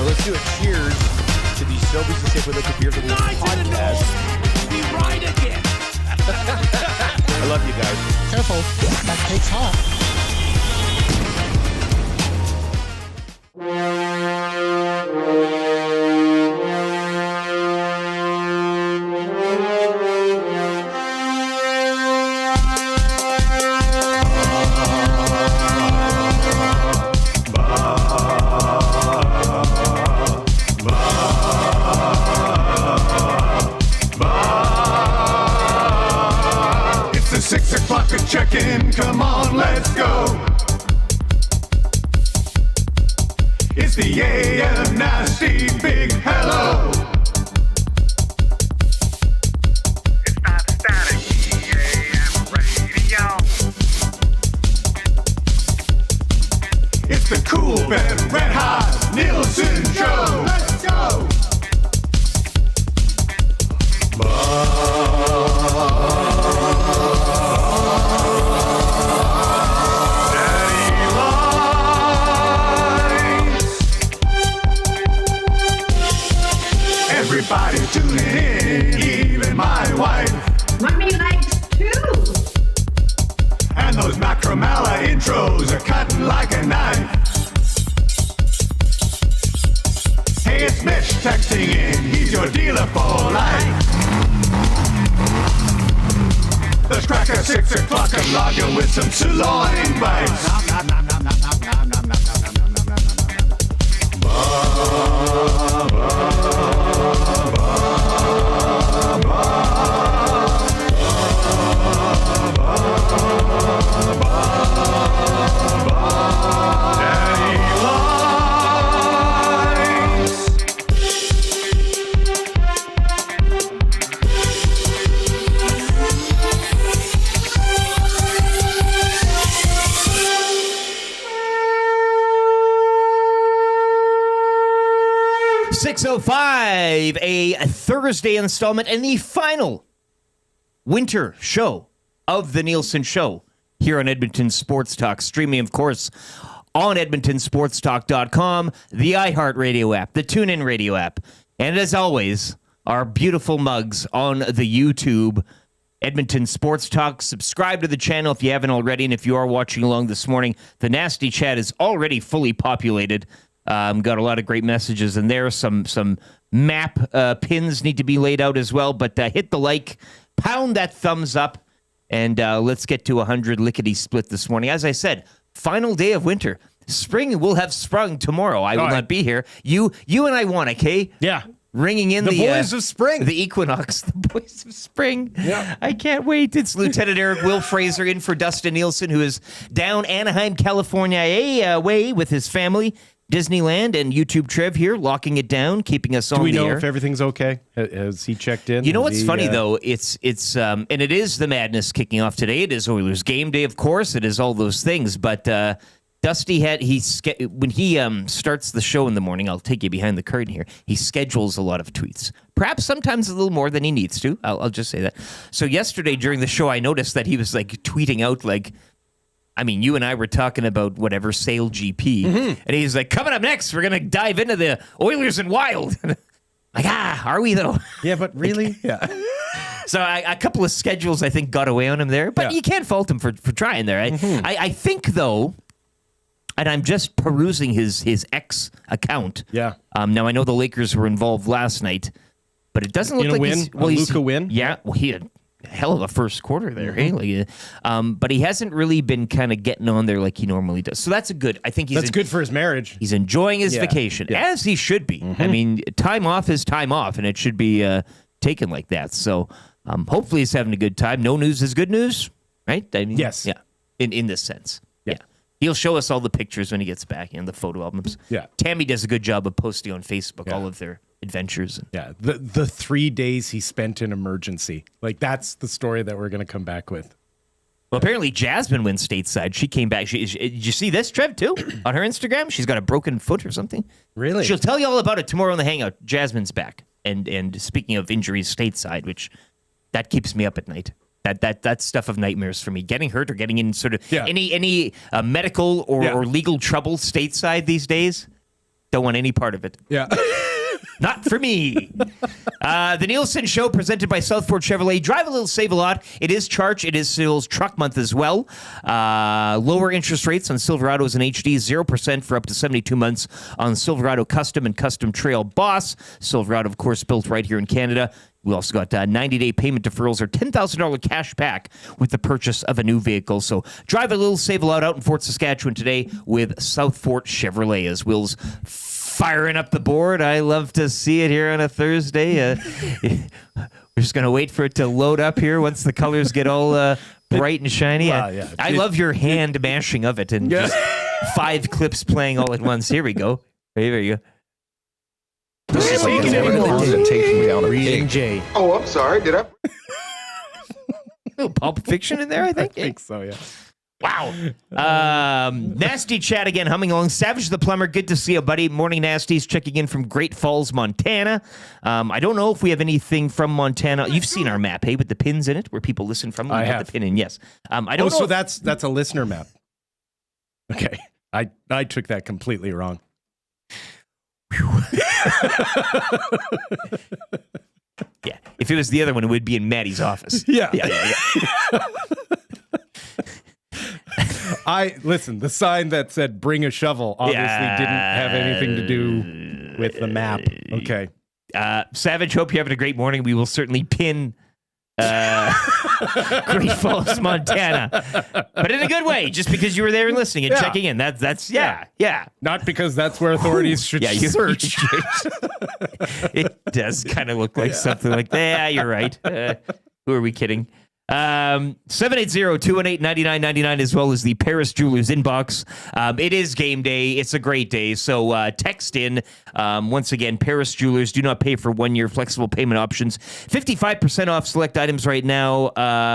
let's do a cheers to the Sobeys and Safeway Liquid Beer for the podcast. We ride again. I love you guys. Careful, that cake's hot. Check-in, come on, let's go. It's the AM Nasty Big Hello. It's not static, AM radio. It's the Coolbet Red Hot Nielson Show. Let's go. Everybody tuning in, even my wife. Mommy likes too. And those Macromala intros are cutting like a knife. Hey, it's Mitch texting in, he's your dealer for life. Let's crack a 6 o'clock and lager with some sirloin bites. .05, a Thursday installment and the final winter show of the Nielson Show here on Edmonton Sports Talk, streaming, of course, on edmontonsportstalk.com, the iHeartRadio app, the TuneIn Radio app, and as always, our beautiful mugs on the YouTube, Edmonton Sports Talk. Subscribe to the channel if you haven't already, and if you are watching along this morning, the Nasty Chat is already fully populated. Got a lot of great messages in there. Some map pins need to be laid out as well. But hit the like, pound that thumbs up, and let's get to 100 lickety-split this morning. As I said, final day of winter. Spring will have sprung tomorrow. I will not be here. You and I want, okay? Yeah. Ringing in the boys of spring. The equinox, the boys of spring. Yeah. I can't wait. It's Lieutenant Eric Will Fraser in for Dustin Nielson, who is down Anaheim, California way with his family. Disneyland and YouTube Trev here, locking it down, keeping us on the air. Do we know if everything's okay? Has he checked in? You know what's funny, though? It's and it is the madness kicking off today. It is Oilers game day, of course. It is all those things. But Dusty when he starts the show in the morning, I'll take you behind the curtain here, he schedules a lot of tweets. Perhaps sometimes a little more than he needs to. I'll just say that. So yesterday during the show, I noticed that he was like tweeting out like, I mean, you and I were talking about whatever Sale GP, and he's like, coming up next, we're going to dive into the Oilers and Wild. Like, are we though? Yeah, but really? Yeah. So a couple of schedules, I think, got away on him there, but you can't fault him for trying there. I think, though, and I'm just perusing his X account. Yeah. Now, I know the Lakers were involved last night, but it doesn't look like win? Luka win? Yeah, well, he had hell of a first quarter there, hey? Like, but he hasn't really been kind of getting on there like he normally does. So that's I think that's good for his marriage. He's enjoying his vacation, as he should be. I mean, time off is time off, and it should be taken like that. So hopefully he's having a good time. No news is good news, right? I mean, yes. Yeah, in this sense. Yeah. He'll show us all the pictures when he gets back and the photo albums. Yeah. Tammy does a good job of posting on Facebook all of their adventures. Yeah, the 3 days he spent in emergency. Like, that's the story that we're going to come back with. Well, apparently Jasmine went stateside. She came back. Did you see this, Trev, too? On her Instagram? She's got a broken foot or something. Really? She'll tell you all about it tomorrow on the Hangout. Jasmine's back. And speaking of injuries stateside, which that keeps me up at night. That's stuff of nightmares for me. Getting hurt or getting in sort of any medical or legal trouble stateside these days. Don't want any part of it. Yeah. Not for me. The Nielson Show presented by Southport Chevrolet. Drive a little, save a lot. It is Charge. It is Sales Truck Month as well. Lower interest rates on Silverados and HD, 0% for up to 72 months on Silverado Custom and Custom Trail Boss. Silverado, of course, built right here in Canada. We also got 90-day payment deferrals or $10,000 cash back with the purchase of a new vehicle. So drive a little, save a lot out in Fort Saskatchewan today with Southport Chevrolet. As Will's firing up the board, I love to see it here on a Thursday. We're just going to wait for it to load up here once the colors get all bright and shiny. Well, yeah. I love your hand mashing of it and just 5 clips playing all at once. Here we go. Here you go. Reading Jay. Oh, I'm sorry. Did I? Oh, Pulp Fiction in there, I think. I think so, yeah. Wow. Nasty chat again, humming along. Savage the Plumber, good to see you, buddy. Morning Nasties checking in from Great Falls, Montana. I don't know if we have anything from Montana. You've seen our map, hey, with the pins in it, where people listen from. I have. The pin in, yes. I don't know. So that's a listener map. Okay. I took that completely wrong. Yeah. If it was the other one, it would be in Maddie's office. Yeah. Yeah. Listen, the sign that said bring a shovel obviously didn't have anything to do with the map. Okay. Savage, hope you're having a great morning. We will certainly pin Great Falls, Montana. But in a good way, just because you were there and listening and checking in. That's yeah. Not because that's where authorities should search. It does kind of look like something like that. Yeah, you're right. Who are we kidding? 780-218-9999 as well as the Paris Jewelers inbox. It is game day. It's a great day. So text in. Once again, Paris Jewelers, do not pay for 1 year flexible payment options. 55% off select items right now.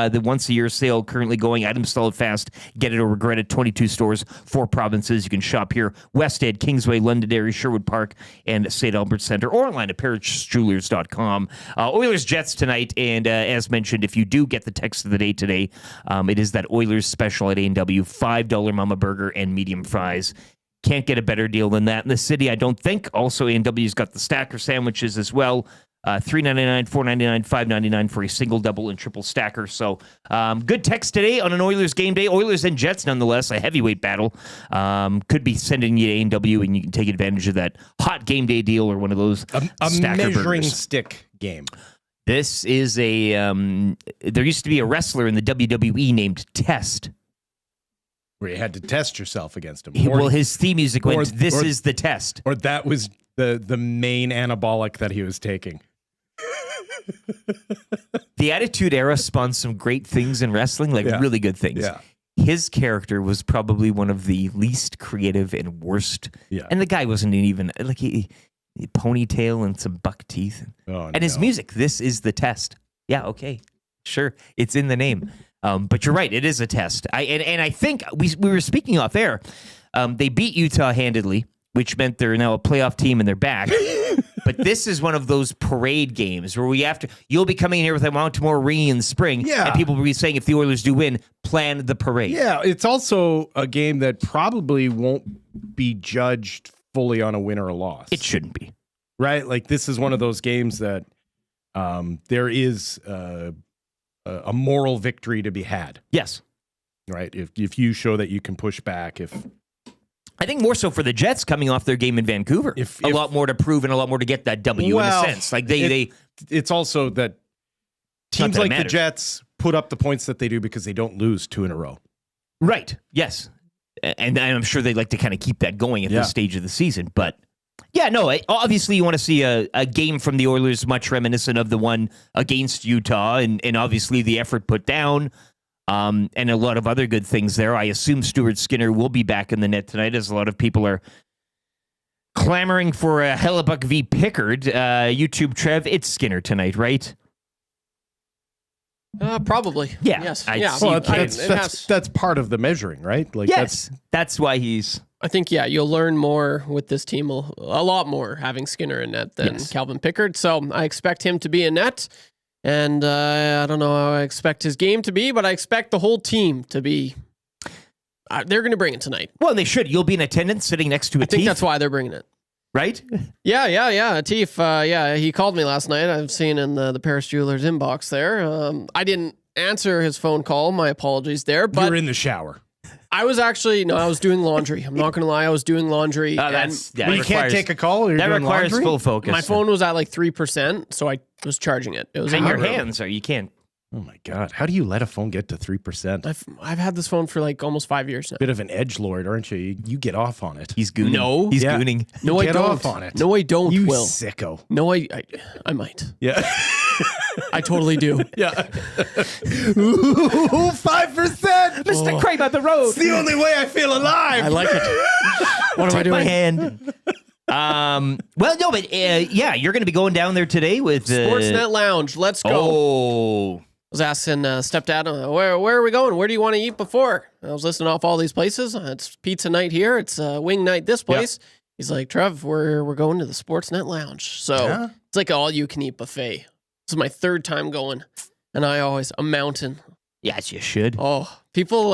The once a year sale currently going. Items sell it fast. Get it or regret it. 22 stores, 4 provinces. You can shop here. West End, Kingsway, Londonderry, Sherwood Park, and St. Albert Center, or online at parisjewelers.com. Oilers Jets tonight. And as mentioned, if you do get the text of the day today, it is that Oilers special at A&W, $5 Mama Burger and medium fries. Can't get a better deal than that in the city, I don't think. Also, A&W's got the stacker sandwiches as well. $3.99, $4.99, $5.99 for a single, double, and triple stacker. So good text today on an Oilers game day. Oilers and Jets, nonetheless, a heavyweight battle. Could be sending you to A&W, and you can take advantage of that hot game day deal or one of those a stacker measuring burgers. stick game. This is a, there used to be a wrestler in the WWE named Test. Where you had to test yourself against him. Well, his theme music went, "This or- is the test." Or that was the main anabolic that he was taking. The Attitude Era spawned some great things in wrestling, like really good things. Yeah. His character was probably one of the least creative and worst. Yeah. And the guy wasn't even, like, he ponytail and some buck teeth. And his music, "This is the test." Yeah, okay. Sure. It's in the name. But you're right. It is a test. And I think we were speaking off air. They beat Utah handedly, which meant they're now a playoff team and they're back. But this is one of those parade games where you'll be coming in here with a Mount more ring in the spring. Yeah. And people will be saying, if the Oilers do win, plan the parade. Yeah, it's also a game that probably won't be judged fully on a win or a loss. It shouldn't be. Right? Like, this is one of those games that there is a moral victory to be had. Yes. Right? If you show that you can push back, I think more so for the Jets coming off their game in Vancouver. A lot more to prove and a lot more to get that W in a sense. Like it's also that teams that like the matters. Jets put up the points that they do because they don't lose 2 in a row. Right. Yes. And I'm sure they'd like to kind of keep that going at this stage of the season. But yeah, no, obviously you want to see a game from the Oilers much reminiscent of the one against Utah and obviously the effort put down and a lot of other good things there. I assume Stuart Skinner will be back in the net tonight, as a lot of people are clamoring for a Hellebuck v. Pickard. YouTube Trev, it's Skinner tonight, right? Probably. Yeah. Yes. I Yeah. see. Well, That's part of the measuring, right? Like Yes. That's why he's... I think, you'll learn more with this team, a lot more having Skinner in net than Calvin Pickard. So I expect him to be in net. And I don't know how I expect his game to be, but I expect the whole team to be. They're going to bring it tonight. Well, they should. You'll be in attendance sitting next to a I think team. that's why they're bringing it. right? Yeah. Atif, he called me last night. I've seen in the Paris Jewelers inbox there. I didn't answer his phone call. My apologies there. You But were in the shower. I was actually, I was doing laundry. I'm not going to lie. I was doing laundry. You can't take a call? Or you're That doing requires laundry? full focus. My phone was at like 3%, so I was charging it. It was in in my your room. hands, or you can't. Oh my God. How do you let a phone get to 3%? I've had this phone for like almost 5 years now. Bit of an edgelord, aren't you? You get off on it. He's gooning. No. He's Yeah. gooning. No, I Get don't. off on it. No, I don't, You Will. sicko. No, I might. Yeah. I totally do. Yeah. Ooh, 5%. Mr. Crave on the road. It's the only way I feel alive. I like it. What am I Take my doing? hand. Well, no, but yeah, you're going to be going down there today with Sportsnet Lounge. Let's go. Oh, I was asking stepdad, where are we going? Where do you want to eat before? I was listing off all these places. It's pizza night here. It's wing night this place. He's like, Trev, we're going to the Sportsnet Lounge. So it's like all you can eat buffet. This is my third time going, and a mountain. yes, you should. Oh, people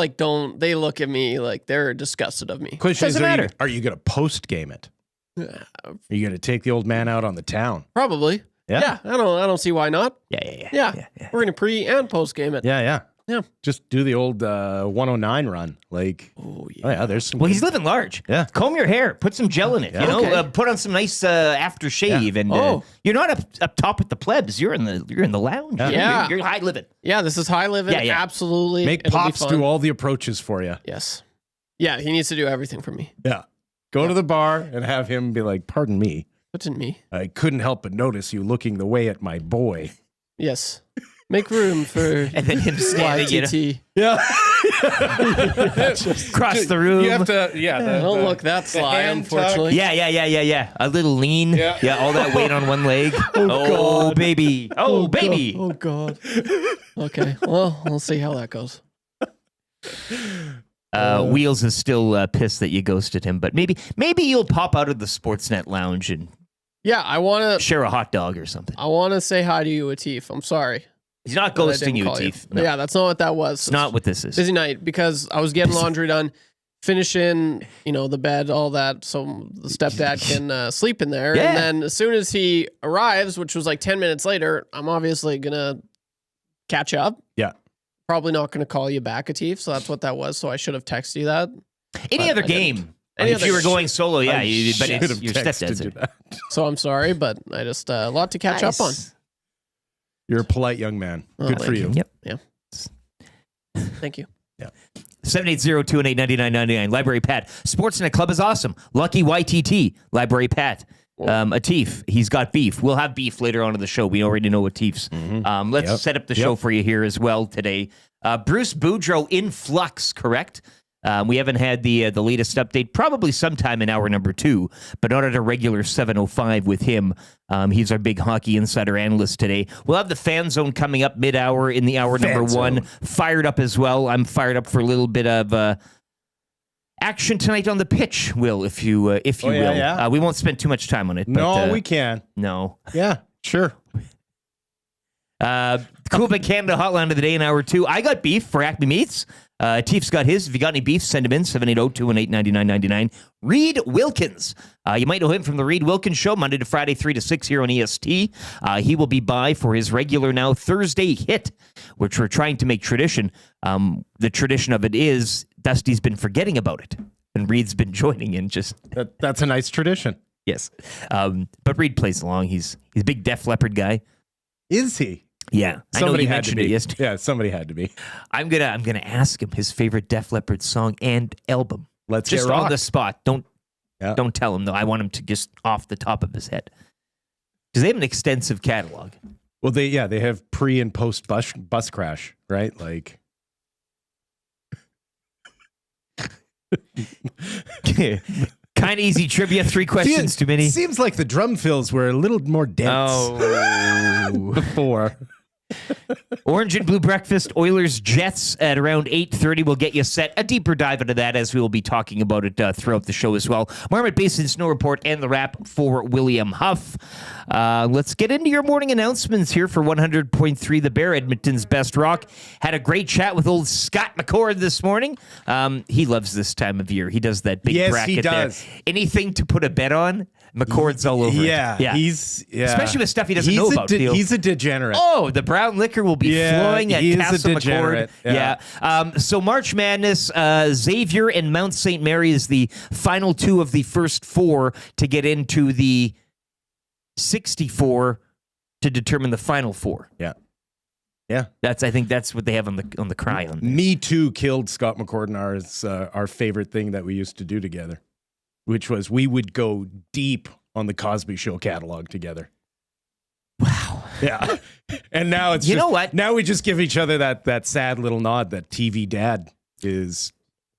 they look at me like they're disgusted of me. Question is, Doesn't matter. are you going to post game it? Are you going to take the old man out on the town? Probably. Yeah. I don't see why not. Yeah. We're gonna pre and post game it. Yeah. Yeah. Just do the old 109 run. Like, Oh oh yeah, there's some. Well, good- he's living large. Yeah. Comb your hair. Put some gel in it. You know, Okay. put on some nice aftershave, and you're not up top with the plebs. You're in the lounge. Yeah. You're high living. Yeah, this is high living. Yeah. Absolutely. Make It'll be Pops fun. do all the approaches for you. Yes. Yeah, he needs to do everything for me. Yeah. Go to the bar and have him be like, "Pardon me, What's in me? I couldn't help but notice you looking the way at my boy." Yes. Make room for And then him standing, you know, YTT. Yeah. across the room. You have to. Yeah. I don't look that sly, hand tuck. unfortunately. Yeah. A little lean. Yeah. All that weight on one leg. Oh, baby. Oh, baby. Oh God. Okay. Well, we'll see how that goes. Wheels is still pissed that you ghosted him, but maybe you'll pop out of the Sportsnet Lounge and Yeah, I wanna share a hot dog or something. say hi to you, Atif. I'm sorry. He's not that I ghosting didn't you, call Teef. No, Yeah, that's not what that was. it's not what this is. Busy night because I was getting laundry done, finishing, the bed, all that, so the stepdad can sleep in there. Yeah. And then as soon as he arrives, which was like 10 minutes later, I'm obviously gonna catch up. Yeah. Probably not gonna call you back, Atif. So that's what that was. So I should have texted you that. Any But other I game? didn't. Any If other you were sh- going solo, yeah, I but should it's have your texted stepdad's you it. that. So I'm sorry, but I just a lot to catch up on. Nice. You're a polite young man. Oh, Good for thank you. Yep. Thank you. 780-218-9999. Library Pat. Sportsnet Club is awesome. Lucky YTT. Library Pat. Atif, he's got beef. We'll have beef later on in the show. We already know Atif's. Let's Yep. set up the show for you here as well today. Bruce Boudreau in flux, correct? We haven't had the latest update, probably sometime in hour number 2, but not at a regular 7:05 with him. He's our big hockey insider analyst today. We'll have the fan zone coming up mid-hour in the hour number 1. Fired up as well. I'm fired up for a little bit of action tonight on the pitch, Will, if you will. yeah. We won't spend too much time on it. No, but, we can. no. Yeah, sure. Coolbet Canada hotline of the day in hour 2. I got beef for Acme Meats. Teef's got his. If you got any beef, send him in. 780-218-9999. Reid Wilkins. You might know him from the Reed Wilkins Show, Monday to Friday, 3 to 6 here on EST. He will be by for his regular now Thursday hit, which we're trying to make tradition. The tradition of it is Dusty's been forgetting about it, and Reed's been joining in just... That's a nice tradition. Yes. But Reed plays along. He's a big Def Leppard guy. Is he? Yeah. I know Somebody you had to mentioned be. it yesterday. Yeah, somebody had to be. I'm gonna ask him his favorite Def Leppard song and album. Let's Just get on rocked. the spot. Don't tell him though. I want him to just off the top of his head because they have an extensive catalog. Well, they have pre and post bus crash, right? Like, Kind of easy trivia. 3 questions too many. Seems like the drum fills were a little more dense Oh. before. Orange and Blue Breakfast, Oilers Jets at around 8:30. We'll get you set. A deeper dive into that as we will be talking about it throughout the show as well. Marmot Basin Snow Report and the wrap for William Huff. Let's get into your morning announcements here for 100.3 The Bear, Edmonton's best rock. Had a great chat with old Scott McCord this morning. He loves this time of year. He does that big bracket he does. there. Anything to put a bet on, McCord's all over it. He's especially with stuff he doesn't know about. He's a degenerate. Oh, the brown liquor will be flowing at he is Castle a McCord. degenerate. Yeah. So March Madness, Xavier and Mount St. Mary is the final two of the first four to get into the 64 to determine the final four. Yeah. I think that's what they have on the cry on. Me Too killed Scott McCord and our favorite thing that we used to do together, which was we would go deep on the Cosby Show catalog together. Wow. Yeah. And now it's you know what? Now we just give each other that sad little nod that TV dad is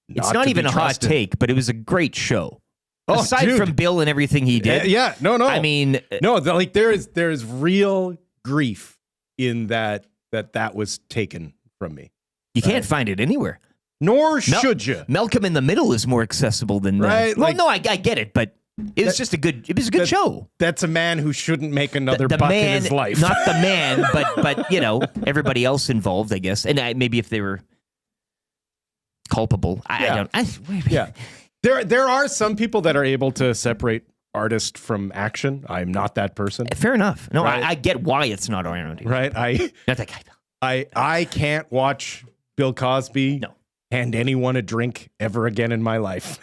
It's not even a hot take, but it was a great show. Oh, aside dude. from Bill and everything he did. Yeah. No. I mean, no, like there is real grief in that was taken from me. you can't find it anywhere. Nor should you. Malcolm in the Middle is more accessible than Right, well, like- no, I get it, but it was just a good show. That's a man who shouldn't make another The buck man, in his life. not the man, but you know, everybody else involved, I guess, and maybe if they were culpable, I don't. Yeah. There are some people that are able to separate artist from action. I'm not that person. Fair enough. No, Right. I get why it's not around here. Right? Not that guy. I can't watch Bill Cosby No. hand anyone a drink ever again in my life.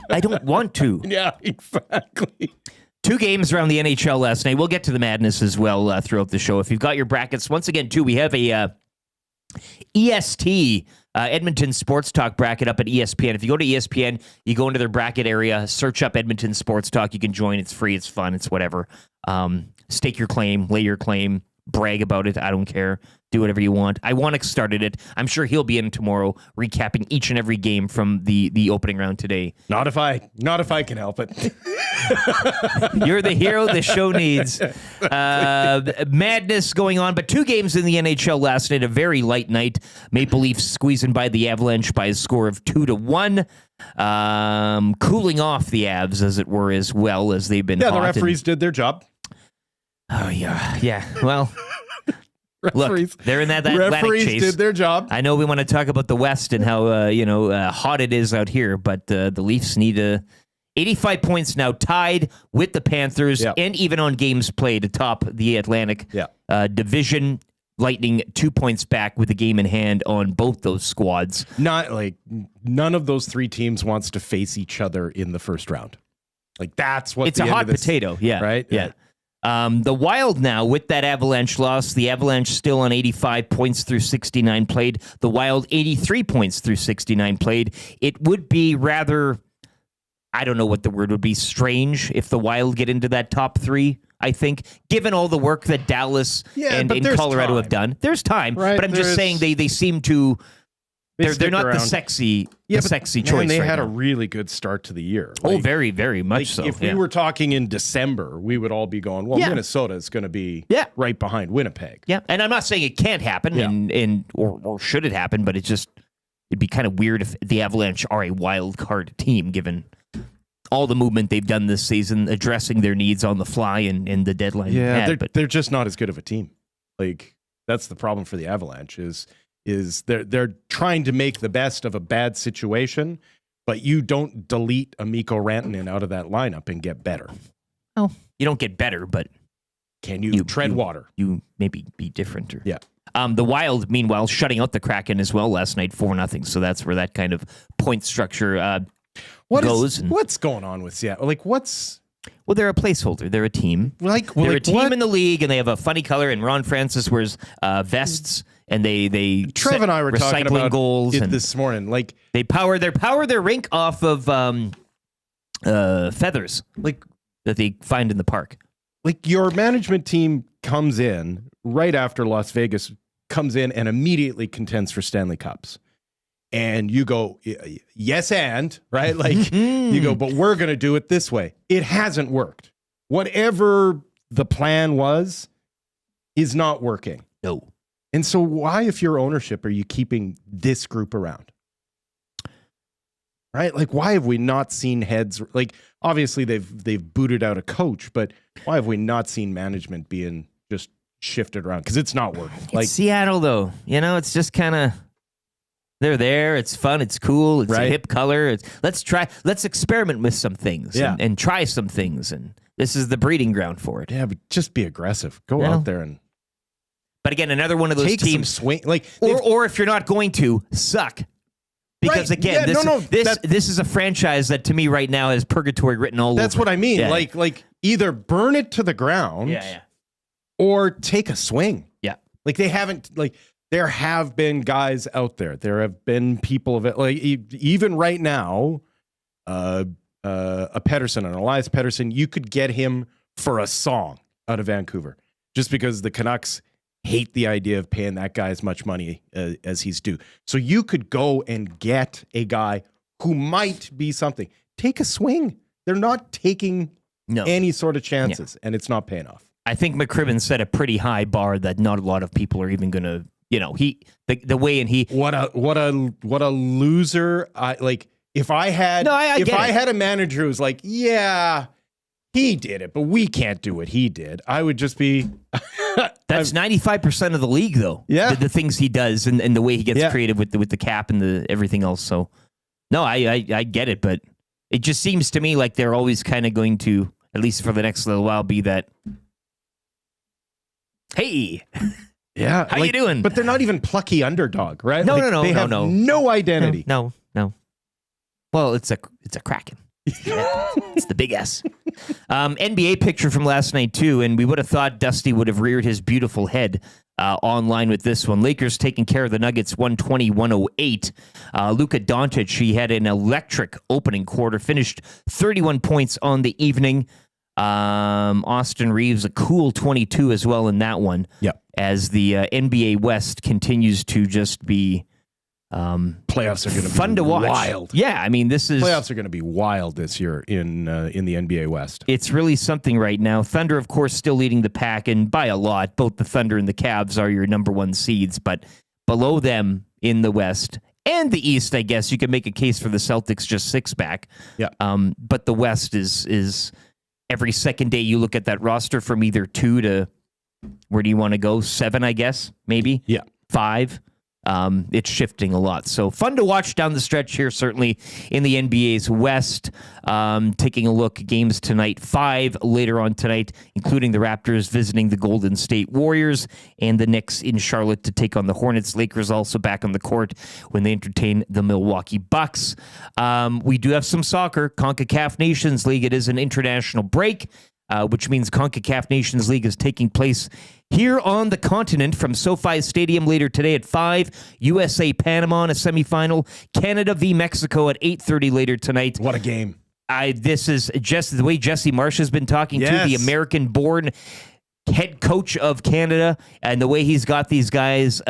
I don't want to. Yeah, exactly. 2 games around the NHL last night. We'll get to the madness as well throughout the show. If you've got your brackets, once again, too, we have a EST, Edmonton Sports Talk bracket up at ESPN. If you go to ESPN, you go into their bracket area, search up Edmonton Sports Talk. You can join. It's free. It's fun. It's whatever. Stake your claim, lay your claim, brag about it. I don't care. Do whatever you want. I want to started it. I'm sure he'll be in tomorrow, recapping each and every game from the opening round today. Not if I can help it. You're the hero the show needs. Madness going on, but 2 games in the NHL last night. A very light night. Maple Leafs squeezing by the Avalanche by a score of 2-1. Cooling off the Avs, as it were, as well as they've been. Yeah, the referees did their job. Oh yeah. Well. Referees, look, they're in that Atlantic referees chase. did their job. I know we want to talk about the West and how hot it is out here, but the Leafs need 85 points now, tied with the Panthers, and even on games played atop the Atlantic division. Lightning 2 points back with a game in hand on both those squads. Not like none of those 3 teams wants to face each other in the first round. Like that's what It's a hot potato, right? Yeah. The Wild now, with that Avalanche loss, the Avalanche still on 85 points through 69 played. The Wild, 83 points through 69 played. It would be rather, I don't know what the word would be, strange if the Wild get into that top 3, I think, given all the work that Dallas and Colorado have done. There's time, right, but I'm just saying they seem to... They're not the sexy choice. They right had now. a really good start to the year. Oh, very, very much so. If we were talking in December, we would all be going, well, Minnesota is going to be right behind Winnipeg. Yeah, and I'm not saying it can't happen, or should it happen, but it'd be kind of weird if the Avalanche are a wild card team, given all the movement they've done this season, addressing their needs on the fly and the deadline. Yeah, they're just not as good of a team. Like that's the problem for the Avalanche is they're trying to make the best of a bad situation, but you don't delete Mikko Rantanen out of that lineup and get better. Oh, you don't get better, but can you tread water? You maybe be different. Yeah. The Wild, meanwhile, shutting out the Kraken as well last night, 4-0. So that's where that kind of point structure goes. What's going on with Seattle? Like what's... Well, they're a placeholder. They're a team. They're a team in the league, and they have a funny color. And Ron Francis wears vests, and they Trev and I were talking about goals it this morning. Like they power their rink off of feathers, like that they find in the park. Like your management team comes in right after Las Vegas comes in and immediately contends for Stanley Cups. And you go, yes, and, right? Like, you go, but we're going to do it this way. It hasn't worked. Whatever the plan was, is not working. No. And so why, if you're ownership, are you keeping this group around? Right? Like, why have we not seen heads? Like, obviously they've booted out a coach, but why have we not seen management being just shifted around? Because it's not working. Like It's Seattle, though, it's just kind of they're there. It's fun. It's cool. It's a hip color. Let's experiment with some things and try some things. And this is the breeding ground for it. Yeah, but just be aggressive. Go out there and. But again, another one of those take teams some swing, like, or if you're not going to, suck. Because again, this is a franchise that to me right now has purgatory written all over. That's what I mean. Yeah. Like either burn it to the ground, or take a swing. Yeah, like they haven't. Like there have been guys out there. There have been people of it. Like even right now, a Pettersson, an Elias Pettersson, you could get him for a song out of Vancouver, just because the Canucks hate the idea of paying that guy as much money as he's due. So you could go and get a guy who might be something. Take a swing. They're not taking any sort of chances, and it's not paying off. I think McCrimmon set a pretty high bar that not a lot of people are even going to, the way and he. What a loser. If I had I had a manager who's like, yeah, he did it, but we can't do what he did, I would just be. That's 95% of the league, though. Yeah, the things he does and the way he gets creative with the cap and the everything else. So, no, I get it, but it just seems to me like they're always kind of going to, at least for the next little while, be that. Hey, yeah, how you doing? But they're not even plucky underdog, right? No, they have no identity. No. Well, it's a Kraken. It's the big S. NBA picture from last night, too, and we would have thought Dusty would have reared his beautiful head online with this one. Lakers taking care of the Nuggets 120-108. Luka Doncic, he had an electric opening quarter, finished 31 points on the evening. Austin Reeves, a cool 22 as well in that one. Yep. As the NBA West continues to just be... playoffs are going to be fun to watch. Wild. Yeah, I mean, playoffs are going to be wild this year in the NBA West. It's really something right now. Thunder, of course, still leading the pack, and by a lot. Both the Thunder and the Cavs are your number one seeds, but below them in the West and the East, I guess you could make a case for the Celtics just six back. Yeah. But the West is every second day you look at that roster from either 2 to where do you want to go? 7, I guess, maybe. Yeah. 5. It's shifting a lot. So fun to watch down the stretch here, certainly in the NBA's West. Taking a look at games tonight, 5 later on tonight, including the Raptors visiting the Golden State Warriors and the Knicks in Charlotte to take on the Hornets. Lakers also back on the court when they entertain the Milwaukee Bucks. We do have some soccer. CONCACAF Nations League. It is an international break, which means CONCACAF Nations League is taking place here on the continent from SoFi Stadium later today at 5. USA Panama in a semifinal. Canada v Mexico at 8:30 later tonight. What a game! This is just the way Jesse Marsh has been talking to the American-born head coach of Canada, and the way he's got these guys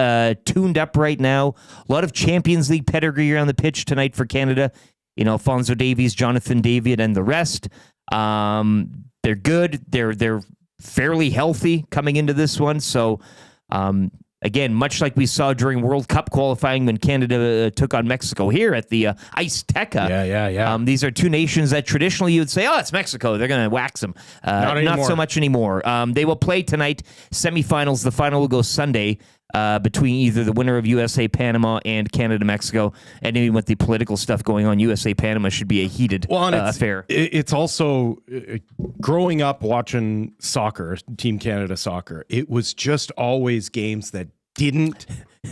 tuned up right now. A lot of Champions League pedigree on the pitch tonight for Canada. Alphonso Davies, Jonathan David, and the rest. They're good. They're fairly healthy coming into this one. So, again, much like we saw during World Cup qualifying when Canada took on Mexico here at the Azteca. Yeah. These are two nations that traditionally you would say, oh, it's Mexico. They're going to wax them. Not so much anymore. They will play tonight, semifinals. The final will go Sunday between either the winner of USA Panama and Canada Mexico. And even with the political stuff going on, USA Panama should be a heated affair. It's also growing up watching soccer, Team Canada soccer. It was just always games that didn't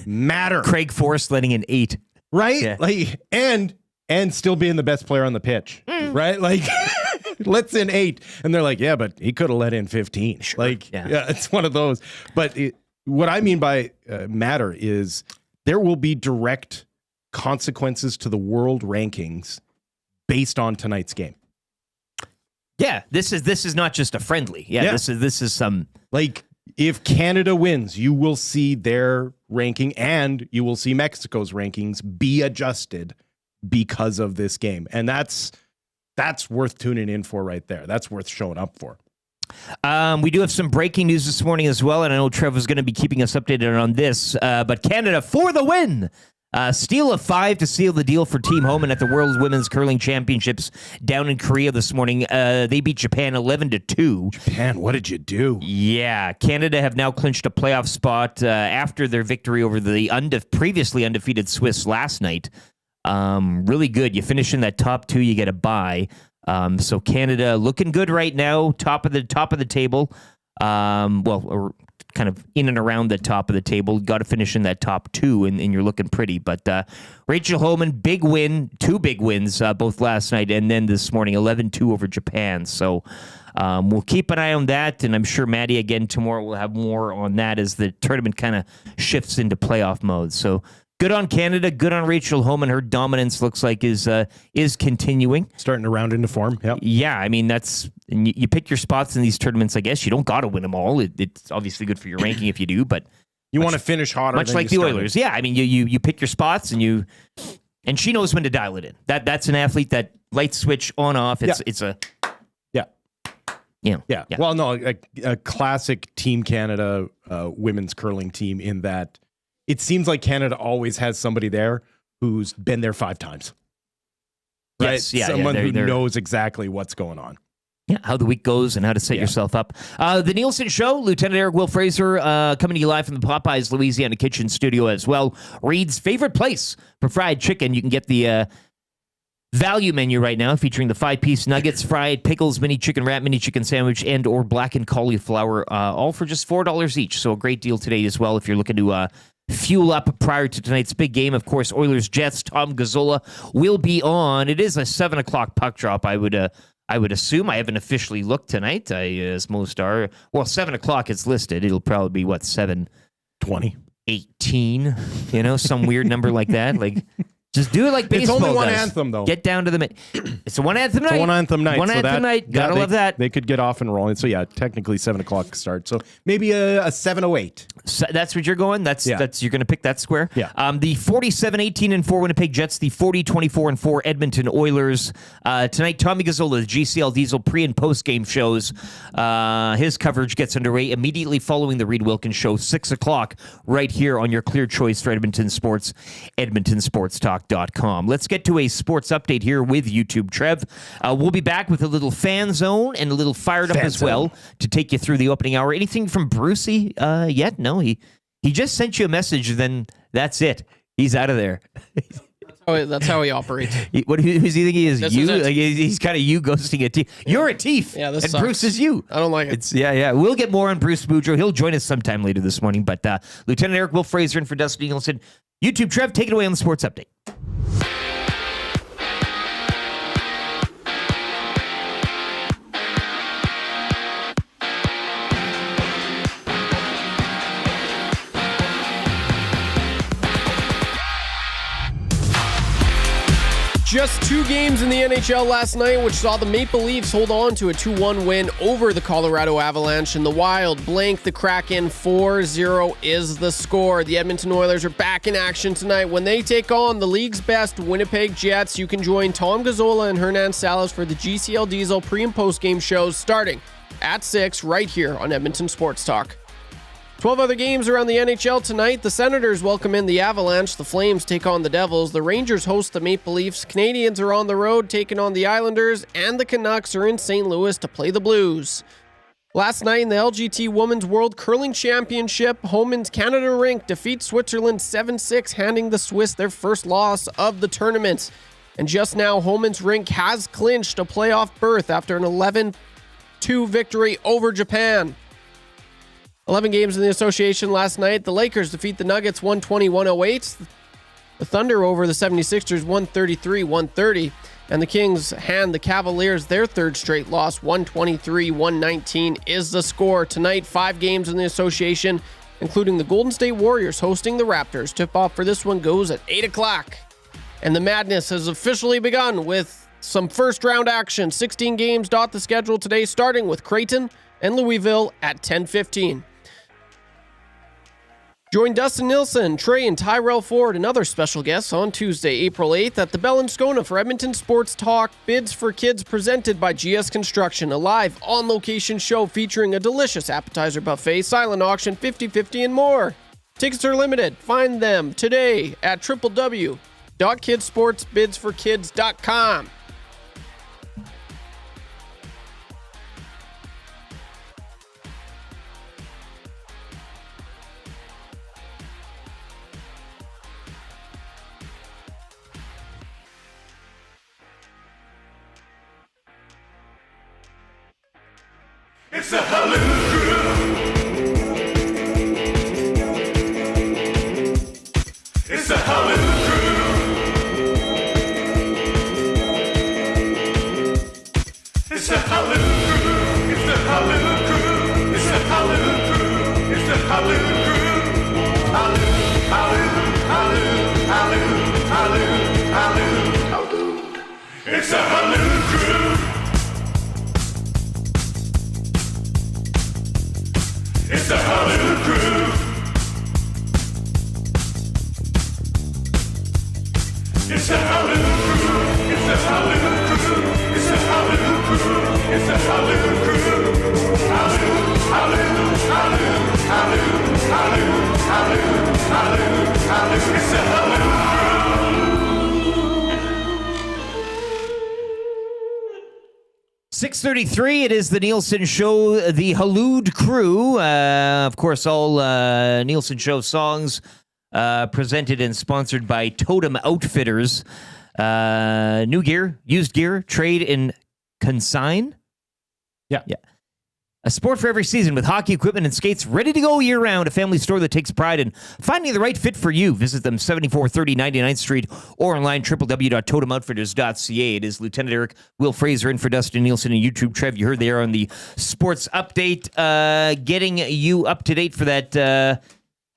matter. Craig Forrest letting in 8, right? Yeah. And still being the best player on the pitch, right? Let's in 8, and they're like, yeah, but he could have let in 15. Sure. It's one of those. But what I mean by matter is there will be direct consequences to the world rankings based on tonight's game. Yeah, this is not just a friendly. Yeah. This is some if Canada wins, you will see their ranking and you will see Mexico's rankings be adjusted because of this game, and that's worth tuning in for right there. That's worth showing up for. We do have some breaking news this morning as well, and I know Trev was going to be keeping us updated on this, but Canada for the win. Steal of 5 to seal the deal for Team Homan at the World Women's Curling Championships down in Korea this morning. They beat Japan 11-2. Japan, what did you do? Yeah, Canada have now clinched a playoff spot after their victory over the previously undefeated Swiss last night. Really good. You finish in that top 2, you get a bye. So Canada looking good right now, top of the table. Or kind of in and around the top of the table. Got to finish in that top 2, and you're looking pretty. But Rachel Homan, big win, 2 big wins, both last night and then this morning, 11-2 over Japan. So we'll keep an eye on that, and I'm sure Maddie again tomorrow will have more on that as the tournament kind of shifts into playoff mode. So good on Canada, good on Rachel Homan. Her dominance looks like is continuing. Starting to round into form. Yep. Yeah, I mean, and you pick your spots in these tournaments, I guess. You don't got to win them all. It's obviously good for your ranking if you do, but you want to finish hotter. Much like the Oilers. Yeah, I mean, you pick your spots, and she knows when to dial it in. That's an athlete that light switch on off. It's a Yeah. Well, no, a classic Team Canada women's curling team in that it seems like Canada always has somebody there who's been there 5 times. Right? Yes, yeah, someone who knows exactly what's going on. Yeah, how the week goes and how to set yourself up. The Nielson Show, Lieutenant Eric Will Fraser coming to you live from the Popeyes Louisiana Kitchen Studio as well. Reed's favorite place for fried chicken. You can get the value menu right now featuring the 5-piece nuggets, fried pickles, mini chicken wrap, mini chicken sandwich, and or blackened cauliflower, all for just $4 each. So a great deal today as well if you're looking to fuel up prior to tonight's big game. Of course, Oilers Jets. Tom Gazzola will be on. It is a 7 o'clock puck drop, I would assume. I haven't officially looked tonight, as most are. Well, 7 o'clock is listed. It'll probably be, 7:20? 18, some weird number like that. Like, just do it like baseball. It's only one does. anthem, though. Get down to the It's a one anthem night. It's a one anthem night. One anthem night. Gotta love that. They could get off and rolling. So, yeah, technically 7 o'clock start. So maybe a 7:08. So that's what you're going? That's you're going to pick that square? Yeah. The 47-18-4 Winnipeg Jets, the 40-24-4 Edmonton Oilers. Tonight, Tommy Gazzola, the GCL Diesel pre- and post-game shows. His coverage gets underway immediately following the Reid Wilkins show, 6 o'clock, right here on your clear choice for Edmonton Sports, EdmontonSportsTalk.com. Let's get to a sports update here with YouTube Trev. We'll be back with a little fan zone and a little fired up as well to take you through the opening hour. Anything from Brucey yet? No, he just sent you a message, then that's it. He's out of there. That's how he operates. Who's he think he is? This You? is it. Like, he's kind of you ghosting a teeth. You're a teeth. Yeah, this and sucks. Bruce is you. I don't like it. It's yeah. We'll get more on Bruce Boudreau. He'll join us sometime later this morning. But Lieutenant Eric Will Fraser in for Dustin Nielson. YouTube Trev, take it away on the sports update. Just 2 games in the NHL last night, which saw the Maple Leafs hold on to a 2-1 win over the Colorado Avalanche. And the Wild blank the Kraken 4-0 is the score. The Edmonton Oilers are back in action tonight when they take on the league's best Winnipeg Jets. You can join Tom Gazzola and Hernan Salas for the GCL Diesel pre- and post-game shows starting at 6 right here on Edmonton Sports Talk. 12 other games around the NHL tonight. The Senators welcome in the Avalanche. The Flames take on the Devils. The Rangers host the Maple Leafs. Canadians are on the road taking on the Islanders. And the Canucks are in St. Louis to play the Blues. Last night in the LGT Women's World Curling Championship, Homan's Canada rink defeats Switzerland 7-6, handing the Swiss their first loss of the tournament. And just now, Homan's rink has clinched a playoff berth after an 11-2 victory over Japan. 11 games in the association last night. The Lakers defeat the Nuggets 120-108. The Thunder over the 76ers 133-130. And the Kings hand the Cavaliers their 3rd straight loss. 123-119 is the score. Tonight, 5 games in the association, including the Golden State Warriors hosting the Raptors. Tip-off for this one goes at 8 o'clock. And the madness has officially begun with some first-round action. 16 games dot the schedule today, starting with Creighton and Louisville at 10:15. Join Dustin, Nielson, Trey, and Tyrell Ford and other special guests on Tuesday, April 8th at the Bell and Scona for Edmonton Sports Talk Bids for Kids presented by GS Construction, a live on-location show featuring a delicious appetizer buffet, silent auction, 50/50, and more. Tickets are limited. Find them today at www.kidsportsbidsforkids.com. It's the Halloo Crew. It's the Halloo Crew. It's the Halloo Crew. It's the Halloo Crew. It's the Halloo Crew. It's the Halloo Crew. Halloo, halloo, halloo, halloo, halloo, halloo, halloo. It's the Halloo Crew. It's the Halloo Crew. It's the Halloo Crew. It's the Halloo Crew. It's the Halloo Crew. It's the Halloo Crew. Halloo, halloo, halloo, halloo, halloo, halloo, halloo, halloo. It's the Halloo Crew. 6:33. It is the Nielson Show, the Hallooed Crew. Of course, all Nielson Show songs presented and sponsored by Totem Outfitters. New gear, used gear, trade and consign. Yeah. A sport for every season with hockey equipment and skates ready to go year-round. A family store that takes pride in finding the right fit for you. Visit them 7430 99th Street or online www.totemoutfitters.ca. It is Lieutenant Eric Will Fraser in for Dustin Nielsen and YouTube Trev. You heard there on the sports update, getting you up to date for that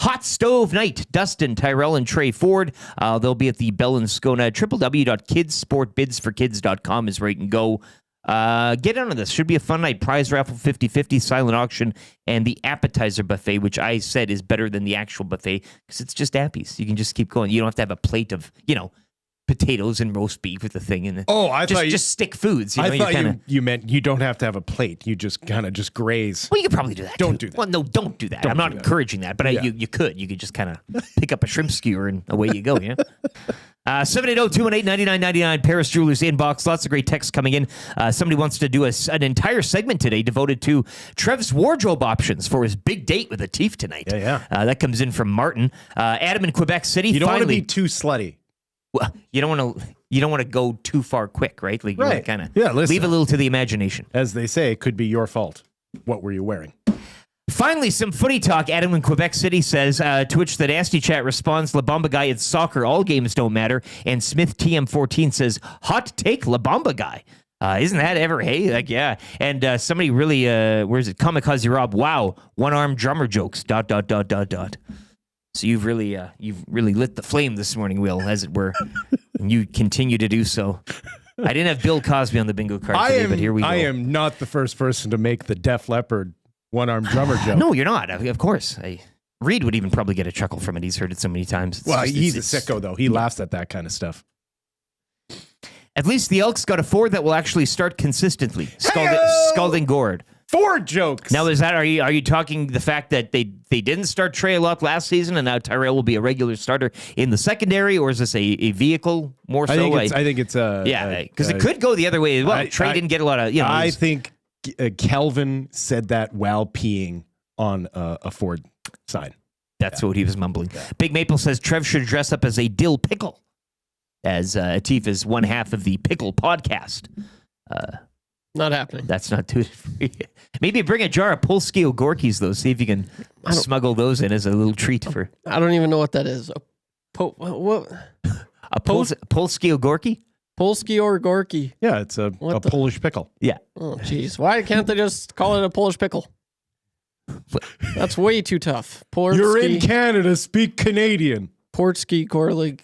hot stove night. Dustin, Tyrell, and Trey Ford. They'll be at the Bell and Scona. www.kidsportbidsforkids.com is where you can go. Get in on this. Should be a fun night. Prize raffle, 50/50, silent auction, and the appetizer buffet, which I said is better than the actual buffet because it's just appies. You can just keep going. You don't have to have a plate of, potatoes and roast beef with the thing in it. Oh, I thought just stick foods. I thought you meant you don't have to have a plate. You just kind of just graze. Well, you could probably do that. Don't too. do that. Well, no, don't do that. Don't I'm not do that. encouraging that, but you could. You could just kind of pick up a shrimp skewer and away you go. Yeah. 780-218-9999, Paris Jewelers inbox. Lots of great texts coming in. Somebody wants to do an entire segment today devoted to Trev's wardrobe options for his big date with Atif tonight. Yeah. That comes in from Martin. Adam in Quebec City. You don't want to finally, be too slutty. well, you don't want to go too far quick, right? Like, you Right. kind of Listen. leave a little to the imagination. As they say, it could be your fault. What were you wearing? Finally, some footy talk. Adam in Quebec City says, to which the Nasty Chat responds, La Bamba guy, it's soccer. All games don't matter. And Smith TM14 says, hot take, La Bamba guy. Isn't that ever, hey? Like, yeah. And somebody really, where is it? Kamikaze Rob, wow, one-armed drummer jokes, ... So you've really lit the flame this morning, Will, as it were. And you continue to do so. I didn't have Bill Cosby on the bingo card today, but here we go. I am not the first person to make the Def Leppard one-armed drummer joke. No, you're not. Of course. Reed would even probably get a chuckle from it. He's heard it so many times. He's a sicko, though. He laughs at that kind of stuff. At least the Elks got a Ford that will actually start consistently. Scalding Gourd. Ford jokes. Now, are you talking the fact that they didn't start Trey a lot last season and now Tyrell will be a regular starter in the secondary, or is this a vehicle more so? I think it's because it could go the other way as well. Trey didn't get a lot of, I think Kelvin said that while peeing on a Ford sign. That's what he was mumbling. Yeah. Big Maple says Trev should dress up as a dill pickle, as Atif is one half of the Pickle podcast. Not happening. That's not too. Maybe bring a jar of Polsky Gorkies, though. See if you can smuggle those in as a little treat for. I don't even know what that is. What? A Polsky Gorky? Polsky or Gorky? Yeah, it's a Polish pickle. Yeah. Oh, jeez. Why can't they just call it a Polish pickle? That's way too tough. You're in Canada. Speak Canadian. Portsky Gorlig.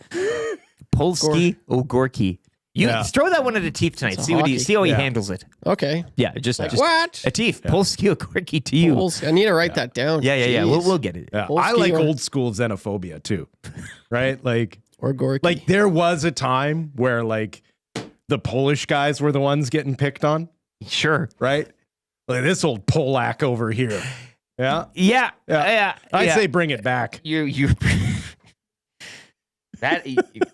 Polsky Gorky You Yeah. throw that one at Atif tonight. It's See what hockey. see how he Yeah. handles it. Okay. Yeah, just What? Atif, Polsky Okorki to you. I need to write that down. Yeah. Jeez. We'll get it. Yeah. Polsky I like or- old school xenophobia too, right? Or Gorky. Like there was a time where like the Polish guys were the ones getting picked on, Sure. right? Like this old Polak over here. Yeah. Yeah. I'd say bring it back. you that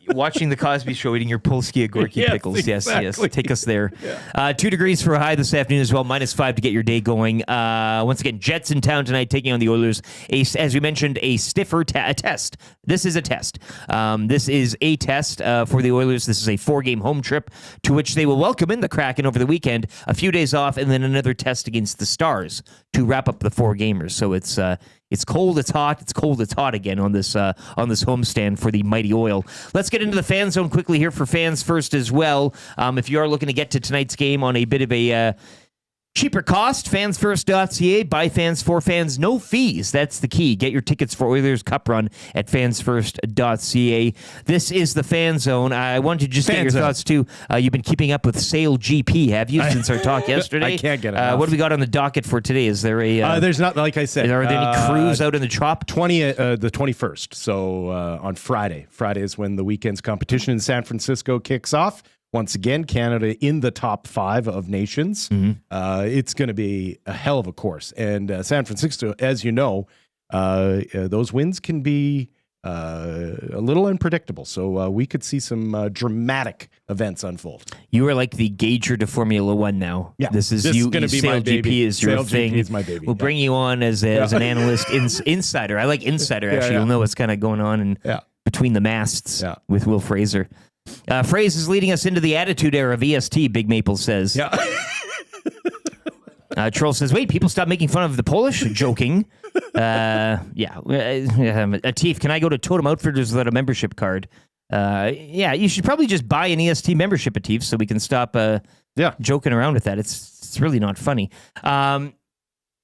watching the Cosby Show, eating your Polsky Agorki Yes, pickles. Yes, exactly. take us there. 2 degrees for a high this afternoon as well. -5 to get your day going. Once again, Jets in town tonight, taking on the Oilers. As we mentioned, a stiffer test. This is a test. This is a test for the Oilers. This is a 4-game home trip to which they will welcome in the Kraken over the weekend. A few days off, and then another test against the Stars to wrap up the 4 gamers. So it's cold, it's hot, it's cold, it's hot again on this homestand for the Mighty Oil. Let's get into the fan zone quickly here for fans first as well. If you are looking to get to tonight's game on a bit of a cheaper cost, fansfirst.ca, by fans for fans, no fees. That's the key. Get your tickets for Oilers Cup Run at fansfirst.ca. This is the fan zone. I wanted to just get your thoughts too. You've been keeping up with Sale GP, have you, since our talk yesterday? I can't get enough. What do we got on the docket for today? Is there a... There's not, like I said. are there any crews out in the chop? The 21st. So on Friday. Friday is when the weekend's competition in San Francisco kicks off. Once again, Canada in the top 5 of nations. It's going to be a hell of a course. And San Francisco, as you know, those wins can be a little unpredictable. So we could see some dramatic events unfold. You are like the gauger to Formula One now. Yeah, this is going to be Sale my baby. GP is your Sale thing. GP is my baby. We'll bring you on as an analyst, insider. I like insider. Actually, you'll know what's kind of going on between the masts with Will Fraser. Fraser is leading us into the attitude era of EST. Big Maple says. Yeah. Troll says, "Wait, people stop making fun of the Polish." Joking. Atif, can I go to Totem Outfitters without a membership card? You should probably just buy an EST membership, Atif, so we can stop joking around with that. It's really not funny.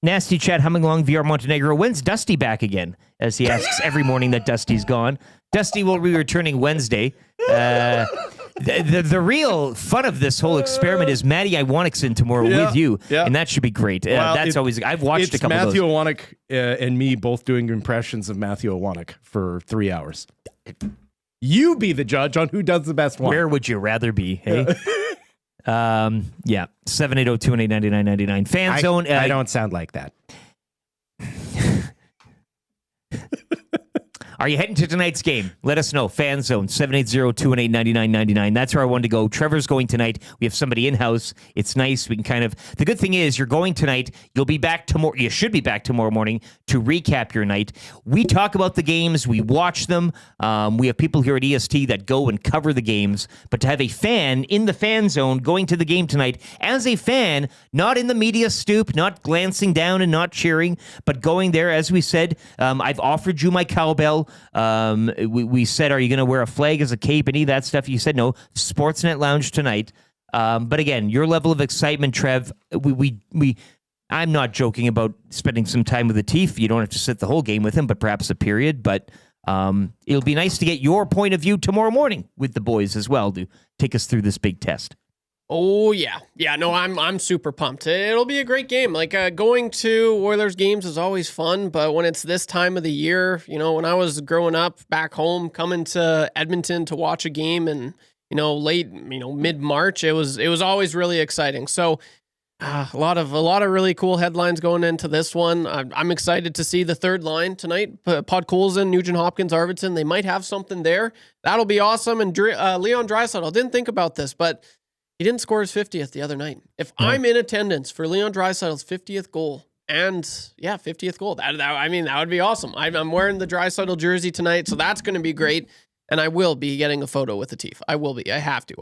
Nasty Chat humming along VR Montenegro. When's Dusty back again? As he asks every morning that Dusty's gone. Dusty will be returning Wednesday. The real fun of this whole experiment is Matty Iwanekson tomorrow with you, and that should be great. That's always. I've watched a couple Matthew of those. Iwanek and me both doing impressions of Matthew Iwanek for 3 hours. You be the judge on who does the best one. Where would you rather be? Hey. 780-218-9999. Fan zone. I don't sound like that. Are you heading to tonight's game? Let us know. Fan zone 780-218-9999. That's where I wanted to go. Trevor's going tonight. We have somebody in-house. It's nice. We can the good thing is you're going tonight. You'll be back tomorrow. You should be back tomorrow morning to recap your night. We talk about the games. We watch them. We have people here at EST that go and cover the games. But to have a fan in the fan zone going to the game tonight as a fan, not in the media stoop, not glancing down and not cheering, but going there, as we said, I've offered you my cowbell. We said, are you going to wear a flag as a cape and any of that stuff? You said no. Sportsnet Lounge tonight. But again, your level of excitement, Trev, I'm not joking about spending some time with Atif. You don't have to sit the whole game with him, but perhaps a period. But it'll be nice to get your point of view tomorrow morning with the boys as well to take us through this big test. Oh yeah. No, I'm super pumped. It'll be a great game. Like going to Oilers games is always fun, but when it's this time of the year, when I was growing up back home, coming to Edmonton to watch a game and late, mid-March, it was always really exciting. So a lot of really cool headlines going into this one. I'm excited to see the third line tonight. Podkolzin, Nugent Hopkins, Arvidsson, they might have something there. That'll be awesome. And Leon Draisaitl, didn't think about this, but he didn't score his 50th the other night. If I'm in attendance for Leon Draisaitl's 50th goal, 50th goal, that would be awesome. I'm wearing the Draisaitl jersey tonight, so that's going to be great. And I will be getting a photo with Atif. I will be. I have to.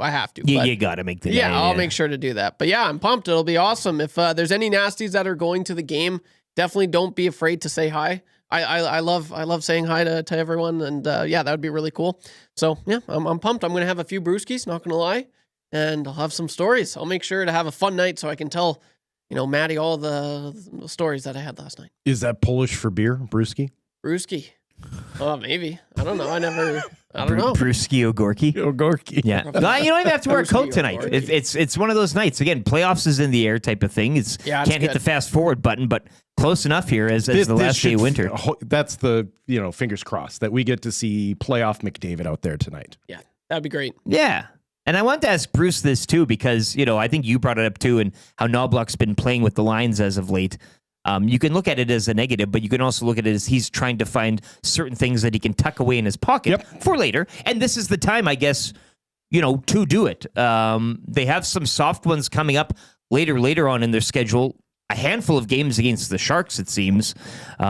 You got to make the I'll make sure to do that. But I'm pumped. It'll be awesome. If there's any nasties that are going to the game, definitely don't be afraid to say hi. I love saying hi to everyone, and that would be really cool. So I'm pumped. I'm going to have a few brewskis, not going to lie. And I'll have some stories. I'll make sure to have a fun night so I can tell, Maddie all the stories that I had last night. Is that Polish for beer, brewski? Brewski. Oh, maybe. I don't know. I don't know. Brewski O'Gorky. Gorky. Yeah. Well, you don't even have to wear a coat Brewski tonight. O'Gorky. It's one of those nights. Again, playoffs is in the air type of thing. It's Yeah, can't hit good. the fast forward button, but close enough here as the last day of winter. That's the, fingers crossed that we get to see playoff McDavid out there tonight. Yeah, that'd be great. Yeah. And I wanted to ask Bruce this too, because, I think you brought it up too, and how Knobloch's been playing with the lines as of late. You can look at it as a negative, but you can also look at it as he's trying to find certain things that he can tuck away in his pocket for later. And this is the time, I guess, to do it. They have some soft ones coming up later on in their schedule. A handful of games against the Sharks, it seems.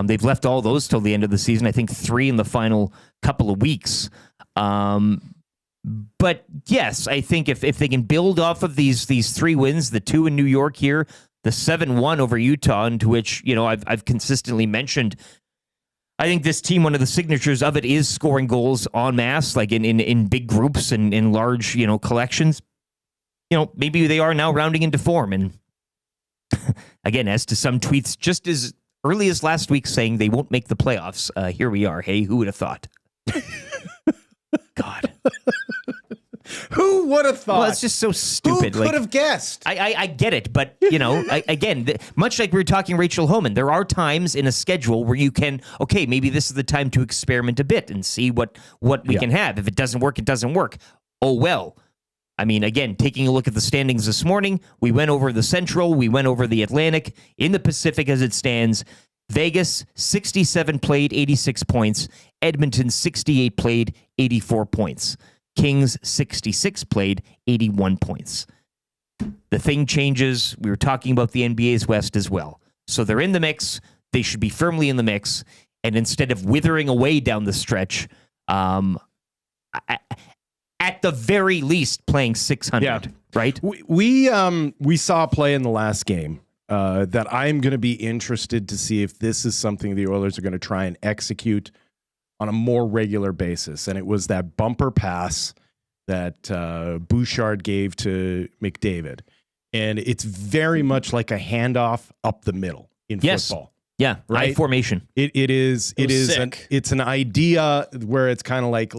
They've left all those till the end of the season. I think 3 in the final couple of weeks. But yes, I think if they can build off of these 3 wins, the 2 in New York here, the 7-1 over Utah, into which, I've consistently mentioned, I think this team, one of the signatures of it is scoring goals en masse, like in big groups and in large, collections. Maybe they are now rounding into form. And again, as to some tweets just as early as last week saying they won't make the playoffs, here we are. Hey, who would have thought? God. Who would have thought? Well, it's just so stupid. Who could have guessed? I get it, but, again, much like we were talking Rachel Homan, there are times in a schedule where you can, okay, maybe this is the time to experiment a bit and see what we can have. If it doesn't work, it doesn't work. Oh, well. I mean, again, taking a look at the standings this morning, we went over the Central, we went over the Atlantic. In the Pacific as it stands, Vegas, 67 played, 86 points. Edmonton, 68 played, 84 points. Kings, 66 played, 81 points. The thing changes. We were talking about the NBA's West as well. So they're in the mix. They should be firmly in the mix. And instead of withering away down the stretch, at the very least, playing 600, right? We saw a play in the last game that I'm going to be interested to see if this is something the Oilers are going to try and execute on a more regular basis. And it was that bumper pass that Bouchard gave to McDavid. And it's very much like a handoff up the middle in football. Yeah, right? high formation. It's an idea where it's kind of like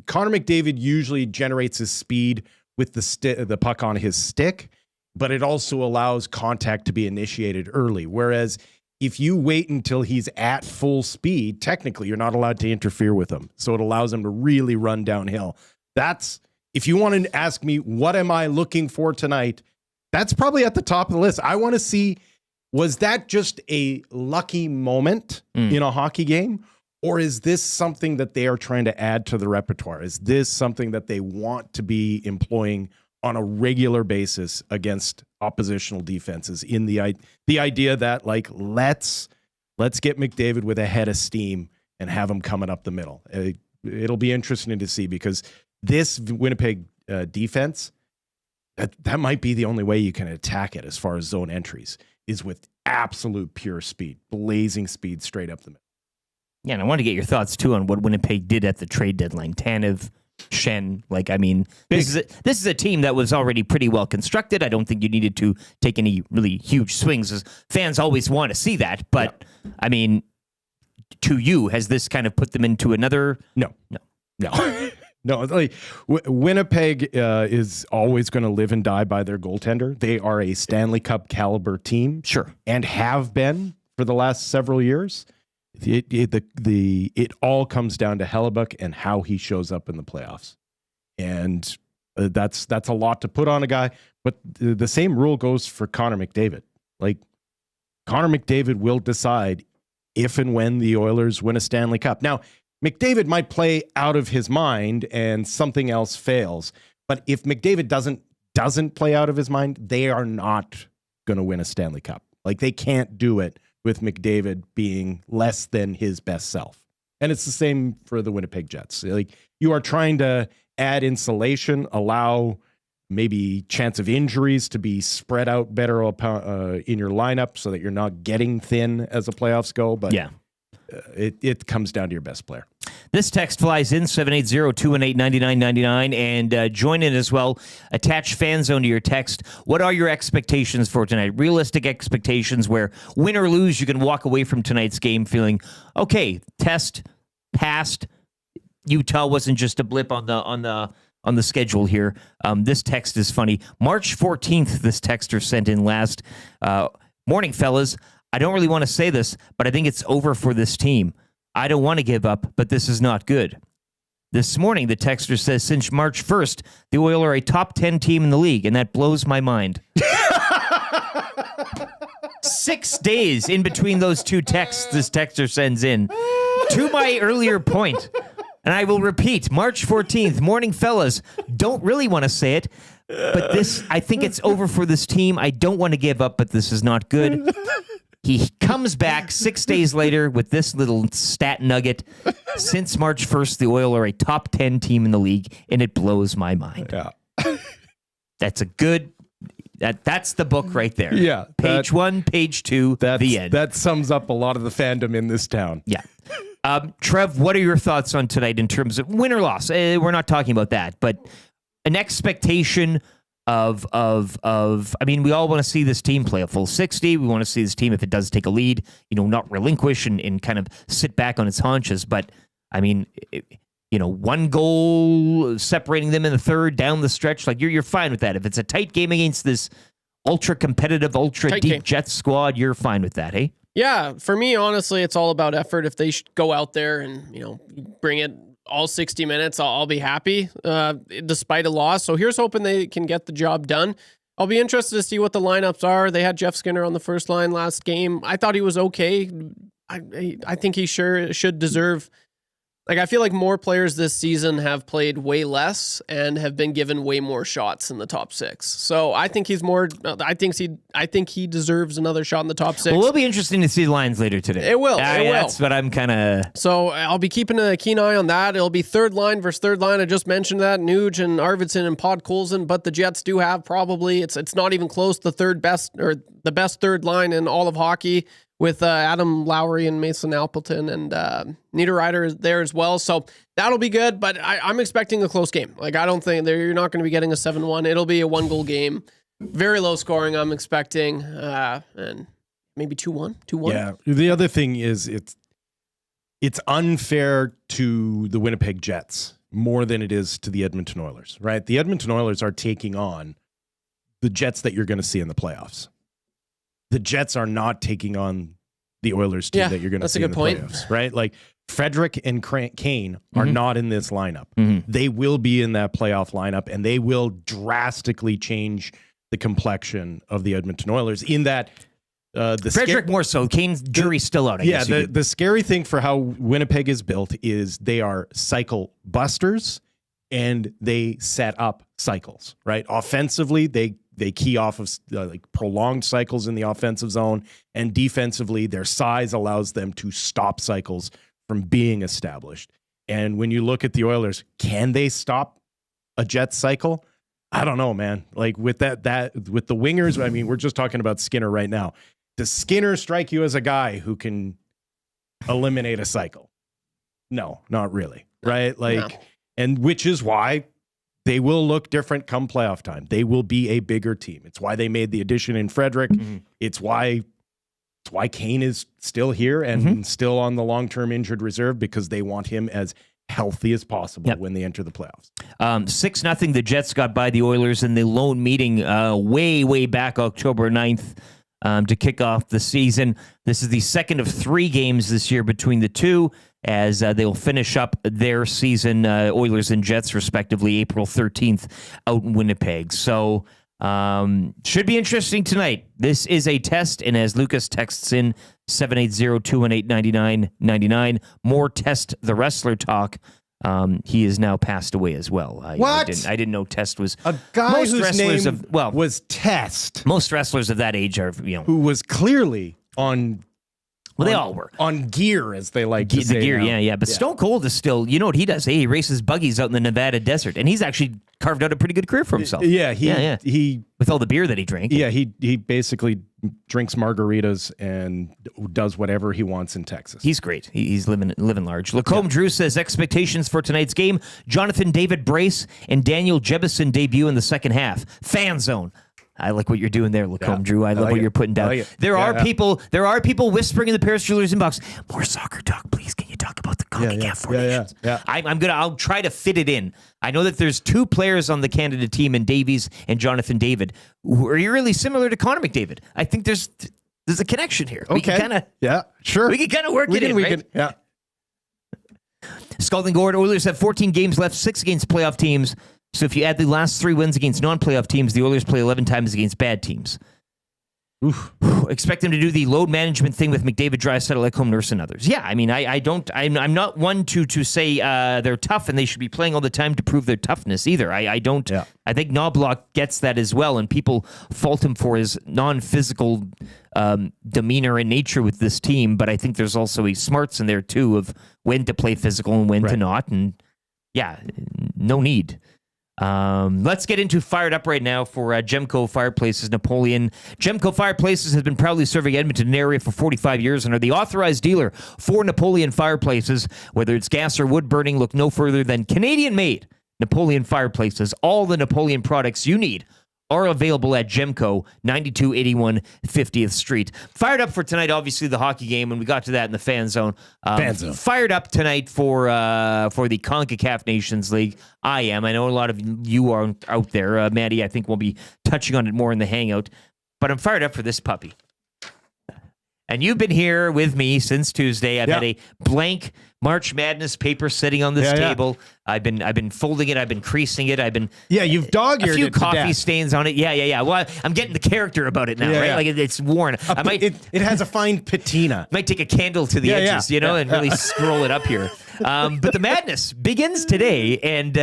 Connor McDavid usually generates his speed with the puck on his stick, but it also allows contact to be initiated early. Whereas if you wait until he's at full speed, technically you're not allowed to interfere with him. So it allows him to really run downhill. That's, if you want to ask me, what am I looking for tonight? That's probably at the top of the list. I want to see, was that just a lucky moment in a hockey game? Or is this something that they are trying to add to the repertoire? Is this something that they want to be employing on a regular basis against oppositional defenses, in the idea that, like, let's get McDavid with a head of steam and have him coming up the middle. It'll be interesting to see, because this Winnipeg defense, that might be the only way you can attack it as far as zone entries, is with absolute pure speed, blazing speed straight up the middle. Yeah, and I want to get your thoughts too on what Winnipeg did at the trade deadline. Tanev, Shen, this is a team that was already pretty well constructed. I don't think you needed to take any really huge swings, as fans always want to see that. But I mean, to you, has this kind of put them into another? No. Like, Winnipeg is always going to live and die by their goaltender. They are a Stanley Cup caliber team, sure, and have been for the last several years. It all comes down to Hellebuck and how he shows up in the playoffs, and that's a lot to put on a guy. But the same rule goes for Connor McDavid. Like, Connor McDavid will decide if and when the Oilers win a Stanley Cup. Now, McDavid might play out of his mind and something else fails, but if McDavid doesn't play out of his mind, they are not going to win a Stanley Cup. Like, they can't do it with McDavid being less than his best self. And it's the same for the Winnipeg Jets. Like, you are trying to add insulation, allow maybe chance of injuries to be spread out better in your lineup so that you're not getting thin as the playoffs go. But yeah, it comes down to your best player. This text flies in, 780-218-9999, and join in as well. Attach Fan Zone to your text. What are your expectations for tonight? Realistic expectations where, win or lose, you can walk away from tonight's game feeling, okay, test, past. Utah wasn't just a blip on the schedule here. This text is funny. March 14th, this texter sent in last. Morning, fellas. I don't really want to say this, but I think it's over for this team. I don't want to give up, but this is not good. This morning, the texter says, since March 1st, the Oilers are a top 10 team in the league, and that blows my mind. 6 days in between those two texts this texter sends in. To my earlier point, and I will repeat, March 14th, morning, fellas, don't really want to say it, but I think it's over for this team. I don't want to give up, but this is not good. He comes back 6 days later with this little stat nugget. Since March 1st, the Oilers are a top 10 team in the league, and it blows my mind. Yeah. That's a good... That's the book right there. Yeah. Page 1, page 2, the end. That sums up a lot of the fandom in this town. Yeah. Trev, what are your thoughts on tonight in terms of win or loss? We're not talking about that, but an expectation of I mean, we all want to see this team play a full 60. We want to see this team, if it does take a lead, not relinquish and kind of sit back on its haunches. But I mean, one goal separating them in the third down the stretch, like you're fine with that. If it's a tight game against this ultra competitive, ultra Tight deep game. Jets squad, you're fine with that, hey? Yeah, for me, honestly, it's all about effort. If they go out there and bring it all 60 minutes, I'll be happy, despite a loss. So here's hoping they can get the job done. I'll be interested to see what the lineups are. They had Jeff Skinner on the first line last game. I thought he was okay. I think he sure should deserve. Like, I feel like more players this season have played way less and have been given way more shots in the top six. So I think he's more. I think he deserves another shot in the top six. Well, it'll be interesting to see the lines later today. It will. It will. That's what I'm kind of. So I'll be keeping a keen eye on that. It'll be third line versus third line. I just mentioned that Nuge and Arvidsson and Podkolzin, but the Jets do have probably it's not even close the third best or the best third line in all of hockey, with Adam Lowry and Mason Appleton and Niederreiter is there as well. So that'll be good, but I'm expecting a close game. Like, I don't think you're not going to be getting a 7-1. It'll be a 1-goal game. Very low scoring, I'm expecting. And maybe 2-1. Yeah. The other thing is it's unfair to the Winnipeg Jets more than it is to the Edmonton Oilers, right? The Edmonton Oilers are taking on the Jets that you're going to see in the playoffs. The Jets are not taking on the Oilers team that you're going to see in the playoffs, right? Like, Frederick and Kane are not in this lineup. They will be in that playoff lineup, and they will drastically change the complexion of the Edmonton Oilers in that Frederick more so. Kane's jury's still out, I guess. The scary thing for how Winnipeg is built is they are cycle busters, and they set up cycles, right? Offensively, they key off of like prolonged cycles in the offensive zone, and defensively, their size allows them to stop cycles from being established. And when you look at the Oilers, can they stop a Jet cycle? I don't know, man. Like, with that with the wingers, I mean, we're just talking about Skinner right now. Does Skinner strike you as a guy who can eliminate a cycle? No, not really, right? Like, no. And which is why they will look different come playoff time. They will be a bigger team. It's why they made the addition in Frederick. It's why Kane is still here and still on the long-term injured reserve, because they want him as healthy as possible when they enter the playoffs. 6-0, the Jets got by the Oilers in the lone meeting way back October 9th to kick off the season. This is the second of 3 games this year between the two, as they will finish up their season, Oilers and Jets, respectively, April 13th out in Winnipeg. So should be interesting tonight. This is a test, and as Lucas texts in 780-218-9999, more Test the Wrestler talk. He is now passed away as well. What? I didn't know Test was a guy most whose wrestlers name was Test. Most wrestlers of that age are, who was clearly on. Well, they all were. On gear, as they like to say. The gear, now. yeah. But Stone Cold is still, you know what he does? He races buggies out in the Nevada desert, and he's actually carved out a pretty good career for himself. He with all the beer that he drank. Yeah, he basically drinks margaritas and does whatever he wants in Texas. He's great. He's living large. Lacombe Drew says expectations for tonight's game: Jonathan David Brace and Daniel Jebison debut in the second half. Fan zone. I like what you're doing there, Lacombe, Yeah. Drew. I love like what it. you're putting down. I like it. There Yeah, are yeah. There are people whispering in the Paris Jewelers inbox. More soccer talk, please. Can you talk about the CONCACAF formations? Yeah. I'll try to fit it in. I know that there's 2 players on the Canada team, in Davies and Jonathan David, who are really similar to Connor McDavid. I think there's a connection here. We Okay. can kind of sure. we can kind of work it in, right? Yeah. Scalding Gord, Oilers have 14 games left, 6 against playoff teams. So if you add the last 3 wins against non-playoff teams, the Oilers play 11 times against bad teams. Oof. Expect them to do the load management thing with McDavid, Draisaitl, Ekholm, Nurse, and others. Yeah, I mean, I'm not one to say they're tough and they should be playing all the time to prove their toughness either. I don't. Yeah. I think Knobloch gets that as well, and people fault him for his non-physical demeanor and nature with this team. But I think there's also a smarts in there too of when to play physical and when to not. And yeah, no need. Let's get into Fired Up right now for Gemco Fireplaces Napoleon. Gemco Fireplaces has been proudly serving Edmonton area for 45 years and are the authorized dealer for Napoleon Fireplaces. Whether it's gas or wood burning, look no further than Canadian-made Napoleon Fireplaces. All the Napoleon products you need are available at Gemco, 9281 50th Street. Fired up for tonight, obviously, the hockey game, and we got to that in the fan zone. Fired up tonight for the CONCACAF Nations League. I am. I know a lot of you are out there. Maddie, I think we'll be touching on it more in the hangout. But I'm fired up for this puppy. And you've been here with me since Tuesday. I've had a blank March Madness paper sitting on this table. I've been folding it. I've been creasing it. I've been You've dog-eared a few it to coffee death. stains on it. Yeah. Well, I'm getting the character about it now, right? Yeah. Like it's worn. I might It has a fine patina. might take a candle to the edges, and really scroll it up here. But the madness begins today, and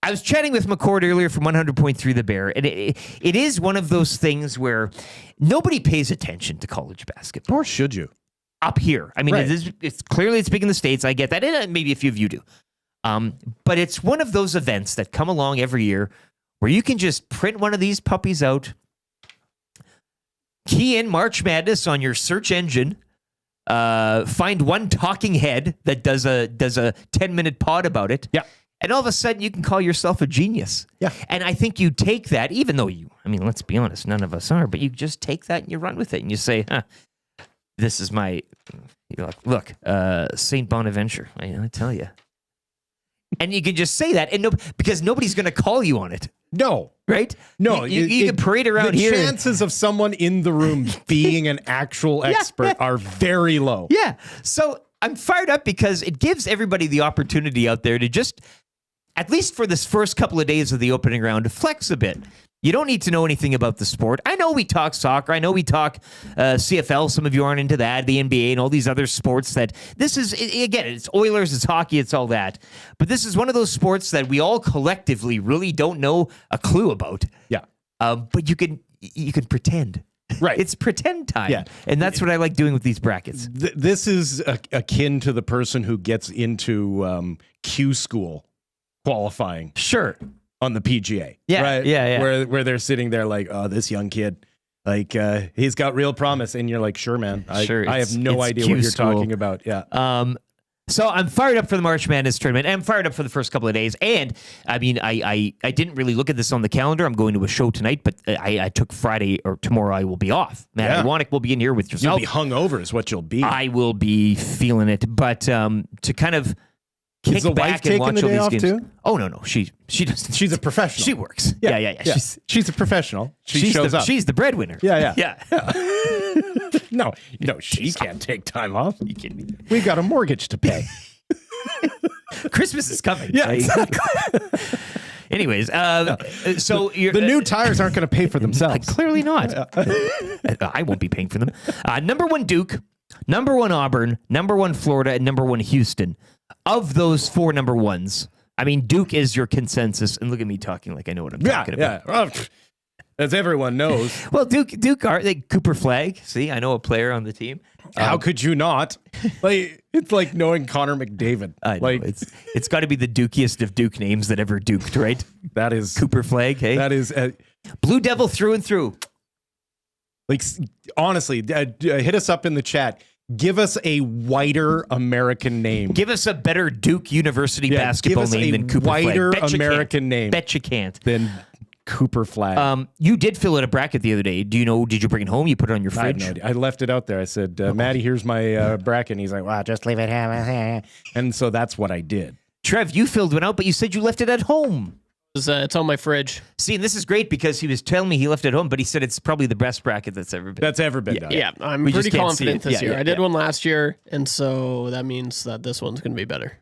I was chatting with McCord earlier from 100.3 The Bear, and it is one of those things where nobody pays attention to college basketball. Or should you? Up here. I mean, Right. it's clearly it's big in the States. I get that, and maybe a few of you do. But it's one of those events that come along every year where you can just print one of these puppies out, key in March Madness on your search engine, find one talking head that does a 10-minute pod about it. Yeah. And all of a sudden, you can call yourself a genius. Yeah. And I think you take that, even though let's be honest, none of us are, but you just take that and you run with it and you say, this is my, look, St. Bonaventure, I tell you. And you can just say that, and because nobody's going to call you on it, No. right? No. You can parade around here. The chances of someone in the room being an actual expert are very low. Yeah. So I'm fired up because it gives everybody the opportunity out there to just, at least for this first couple of days of the opening round, to flex a bit. You don't need to know anything about the sport. I know we talk soccer. I know we talk CFL. Some of you aren't into that, the NBA and all these other sports that this is, again, it's Oilers, it's hockey, it's all that. But this is one of those sports that we all collectively really don't know a clue about. Yeah. But you can pretend. Right. It's pretend time. Yeah. And that's what I like doing with these brackets. This is akin to the person who gets into Q school qualifying Sure. on the PGA. Yeah, Right? yeah. Where they're sitting there like, oh, this young kid, like he's got real promise. And you're like, sure, man. Sure, I have no it's idea Q what you're school. talking about. Yeah. So I'm fired up for the March Madness tournament. And I'm fired up for the first couple of days. And I mean, I didn't really look at this on the calendar. I'm going to a show tonight, but I took Friday or tomorrow. I will be off. Matt Iwanek will be in here with You'll yourself. be hungover is what you'll be. I will be feeling it. But to kind of kick Is the back wife and taking watch the all day these off games. too? Oh no, she doesn't. She's a professional. She works. Yeah. She's a professional. She She's shows the, up. She's the breadwinner. Yeah. No, she can't take time off. You kidding me? We've got a mortgage to pay. Christmas is coming. Yeah, right? exactly. Anyways, so you're, The new tires aren't going to pay for themselves. clearly not. I won't be paying for them. Number 1 Duke, number 1 Auburn, number 1 Florida, and number 1 Houston. Of those 4 number 1s, I mean, Duke is your consensus. And look at me talking like I know what I'm talking about. Well, as everyone knows. Well, Duke are they Cooper Flag. See, I know a player on the team. How could you not? Like it's like knowing Connor McDavid. I know, like it's got to be the dukiest of Duke names that ever duked, right? that is Cooper Flag. Hey, that is Blue Devil through and through. like honestly, hit us up in the chat. Give us a whiter American name. Give us a better Duke University Yeah, basketball give us name a than Cooper whiter Flag. Bet you American can't. name. Bet you can't. Than Cooper flag. You did fill out a bracket the other day. Do you know? Did you bring it home? You put it on your I have fridge? no idea. I left it out there. I said, Maddie, here's my bracket. And he's like, wow, just leave it here. And so that's what I did. Trev, you filled one out, but you said you left it at home. It's on my fridge. See, and this is great because he was telling me he left it at home, but he said it's probably the best bracket that's ever been. That's ever been done. Yeah, I'm We just pretty can't see confident it. this Yeah, year. yeah, I did yeah. one last year, and so that means that this one's going to be better.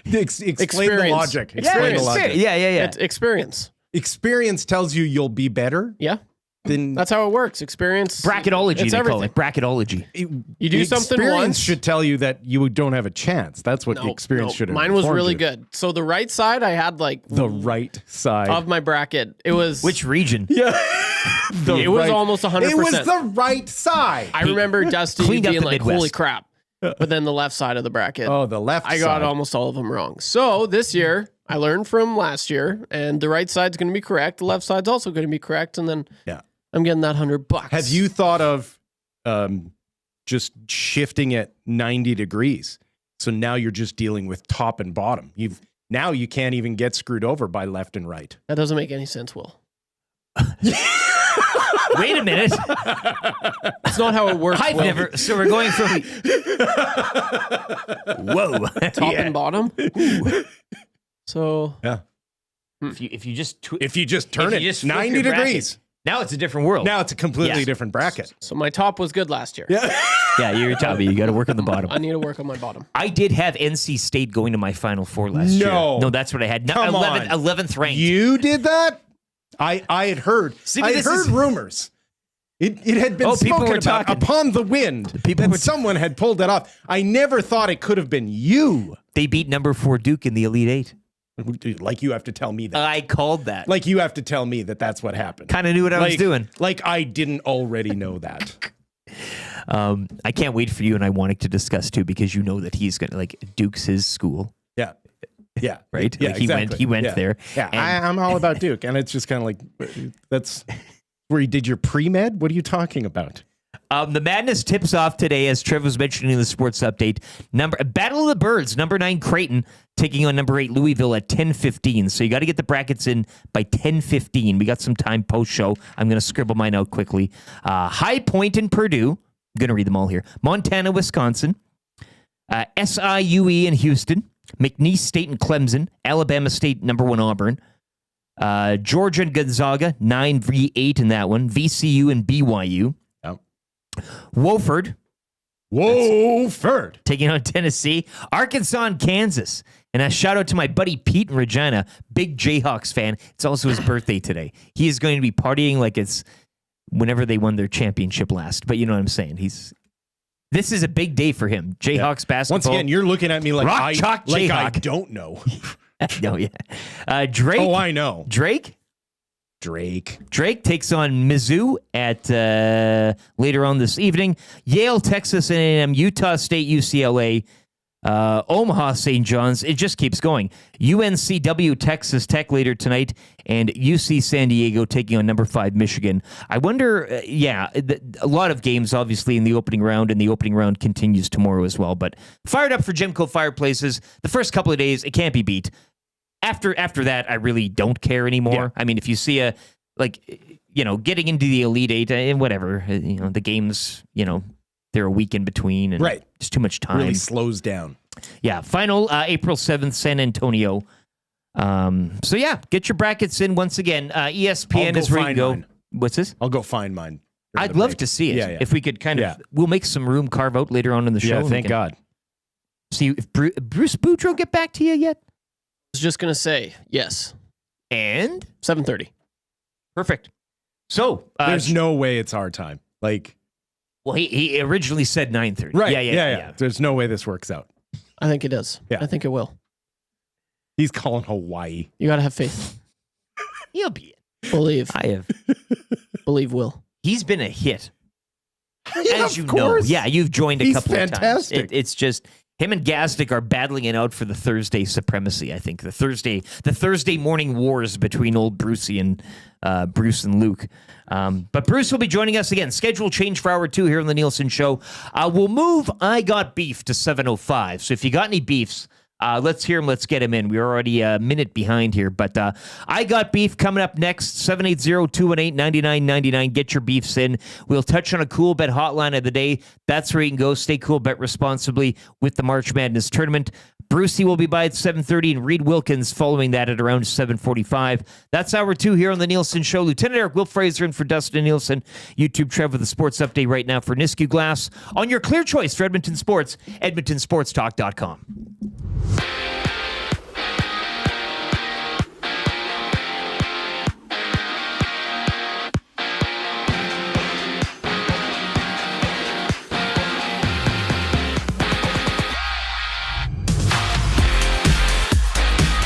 Explain the Experience. logic. Yeah, Explain the logic. Yeah. It's experience. Experience tells you you'll be better. Yeah, Then that's how it works. Experience. Bracketology, It's they call everything. it. Bracketology. You do something experience once. should tell you that you don't have a chance. That's what the experience should have. Mine was informed really you. good. So the right side, I had like The right side. of my bracket. It was Which region? The it was right- almost 100%. It was the right side. I remember Dustin cleaned up being the like, Midwest. "Holy crap!" But then the left side of the bracket, Oh, the left I side. got almost all of them wrong. So this year, I learned from last year, and the right side's going to be correct. The left side's also going to be correct, and then Yeah. I'm getting that $100. Have you thought of just shifting it 90 degrees? So now you're just dealing with top and bottom. Now you can't even get screwed over by left and right. That doesn't make any sense, Will. Wait a minute. That's not how it works. I've Will. never. So we're going from. Whoa. top and bottom. Ooh. So Yeah. If you just If you just turn If it you just flip 90 your bracket. degrees. now it's a different world. Now it's a completely Yes. different bracket. so my top was good last year. Yeah, you're Tommy. You got to work on the bottom. I need to work on my bottom. I did have NC State going to my Final Four last year. No. That's what I had. Come 11th, on. 11th ranked. You did that? I had heard. See, but I had this heard is- rumors. It had been Oh, people spoken were about talking. upon the wind People that were- someone had pulled that off. I never thought it could have been you. They beat number 4 Duke in the Elite Eight. Like you have to tell me that. I called that. Like you have to tell me that that's what happened. Kind of knew what I was doing. Like I didn't already know that. I can't wait for you and I wanted to discuss too because you know that he's going to like Duke's his school, Yeah. Yeah. right? Yeah, Like exactly. he went Yeah. there. Yeah. And- I'm all about Duke. And it's just kind of like, that's where you did your pre-med? What are you talking about? The madness tips off today, as Trev was mentioning in the sports update. Battle of the Birds, number 9 Creighton taking on number 8 Louisville at 10:15. So you got to get the brackets in by 10:15. We got some time post show. I'm going to scribble mine out quickly. High Point in Purdue. I'm going to read them all here. Montana, Wisconsin. SIUE in Houston. McNeese State and Clemson. Alabama State, number 1 Auburn. Georgia and Gonzaga, 9v8 in that one. VCU and BYU. Yep. Wofford Wofford. taking on Tennessee. Arkansas and Kansas. And a shout out to my buddy Pete in Regina, big Jayhawks fan. It's also his birthday today. He is going to be partying like it's whenever they won their championship last. But you know what I'm saying? This is a big day for him. Jayhawks basketball. Once again, you're looking at me like Rock, chalk, I Jayhawk. don't know. no, yeah. Drake. Oh, I know. Drake Drake. takes on Mizzou at later on this evening. Yale, Texas A&M, Utah State, UCLA, Omaha, St. John's. It just keeps going. UNCW, Texas Tech later tonight, and UC San Diego taking on number 5 Michigan. I wonder, a lot of games obviously in the opening round, and the opening round continues tomorrow as well. But fired up for Gemco Fireplaces. The first couple of days, it can't be beat. After that, I really don't care anymore. Yeah. I mean, if you see getting into the Elite Eight and whatever, the games, they're a week in between, and Right. it's too much time. Really slows down. Yeah, final April 7th, San Antonio. So yeah, get your brackets in once again. ESPN I'll go is ready to find go. mine. What's this? I'll go find mine. during I'd the love break. to see it. Yeah, yeah. If we could kind of, Yeah. we'll make some room carve out later on in the show. Yeah, and we thank can God. See if Bruce Boudreau get back to you yet? I was just gonna say yes. And 7:30. perfect. So There's no way it's our time. Like, well, he originally said 9:30. right. Yeah. There's no way this works out. I think it is. Yeah. I think it will. He's calling Hawaii. You gotta have faith. He'll be it. Believe. I have. Believe Will. He's been a hit. Yeah, As of you course. know. Yeah, you've joined a He's couple of fantastic. times. It's just him and Gazdick are battling it out for the Thursday supremacy, I think. The Thursday morning wars between old Brucey and Bruce and Luke. But Bruce will be joining us again. Schedule change for hour 2 here on the Nielsen Show. We'll move I Got Beef to 7:05. So if you got any beefs, Let's hear him. Let's get him in. We're already a minute behind here, but I got beef coming up next. 780-218-9999. Get your beefs in. We'll touch on a Coolbet hotline of the day. That's where you can go. Stay cool, bet responsibly with the March Madness tournament. Brucey will be by at 7:30 and Reid Wilkins following that at around 7:45. That's hour 2 here on the Nielson Show. Lieutenant Eric Will Fraser in for Dustin Nielson. YouTube Trev with the sports update right now for Nisku Glass on your clear choice for Edmonton Sports, edmontonsportstalk.com.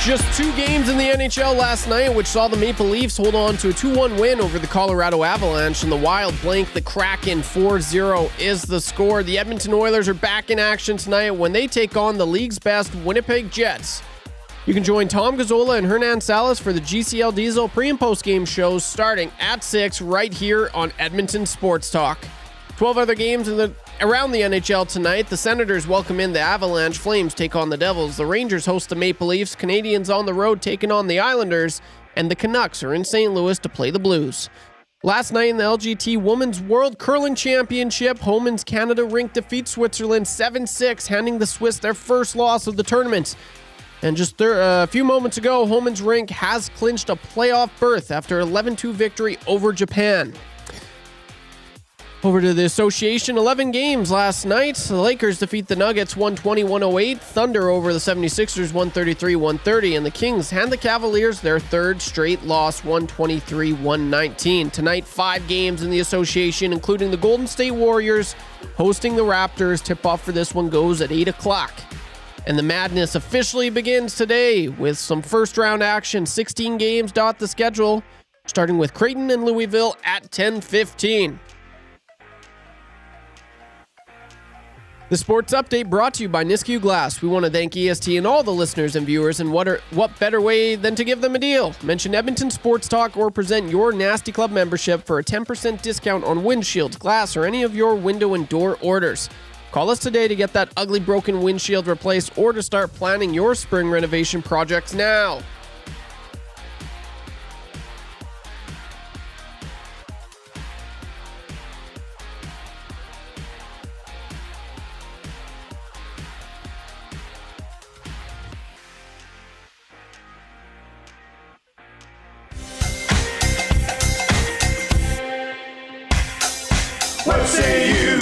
Just 2 games in the NHL last night, which saw the Maple Leafs hold on to a 2-1 win over the Colorado Avalanche, and the Wild blank the Kraken 4-0 is the score. The Edmonton Oilers are back in action tonight when they take on the league's best Winnipeg Jets. You can join Tom Gazzola and Hernan Salas for the GCL Diesel pre- and post-game shows starting at 6 right here on Edmonton Sports Talk. 12 other games around the NHL tonight. The Senators welcome in the Avalanche. Flames take on the Devils. The Rangers host the Maple Leafs. Canadians on the road taking on the Islanders. And the Canucks are in St. Louis to play the Blues. Last night in the LGT Women's World Curling Championship, Homan's Canada Rink defeats Switzerland 7-6, handing the Swiss their first loss of the tournament. And just a few moments ago, Homan's Rink has clinched a playoff berth after 11-2 victory over Japan. Over to the association, 11 games last night. The Lakers defeat the Nuggets 120-108. Thunder over the 76ers 133-130. And the Kings hand the Cavaliers their third straight loss 123-119. Tonight, 5 games in the association, including the Golden State Warriors hosting the Raptors. Tip-off for this one goes at 8 o'clock. And the madness officially begins today with some first-round action. 16 games dot the schedule, starting with Creighton and Louisville at 10:15. The sports update brought to you by Nisku Glass. We want to thank EST and all the listeners and viewers, and what better way than to give them a deal? Mention Edmonton Sports Talk or present your Nasty Club membership for a 10% discount on windshields, glass, or any of your window and door orders. Call us today to get that ugly broken windshield replaced or to start planning your spring renovation projects now. What say you?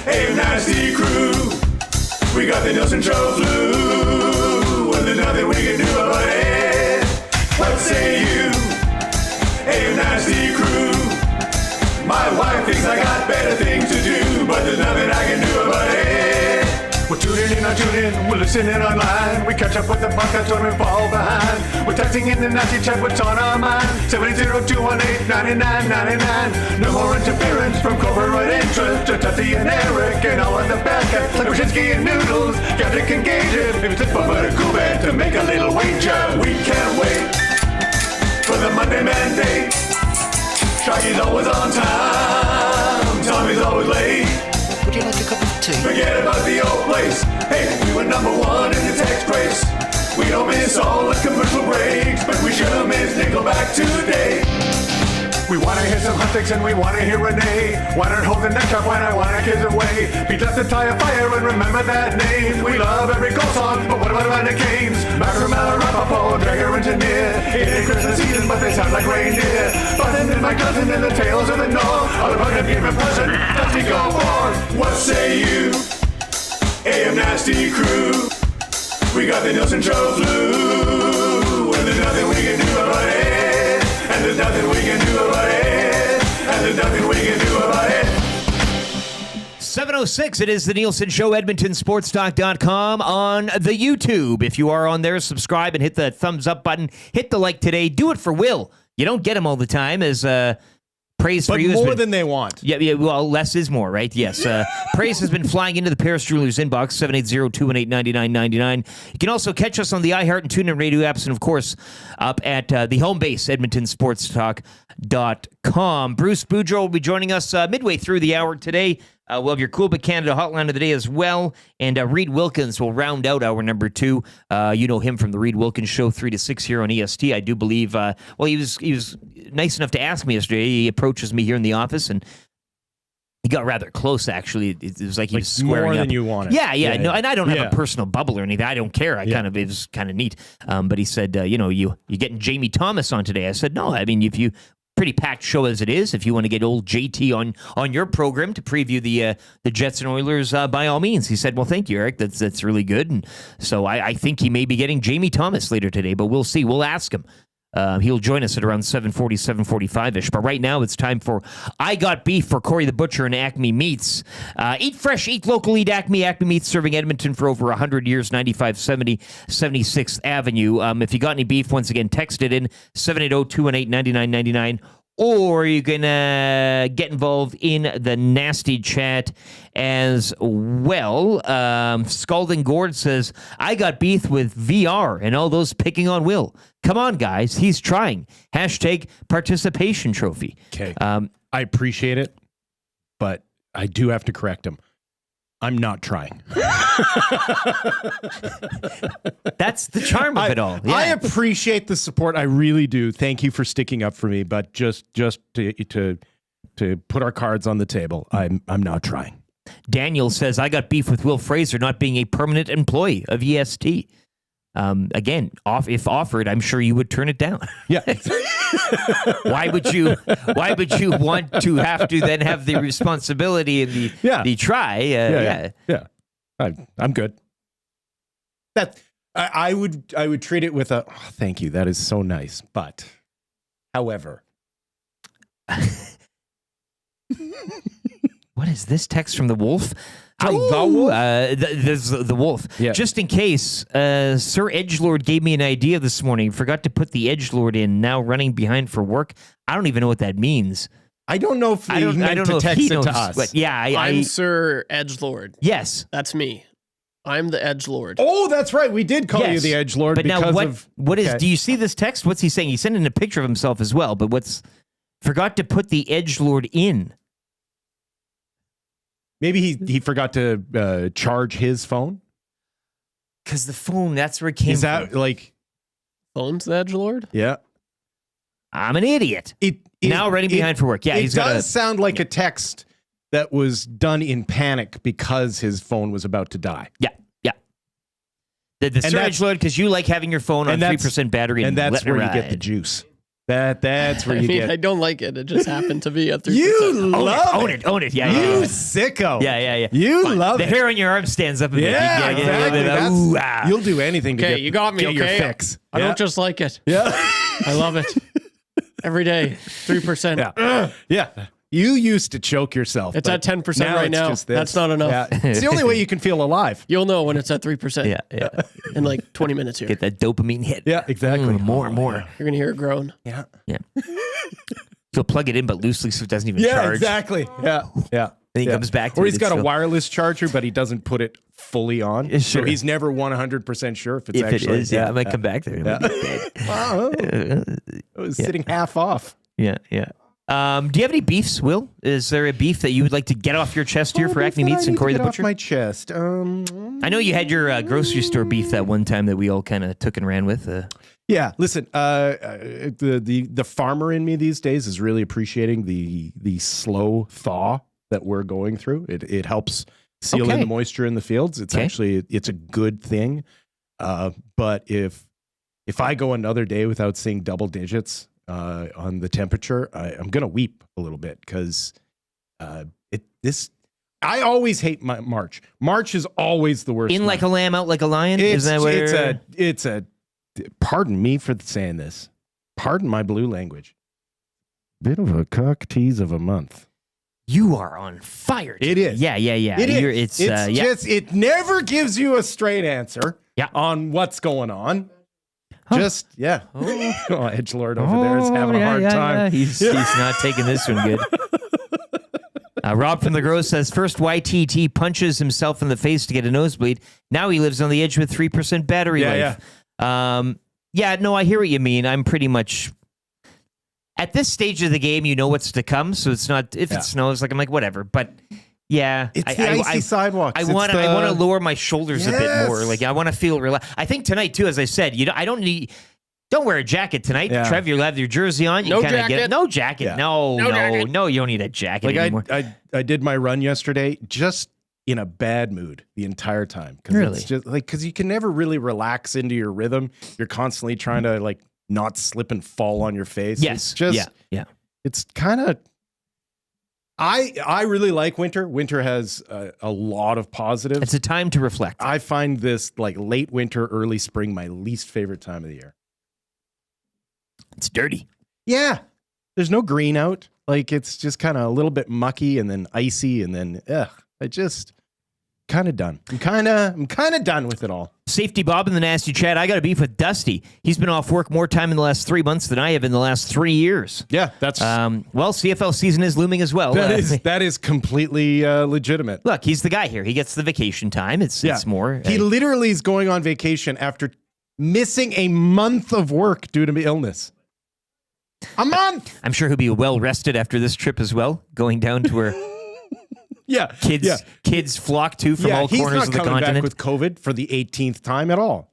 Hey, nasty crew. We got the Nielson Show flu. Well, there's nothing we can do about it. What say you? Hey, nasty crew. My wife thinks I got better things to do, but there's nothing I can do about it. We're tuning in, not tuning in, we're listening online. We catch up with the podcast when we fall behind. We're texting in the nasty chat, what's on our mind. 780-218-9999. No more interference from corporate interest. To Dusty and Eric and all of the bad cats like Brzezinski and Noodles. Captain can gauge it, if it's a fun but a Coolbet to make a little wager. We can't wait for the Monday Mandate. Shaggy's always on time, Tommy's always late. Would you like a cup of tea? Forget about the old place. Hey, we were number 1 in the text race. We don't miss all the commercial breaks, but we sure miss Nickelback today. We wanna hear some hot takes and we wanna hear Renee. Why not hold the neck up when I wanna kiss away? Beat left the tire fire and remember that name. We love every goal song, but what about the games? Macramel, Rapaport, Dragger, Engineer. It ain't Christmas season, but they sound like reindeer. Button and my cousin and the tales of the North. All about the game and present, Dusty go forth. What say you? AM Nasty crew. We got the Nielson Show flu. Well, there's nothing we can do about it. And there's nothing we can do about it. And there's nothing we can do about it. 7:06, it is the Nielson Show, edmontonsportstalk.com on the YouTube. If you are on there, subscribe and hit the thumbs up button. Hit the like today. Do it for Will. You don't get him all the time as praise But for you. more than they want. Yeah, well, less is more, right? Yes. Praise has been flying into the Paris Jewelers inbox, 780-218-9999. You can also catch us on the iHeart and TuneIn radio apps, and, of course, up at the home base, edmontonsportstalk.com. Bruce Boudreau will be joining us midway through the hour today. We'll have your Coolbet Canada hotline of the day as well. And Reid Wilkins will round out our number 2. You know him from the Reid Wilkins Show, 3 to 6 here on EST. I do believe, he was nice enough to ask me yesterday. He approaches me here in the office, and he got rather close, actually. It was like he was squaring more up. than you wanted. Yeah. No, and I don't have Yeah. a personal bubble or anything. I don't care. It was kind of neat. But he said, you getting Jamie Thomas on today? I said, no. I mean, if you pretty packed show as it is, if you want to get old JT on your program to preview the Jets and Oilers, by all means. He said, well, thank you, Eric. That's really good. And so I think he may be getting Jamie Thomas later today, but we'll see. We'll ask him. He'll join us at around 7:40, 7:45-ish. But right now, it's time for I Got Beef for Corey the Butcher and Acme Meats. Eat fresh, eat local, eat Acme. Acme Meats serving Edmonton for over 100 years, 9570 76th Avenue. If you got any beef, once again, text it in 780-218-9999. Or you can get involved in the nasty chat as well. Scalding Gord says, I got beef with VR and all those picking on Will. Come on, guys. He's trying. Hashtag participation trophy. Okay. I appreciate it, but I do have to correct him. I'm not trying. That's the charm of it all. Yeah. I appreciate the support. I really do. Thank you for sticking up for me. But just to put our cards on the table, I'm not trying. Daniel says, I got beef with Will Fraser not being a permanent employee of EST. Again, if offered, I'm sure you would turn it down. Yeah. Why would you want to have to then have the responsibility and the try? Yeah. I'm good. That I would treat it with a thank you. That is so nice. But however, what is this text from the Wolf? From the Wolf? There's the Wolf. Yeah. Just in case, Sir Edgelord gave me an idea this morning. Forgot to put the Edgelord in. Now running behind for work. I don't even know what that means. I don't know if I don't know to if text he it knows, to us. but yeah, I'm Sir Edgelord. Yes. That's me. I'm the Edgelord. Oh, that's right. We did call you the Edgelord. But now, what is? Okay. Do you see this text? What's he saying? He's sending a picture of himself as well. But forgot to put the Edgelord in. Maybe he forgot to charge his phone. Because the phone, that's where it came Is that from. like Phone's the Edgelord? Yeah. I'm an idiot. Now running behind for work. Yeah, it does sound like a text that was done in panic because his phone was about to die. Yeah. The Sir Edgelord, because you like having your phone on 3% battery, and that's letting where it you ride. get the juice. That's where you get. I don't like it. It just happened to be at 3%. You love Own it. Yeah, you yeah. sicko. Yeah. You love the it. hair on your arm stands up a bit. Yeah, You get a little bit of exactly. ooh, ah. You'll do anything to Okay, get, you got me, get your okay? fix. I don't just like it. Yeah. I love it. Every day, 3%. Yeah. You used to choke yourself. It's but at 10% now right it's now. just this. That's not enough. Yeah. It's the only way you can feel alive. You'll know when it's at 3%. Yeah. In like 20 minutes here. Get that dopamine hit. Yeah, exactly. More. You're going to hear it groan. Yeah. He'll plug it in, but loosely, so it doesn't even Yeah, charge. exactly. Yeah. Then he comes back to Or it, he's got it's a still- wireless charger, but he doesn't put it fully on. Yeah, So sure. he's never 100% sure if it's If actually. it is, I might come back there. It might be dead. Wow. It was sitting half off. Yeah. Do you have any beefs, Will? Is there a beef that you would like to get off your chest here for Acme Meats and Corey the Butcher? Off my chest. I know you had your grocery store beef that one time that we all kind of took and ran with. Yeah, listen, the farmer in me these days is really appreciating the slow thaw that we're going through. It helps seal in the moisture in the fields. It's actually it's a good thing. But if I go another day without seeing double digits on the temperature, I'm gonna weep a little bit because I always hate March. March is always the worst. In like a lamb, out like a lion. It's, Is that what it's a pardon me for saying this. Pardon my blue language. Bit of a cock tease of a month. You are on fire. It is. Yeah. It is. It's just it never gives you a straight answer on what's going on. Huh. Just Edgelord over there is having a hard time. He's not taking this one good. Rob from the Grove says, first YTT punches himself in the face to get a nosebleed. Now he lives on the edge with 3% battery life. No, I hear what you mean. I'm pretty much at this stage of the game, you know what's to come. So it's not, if it snows, I'm like, whatever. But Yeah, It's the icy sidewalks. I It's want the- to lower my shoulders a bit Yes. more. Like I want to feel relaxed. I think tonight too, as I said, don't wear a jacket tonight, Yeah. Trev. You'll have your jersey on. You No kinda jacket. no jacket. Yeah. No, No jacket. no. You don't need a jacket Like anymore. I did my run yesterday just in a bad mood the entire time. Really? It's just like, because you can never really relax into your rhythm. You're constantly trying to like not slip and fall on your face. Yes. It's just, yeah. it's kind of, I really like winter. Winter has a lot of positives. It's a time to reflect. I find this like late winter, early spring, my least favorite time of the year. It's dirty. Yeah. There's no green out. Like it's just kind of a little bit mucky and then icy and then I just kind of done. I'm kind of done with it all. Safety Bob in the nasty chat. I got a beef with Dusty. He's been off work more time in the last 3 months than I have in the last 3 years. Yeah, that's Well, CFL season is looming as well. that is completely legitimate. Look, he's the guy here. He gets the vacation time. It's more. He literally is going on vacation after missing a month of work due to illness. A month. I'm sure he'll be well rested after this trip as well, going down to where Yeah, kids flock to from all he's corners not of the coming continent. back with COVID for the 18th time at all.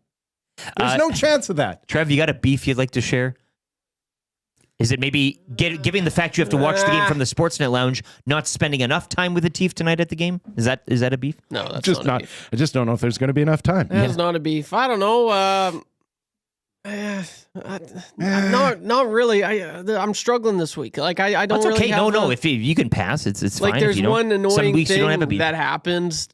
There's no chance of that. Trev, you got a beef you'd like to share? Is it maybe giving the fact you have to watch the game from the Sportsnet lounge, not spending enough time with the Teef tonight at the game? Is that a beef? No, that's Just not. A beef. I just don't know if there's going to be enough time. That's not a beef. I don't know. Not really. I'm struggling this week. Like I don't. That's really okay. have No. the- If you can pass, it's like fine. there's if you don't. one Some annoying weeks you don't have a thing beef. that happens,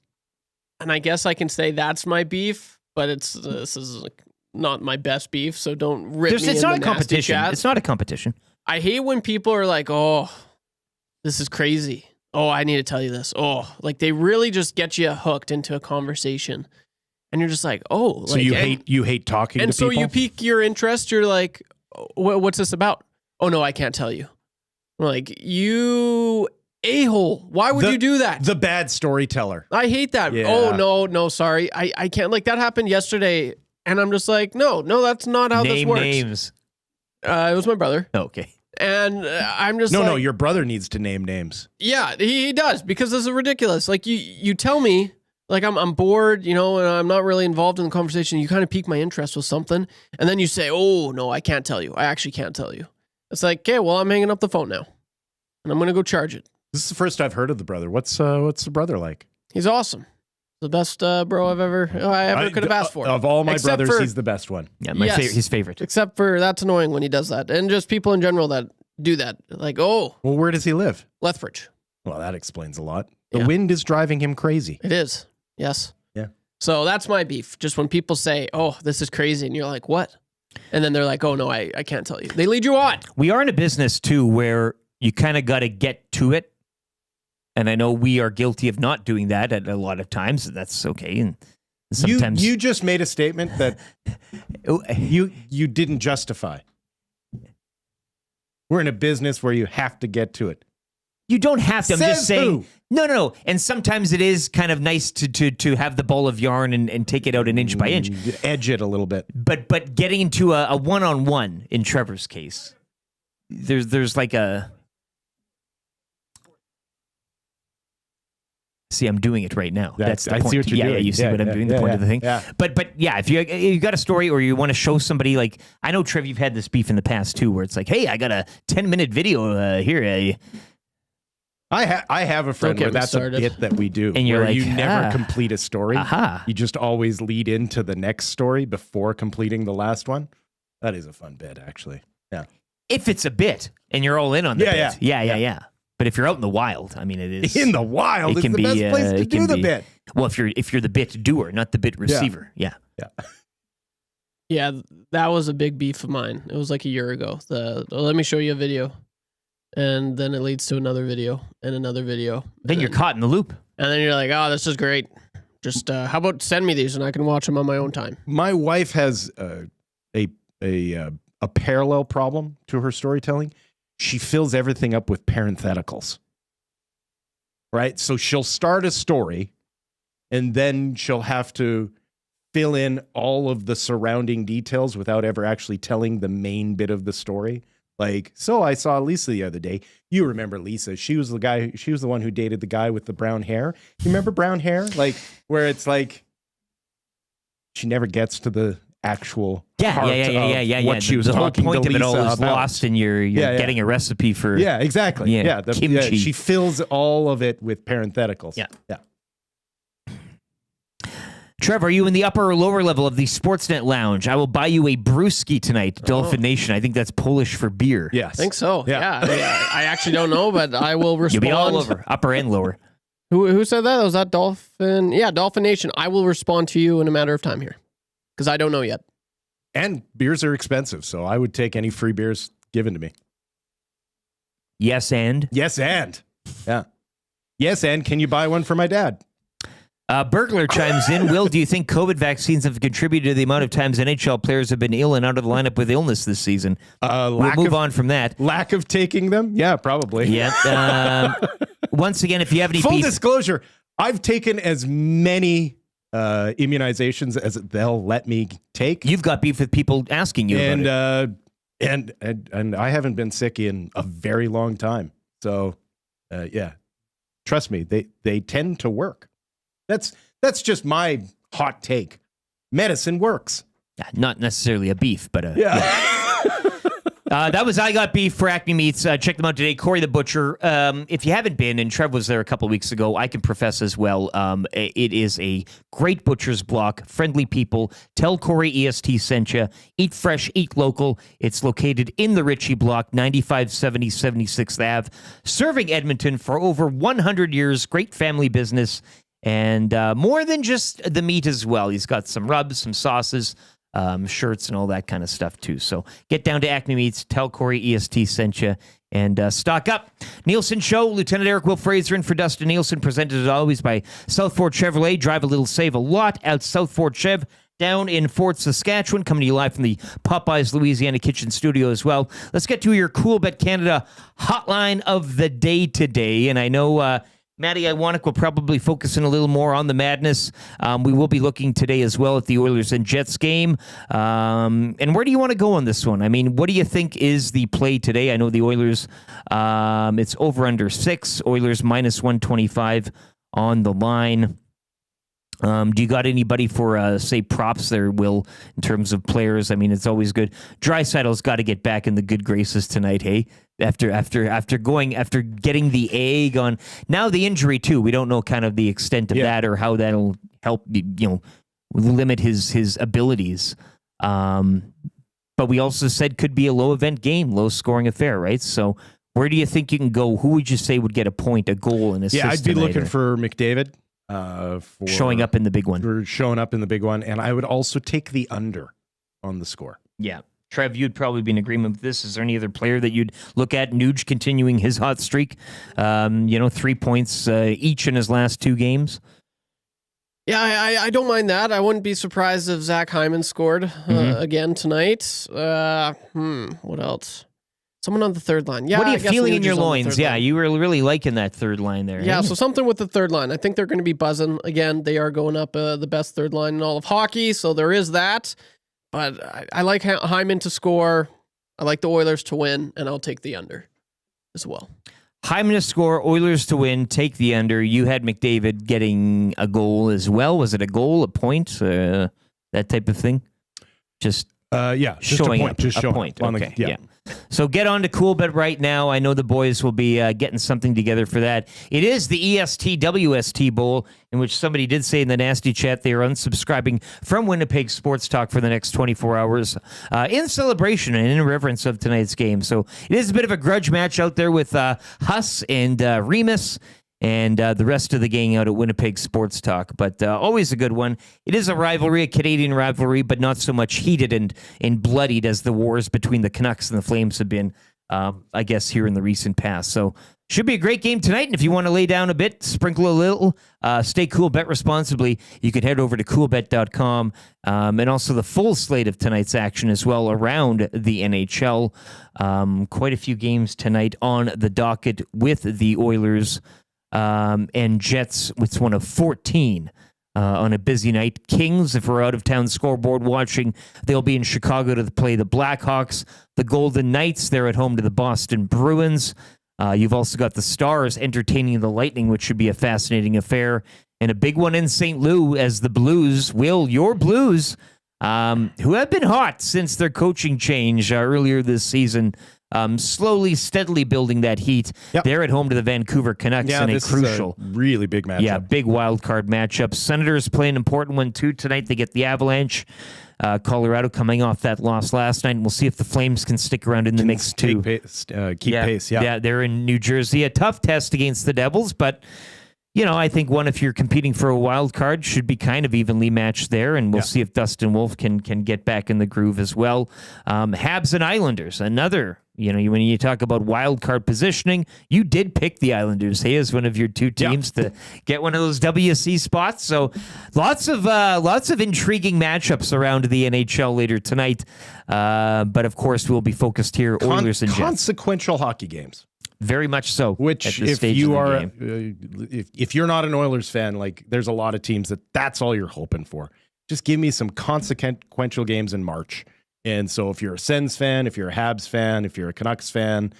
and I guess I can say that's my beef, but this is like not my best beef. So don't rip me It's in not the a nasty competition. chat. It's not a competition. I hate when people are like, "Oh, this is crazy. Oh, I need to tell you this. Oh," like they really just get you hooked into a conversation, and you're just like, "Oh." So like, you hate talking and to so people? you pique your interest. You're like, what's this about? Oh, no, I can't tell you. I'm like, you a-hole. Why would you do that? The bad storyteller. I hate that. Yeah. Oh, no, sorry. I can't. Like, that happened yesterday, and I'm just like, no, that's not how this Name works. names. It was my brother. Okay. And I'm just No, like, no, your brother needs to name names. yeah, he does, because this is ridiculous. Like, you tell me, like, I'm bored, and I'm not really involved in the conversation. You kind of pique my interest with something, and then you say, oh, no, I can't tell you. I actually can't tell you. It's like, okay, well, I'm hanging up the phone now, and I'm going to go charge it. This is the first I've heard of the brother. What's the brother like? He's awesome. The best bro I ever could have asked for. Of all my Except brothers, for- he's the best one. Yeah, Yes. his favorite. Except for that's annoying when he does that. And just people in general that do that. Like, oh, Well, where does he live? Lethbridge. Well, that explains a lot. The Yeah. wind is driving him crazy. It is. Yes. Yeah. So that's my beef. Just when people say, oh, this is crazy. And you're like, what? And then they're like, oh, no, I can't tell you. They lead you on. We are in a business too where you kind of got to get to it. And I know we are guilty of not doing that at a lot of times. That's okay. And sometimes You just made a statement that you didn't justify. We're in a business where you have to get to it. you don't have to. I'm Says just saying. who? No. And sometimes it is kind of nice to have the ball of yarn and take it out an inch by inch. Edge it a little bit. But getting into a one-on-one in Trevor's case, there's like a. See, I'm doing it right now. That's the I point. see what you're doing. Yeah, you see what I'm doing. The point of the thing. Yeah. But yeah, if you got a story or you want to show somebody, like I know Trev, you've had this beef in the past too, where it's like, hey, I got a 10-minute video here. I have a friend Don't get where me that's started. a bit that we do. And you're where like, you never complete a story. Aha. You just always lead into the next story before completing the last one. That is a fun bit, actually. Yeah. If it's a bit and you're all in on the Yeah, bit. yeah. Yeah. But if you're out in the wild, I mean, it is In the wild, It it's can the be, best place to it do can the be- bit. Well, if you're the bit doer, not the bit receiver. Yeah. Yeah, that was a big beef of mine. It was like a year ago. Let me show you a video. And then it leads to another video and another video. Then and you're caught in the loop. And then you're like, oh, this is great. Just how about send me these and I can watch them on my own time. My wife has a parallel problem to her storytelling. She fills everything up with parentheticals. Right? So she'll start a story and then she'll have to fill in all of the surrounding details without ever actually telling the main bit of the story. Like, so I saw Lisa the other day. You remember Lisa? She was the one who dated the guy with the brown hair. You remember brown hair? Like, where it's like she never gets to the actual heart of what she was the whole talking point to of it all Lisa is about. lost, and you're getting a recipe for exactly. kimchi. She fills all of it with parentheticals. Yeah. Trevor, are you in the upper or lower level of the Sportsnet Lounge? I will buy you a brewski tonight, Dolphin Nation. I think that's Polish for beer. Yes. I think so. Yeah. I actually don't know, but I will respond. You'll be all over, upper and lower. Who said that? Was that Dolphin? Yeah, Dolphin Nation. I will respond to you in a matter of time here because I don't know yet. And beers are expensive, so I would take any free beers given to me. Yes, and? Yes, and. Yeah. Yes, and can you buy one for my dad? Burglar chimes in. Will, do you think COVID vaccines have contributed to the amount of times NHL players have been ill and out of the lineup with illness this season? We'll move on from that. Lack of taking them? Yeah, probably. Yeah. Once again, if you have any full disclosure, I've taken as many immunizations as they'll let me take. You've got beef with people asking you about it. And I haven't been sick in a very long time. So, yeah, trust me, they tend to work. That's just my hot take. Medicine works. Not necessarily a beef, but yeah. That was I Got Beef for Acme Meats. Check them out today. Corey the Butcher. If you haven't been, and Trev was there a couple of weeks ago, I can profess as well. It is a great butcher's block. Friendly people. Tell Corey EST sent you. Eat fresh, eat local. It's located in the Ritchie block, 9570 76th Ave. Serving Edmonton for over 100 years. Great family business. And more than just the meat as well. He's got some rubs, some sauces, shirts, and all that kind of stuff too. So get down to Acme Meats, tell Corey EST sent you, and stock up. Nielson Show, Lieutenant Eric Will Fraser in for Dustin Nielson, presented as always by South Fort Chevrolet. Drive a little, save a lot at South Fort Chev. Down in Fort Saskatchewan, coming to you live from the Popeyes Louisiana Kitchen Studio as well. Let's get to your Coolbet Canada hotline of the day today. And I know Matty Iwanek will probably focus in a little more on the madness. We will be looking today as well at the Oilers and Jets game. And where do you want to go on this one? I mean, what do you think is the play today? I know the Oilers, it's over under 6. Oilers minus 125 on the line. Do you got anybody for, say, props there, Will, in terms of players? I mean, it's always good. Draisaitl's got to get back in the good graces tonight, hey? After getting the egg on now the injury too. We don't know kind of the extent of that or how that'll help limit his abilities. But we also said could be a low event game, low scoring affair, right? So where do you think you can go? Who would you say would get a point, a goal, and assist? Yeah, I'd be tonight, looking for McDavid. For showing up in the big one. For showing up in the big one, and I would also take the under on the score. Yeah. Trev, you'd probably be in agreement with this. Is there any other player that you'd look at? Nuge continuing his hot streak. 3 points each in his last 2 games. Yeah, I don't mind that. I wouldn't be surprised if Zach Hyman scored again tonight. What else? Someone on the third line. Yeah. What are you I guess feeling in Nuge your is on the loins? third Yeah, line. you were really liking that third line there. Yeah, eh? so something with the third line. I think they're going to be buzzing. Again, they are going up the best third line in all of hockey, so there is that. But I like Hyman to score. I like the Oilers to win, and I'll take the under as well. Hyman to score, Oilers to win, take the under. You had McDavid getting a goal as well. Was it a goal, a point, that type of thing? Just showing up. Just a showing point. up. Okay, yeah. So get on to Coolbet right now. I know the boys will be getting something together for that. It is the EST-WST Bowl, in which somebody did say in the nasty chat they are unsubscribing from Winnipeg Sports Talk for the next 24 hours in celebration and in reverence of tonight's game. So it is a bit of a grudge match out there with Huss and Remus and the rest of the gang out at Winnipeg Sports Talk. But always a good one. It is a rivalry, a Canadian rivalry, but not so much heated and bloodied as the wars between the Canucks and the Flames have been, I guess, here in the recent past. So should be a great game tonight. And if you want to lay down a bit, sprinkle a little, stay cool, bet responsibly, you could head over to coolbet.com and also the full slate of tonight's action as well around the NHL. Quite a few games tonight on the docket with the Oilers and Jets. It's one of 14 on a busy night. Kings, if we're out of town scoreboard watching, they'll be in Chicago to play the Blackhawks. The Golden Knights, they're at home to the Boston Bruins. You've also got the Stars entertaining the Lightning, which should be a fascinating affair. And a big one in St. Louis as the Blues, your Blues, who have been hot since their coaching change earlier this season, slowly, steadily building that heat. Yep. They're at home to the Vancouver Canucks in a crucial, really big matchup. yeah, big wild card matchup. Senators play an important one too tonight. They get the Avalanche. Colorado coming off that loss last night, and we'll see if the Flames can stick around in the mix too. Keep pace. Yeah, they're in New Jersey. A tough test against the Devils, but I think one, if you're competing for a wild card, should be kind of evenly matched there, and we'll see if Dustin Wolf can get back in the groove as well. Habs and Islanders, another. When you talk about wild card positioning, you did pick the Islanders, as one of your two teams to get one of those WC spots. So lots of intriguing matchups around the NHL later tonight. But of course, we'll be focused here. Oilers and Jets. Consequential hockey games. Very much so. Which, at this if stage you of the are, game. if you're not an Oilers fan, there's a lot of teams that's all you're hoping for. Just give me some consequential games in March. And so, if you're a Sens fan, if you're a Habs fan, if you're a Canucks fan,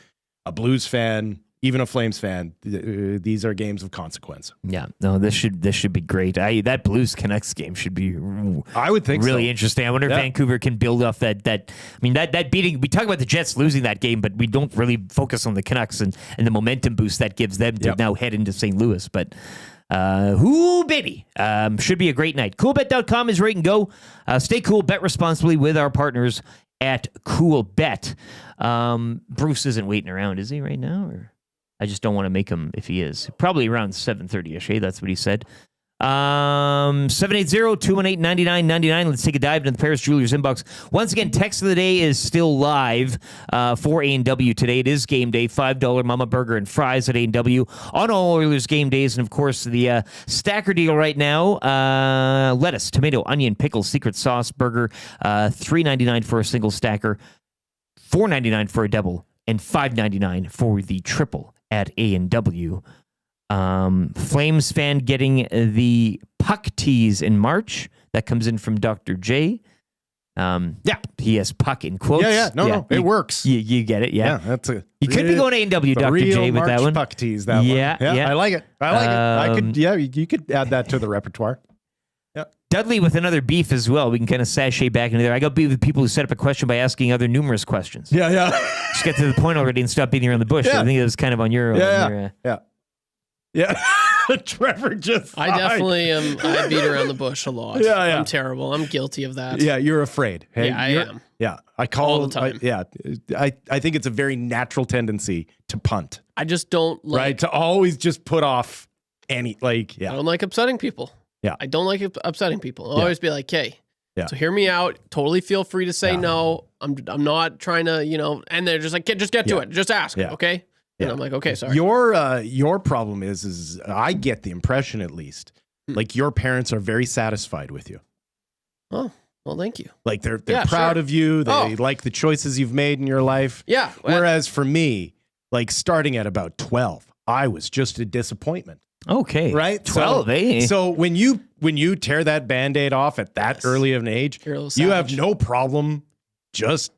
a Blues fan, even a Flames fan, these are games of consequence. Yeah, no, this should be great. That Blues Canucks game should be. I would think really so. interesting. I wonder if Vancouver can build off that. That beating. We talk about the Jets losing that game, but we don't really focus on the Canucks and the momentum boost that gives them to now head into St. Louis. But baby, should be a great night. Coolbet.com is where you can go. Stay cool, bet responsibly with our partners at Coolbet. Bruce isn't waiting around, is he right now? Or I just don't want to make him if he is. Probably around 7:30ish. Hey, that's what he said. 780-218-9999. Let's take a dive into the Paris Jewelers inbox. Once again, text of the day is still live for A&W today. It is game day. $5 Mama Burger and fries at A&W on all Oilers game days. And, of course, the stacker deal right now, lettuce, tomato, onion, pickle, secret sauce burger, $3.99 for a single stacker, $4.99 for a double, and $5.99 for the triple at A&W. Flames fan getting the puck tease in March. That comes in from Dr. J. He has puck in quotes. No, it works. You get it, yeah. That's a. You could be going A&W, Dr. J, with that one. Puck tease, that one. Yeah. I like it. I could. Yeah, you could add that to the repertoire. Yeah. Dudley with another beef as well. We can kind of sashay back into there. I got beef with people who set up a question by asking other numerous questions. Yeah. Just get to the point already and stop beating around the bush. Yeah. I think it was kind of on your. Yeah. Trevor just. I definitely am. I beat around the bush a lot. Yeah. I'm terrible. I'm guilty of that. Yeah, you're afraid. Hey, Yeah, I am. Yeah, I call All the time. I think it's a very natural tendency to punt, I just don't like. right? To always just put off any I don't like upsetting people. Yeah. I don't like upsetting people. I'll always be like, "Hey, Yeah. so hear me out. Totally feel free to say no. I'm not trying to, and they're just like, just get to it. Just ask, Yeah. okay?" And Yeah. I'm like, "Okay, sorry." Your problem is I get the impression, at least, like your parents are very satisfied with you. Oh, well, thank you. Like they're Yeah, proud sure. of you. They Oh. like the choices you've made in your life. Yeah. well, Whereas for me, like starting at about 12, I was just a disappointment. Okay. Right? 12, eh? So when you tear that Band-Aid off at that early of an age, You're a little you have savage. no problem just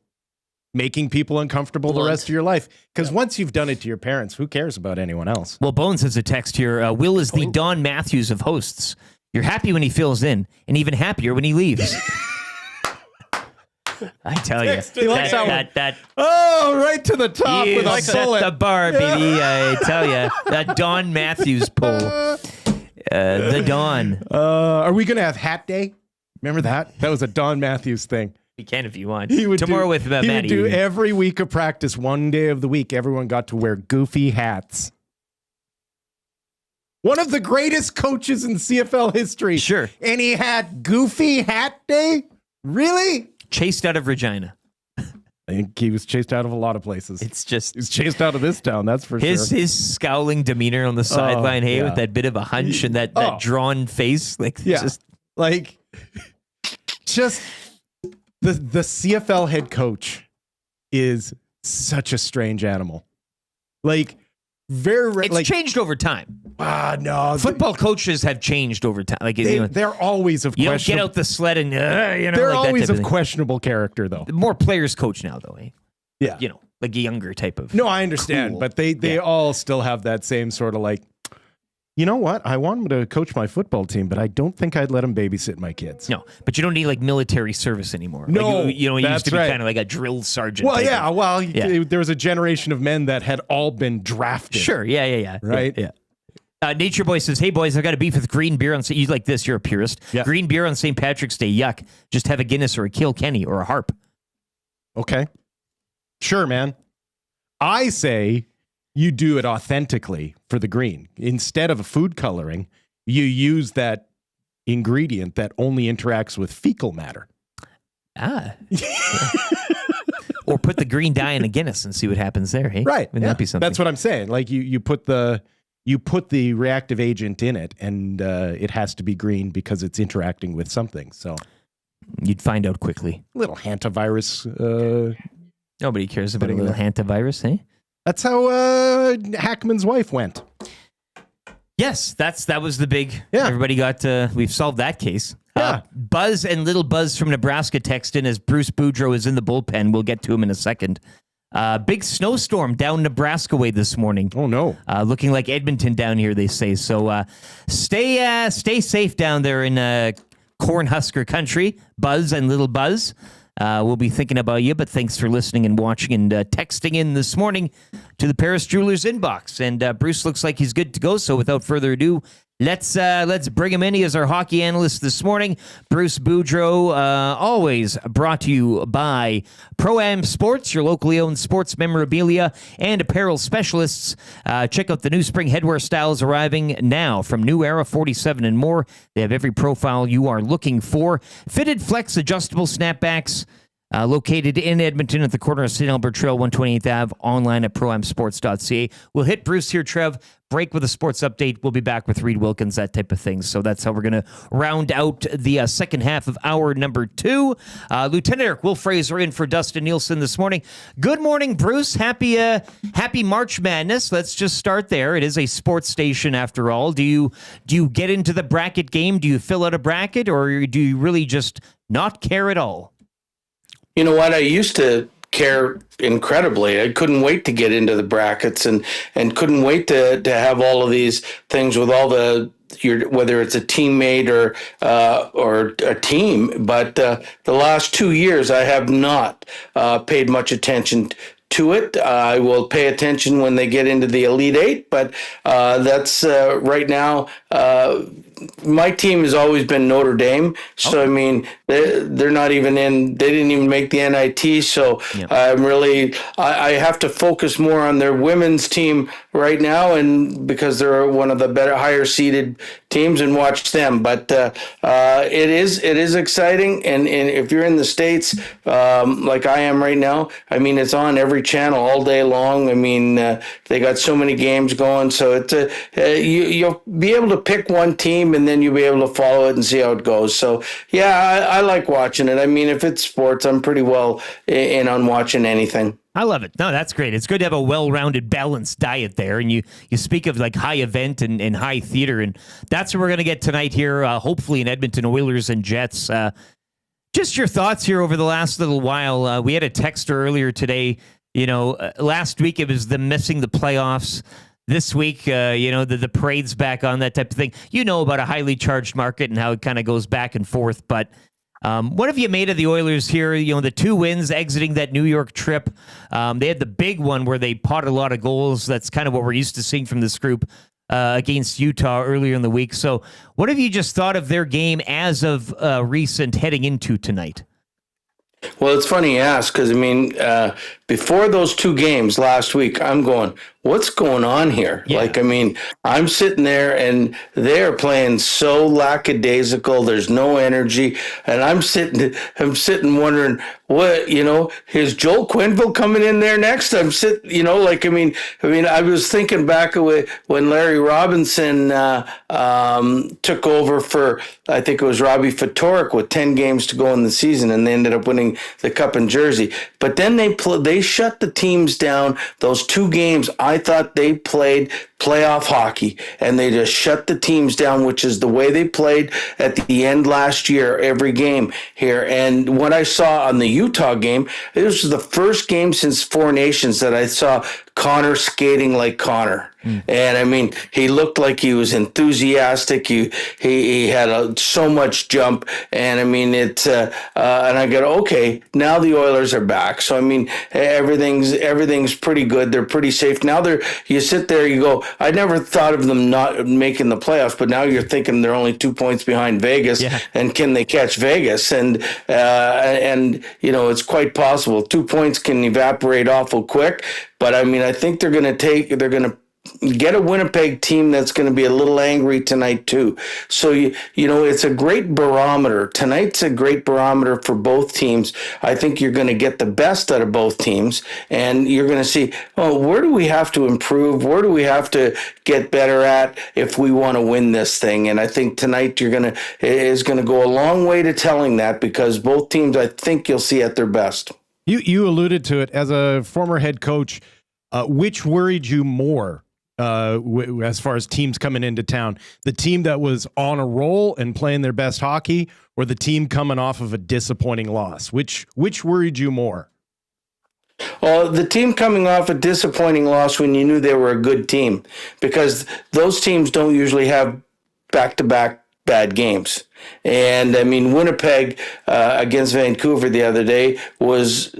making people uncomfortable the Blunt. rest of your life. Because once you've done it to your parents, who cares about anyone else? Well, Bones has a text here. Will is the Don Matthews of hosts. You're happy when he fills in, and even happier when he leaves. I tell you, He likes that one. that Oh, right to the top you with a set bullet. the bar, baby. I tell you, that Don Matthews pull, the Don. Are we going to have Hat Day? Remember that? That was a Don Matthews thing. You can if you want. He would Tomorrow do, with he Matty. would do every week of practice, one day of the week. Everyone got to wear goofy hats. One of the greatest coaches in CFL history. Sure. And he had Goofy Hat Day? Really? Chased out of Regina. I think he was chased out of a lot of places. It's just He's chased out of this town, that's for his sure. scowling demeanor on the sideline, hey, yeah. with that bit of a hunch and that drawn face, like Yeah. just Like, just the CFL head coach is such a strange animal. Like, very It's changed over time. no. Football coaches have changed over time. Like They're always of you don't get questionable. out the sled and They're like always that type of thing. questionable character, though. More players coach now, though. Eh? Yeah. Like a younger type of. No, I understand, Cool. but they all still have that same sort of like, you know what? I want him to coach my football team, but I don't think I'd let him babysit my kids. No, but you don't need like military service anymore. No, like, it used that's to be right. kind of like a drill sergeant. Well, type yeah. of- Well, Yeah. there was a generation of men that had all been drafted. Sure. Yeah. Right? Yeah. Nature Boy says, "Hey boys, I've got a beef with green beer on. You like this? You're a purist. Yeah. Green beer on St. Patrick's Day. Yuck. Just have a Guinness or a Kilkenny or a Harp. Okay. Sure, man. I say you do it authentically for the green. Instead of a food coloring, you use that ingredient that only interacts with fecal matter. Or put the green dye in a Guinness and see what happens there. Hey, Right. Wouldn't that be something? That's what I'm saying. Like you put the reactive agent in it, and it has to be green because it's interacting with something. So You'd find out quickly. little hantavirus. Nobody cares about a Putting little hantavirus, eh? That's how Hackman's wife went. Yes, that was the big. Yeah. Everybody got. We've solved that case. Yeah. Buzz and Little Buzz from Nebraska text in as Bruce Boudreau is in the bullpen. We'll get to him in a second. Big snowstorm down Nebraska way this morning. Oh no. Looking like Edmonton down here, they say. So stay safe down there in Cornhusker country. Buzz and Little Buzz. We'll be thinking about you, but thanks for listening and watching and texting in this morning to the Paris Jewelers inbox. And Bruce looks like he's good to go. So without further ado, let's bring him in. He is our hockey analyst this morning. Bruce Boudreau, always brought to you by Pro-Am Sports, your locally owned sports memorabilia and apparel specialists. Check out the new spring headwear styles arriving now from New Era 47 and more. They have every profile you are looking for. Fitted flex adjustable snapbacks. Located in Edmonton at the corner of St. Albert Trail, 128th Ave, online at proamsports.ca. We'll hit Bruce here, Trev. Break with a sports update. We'll be back with Reed Wilkins, that type of thing. So that's how we're going to round out the second half of hour number 2. Lieutenant Eric Will Fraser in for Dustin Nielson this morning. Good morning, Bruce. Happy March Madness. Let's just start there. It is a sports station after all. Do you get into the bracket game? Do you fill out a bracket, or do you really just not care at all? You know what? I used to care incredibly. I couldn't wait to get into the brackets and couldn't wait to have all of these things with all whether it's a teammate or a team. But the last 2 years, I have not paid much attention to it. I will pay attention when they get into the Elite Eight, but that's right now. My team has always been Notre Dame, so I mean they're not even in. They didn't even make the NIT, so I have to focus more on their women's team right now, and because they're one of the better, higher seeded teams, and watch them. But it is exciting, and if you're in the States like I am right now, I mean it's on every channel all day long. I mean they got so many games going, so it's you'll be able to pick one team and then you'll be able to follow it and see how it goes. So yeah, I like watching it. I mean, if it's sports, I'm pretty well in on watching anything. I love it. No, that's great. It's good to have a well-rounded, balanced diet there. And you speak of like high event and high theater, and that's what we're going to get tonight here, hopefully in Edmonton, Oilers and Jets. Just your thoughts here over the last little while. We had a texter earlier today. Last week it was them missing the playoffs. This week, the parade's back on, that type of thing. You know about a highly charged market and how it kind of goes back and forth. But what have you made of the Oilers here? The 2 wins exiting that New York trip. They had the big one where they potted a lot of goals. That's kind of what we're used to seeing from this group against Utah earlier in the week. So what have you just thought of their game as of recent heading into tonight? Well, it's funny you ask because, I mean, before those 2 games last week, I'm going, what's going on here? Yeah. Like, I mean, I'm sitting there and they're playing so lackadaisical. There's no energy. And I'm sitting wondering, what, is Joel Quenneville coming in there next? I'm sitting, I was thinking back when Larry Robinson took over for, I think it was Robbie Ftorek with 10 games to go in the season, and they ended up winning winning the cup in Jersey. But then they shut the teams down. Those 2 games, I thought they played playoff hockey, and they just shut the teams down, which is the way they played at the end last year, every game here. And what I saw on the Utah game, it was the first game since Four Nations that I saw Connor skating like Connor. And I mean, he looked like he was enthusiastic. He had so much jump, and I mean and I go, okay, now the Oilers are back. So I mean, everything's pretty good. They're pretty safe now. You sit there, you go, I never thought of them not making the playoffs, but now you're thinking they're only 2 points behind Vegas, and can they catch Vegas? And you know, it's quite possible 2 points can evaporate awful quick. But I mean, I think they're going to get a Winnipeg team that's going to be a little angry tonight too. So you know, it's a great barometer. Tonight's a great barometer for both teams. I think you're going to get the best out of both teams, and you're going to see, where do we have to improve? Where do we have to get better at if we want to win this thing? And I think tonight is going to go a long way to telling that, because both teams, I think you'll see at their best. You alluded to it as a former head coach. Which worried you more? As far as teams coming into town, the team that was on a roll and playing their best hockey, or the team coming off of a disappointing loss? Which worried you more? Well, the team coming off a disappointing loss when you knew they were a good team, because those teams don't usually have back-to-back bad games. And I mean, Winnipeg against Vancouver the other day was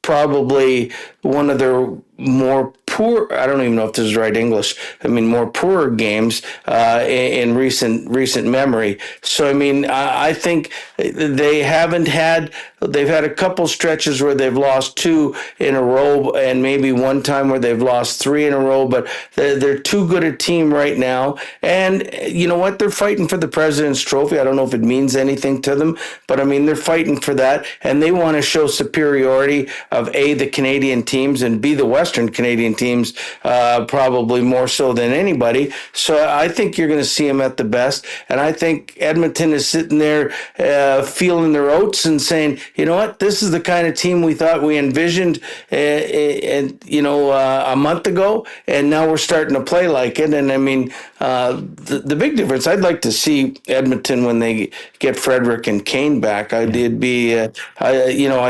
probably one of their more poor, I don't even know if this is right English, I mean, more poorer games in recent memory. So, I mean, I think they've had a couple stretches where they've lost 2 in a row, and maybe one time where they've lost 3 in a row, but they're too good a team right now. And you know what? They're fighting for the President's Trophy. I don't know if it means anything to them, but I mean, they're fighting for that, and they want to show superiority of A, the Canadian teams, and B, the Western Canadian teams, probably more so than anybody. So I think you're going to see them at the best, and I think Edmonton is sitting there feeling their oats and saying, you know what, this is the kind of team we thought we envisioned a month ago, and now we're starting to play like it. And I mean, the big difference, I'd like to see Edmonton when they get Frederick and Kane back. I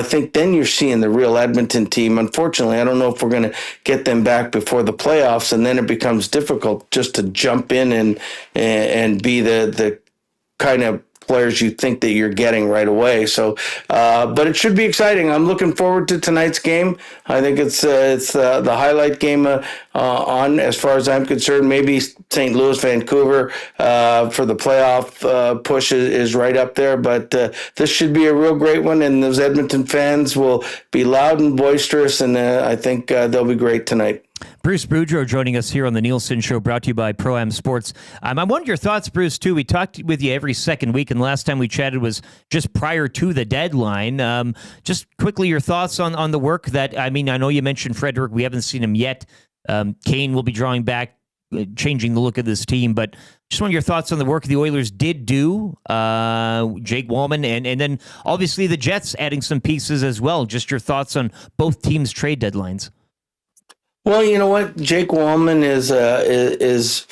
think then you're seeing the real Edmonton team. Unfortunately, I don't know if we're going to get them back before the playoffs, and then it becomes difficult just to jump in and be the kind of players you think that you're getting right away. So, but it should be exciting. I'm looking forward to tonight's game. I think it's the highlight game on, as far as I'm concerned. Maybe St. Louis, Vancouver for the playoff push is right up there. But this should be a real great one, and those Edmonton fans will be loud and boisterous, and I think they'll be great tonight. Bruce Boudreau joining us here on the Nielson Show, brought to you by Pro-Am Sports. I wanted your thoughts, Bruce, too. We talked with you every second week, and last time we chatted was just prior to the deadline. Just quickly, your thoughts on the work that, I mean, I know you mentioned Frederick. We haven't seen him yet. Kane will be drawing back, changing the look of this team, but just want your thoughts on the work the Oilers did do, Jake Wallman, and then obviously the Jets adding some pieces as well. Just your thoughts on both teams' trade deadlines. Well, you know what? Jake Wallman is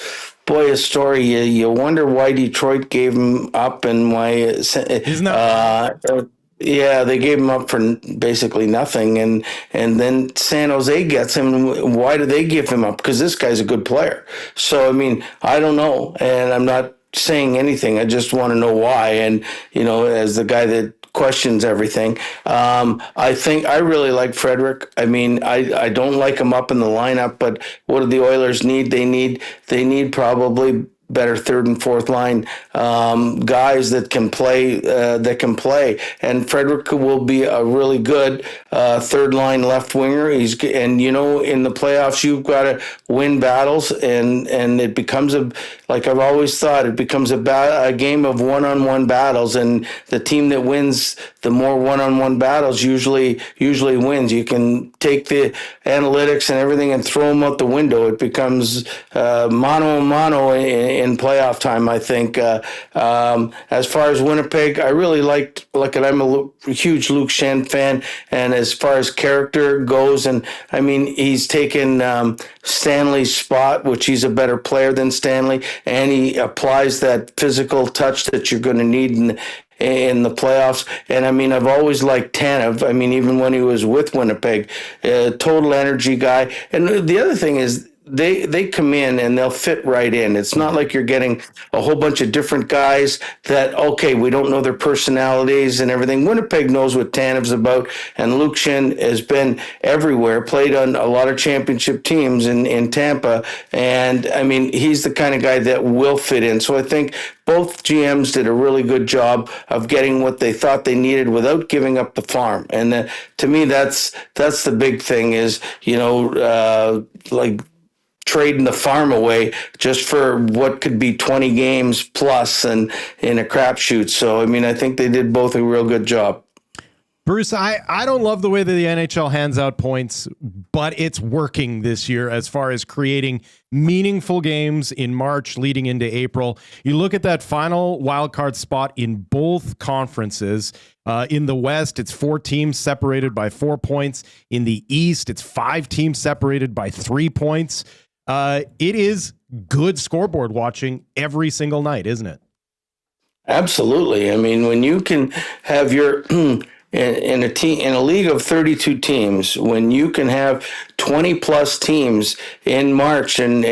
boy, a story. You wonder why Detroit gave him up, and why Isn't that yeah, they gave him up for basically nothing, and then San Jose gets him. Why do they give him up? Because this guy's a good player. So I mean, I don't know, and I'm not saying anything. I just want to know why. And you know, as the guy that questions everything, I think I really like Frederick. I mean, I don't like him up in the lineup, but what do the Oilers need? They need probably better third and fourth line guys that can play. And Frederick will be a really good third line left winger. And you know, in the playoffs, you've got to win battles, and it becomes like I've always thought, it becomes a game of one-on-one battles, and the team that wins the more one-on-one battles usually wins. You can take the analytics and everything and throw them out the window. It becomes mano a mano in playoff time. I think as far as Winnipeg, I really liked. Look, I'm a huge Luke Shen fan, and as far as character goes, and I mean he's taken Stanley's spot, which he's a better player than Stanley, and he applies that physical touch that you're going to need in the playoffs. And I mean, I've always liked Tanev. I mean, even when he was with Winnipeg, total energy guy. And the other thing is, they come in and they'll fit right in. It's not like you're getting a whole bunch of different guys that, okay, we don't know their personalities and everything. Winnipeg knows what Tanev's about, and Luke Shen has been everywhere, played on a lot of championship teams in Tampa, and I mean, he's the kind of guy that will fit in. So I think both GMs did a really good job of getting what they thought they needed without giving up the farm. And to me, that's the big thing is, like trading the farm away just for what could be 20 games plus and in a crapshoot. So, I mean, I think they did both a real good job. Bruce, I don't love the way that the NHL hands out points, but it's working this year as far as creating meaningful games in March leading into April. You look at that final wildcard spot in both conferences. In the West, it's 4 teams separated by 4 points. In the East, it's 5 teams separated by 3 points. It is good scoreboard watching every single night, isn't it? Absolutely. I mean, when you can have your in a league of 32 teams, when you can have 20 plus teams in March and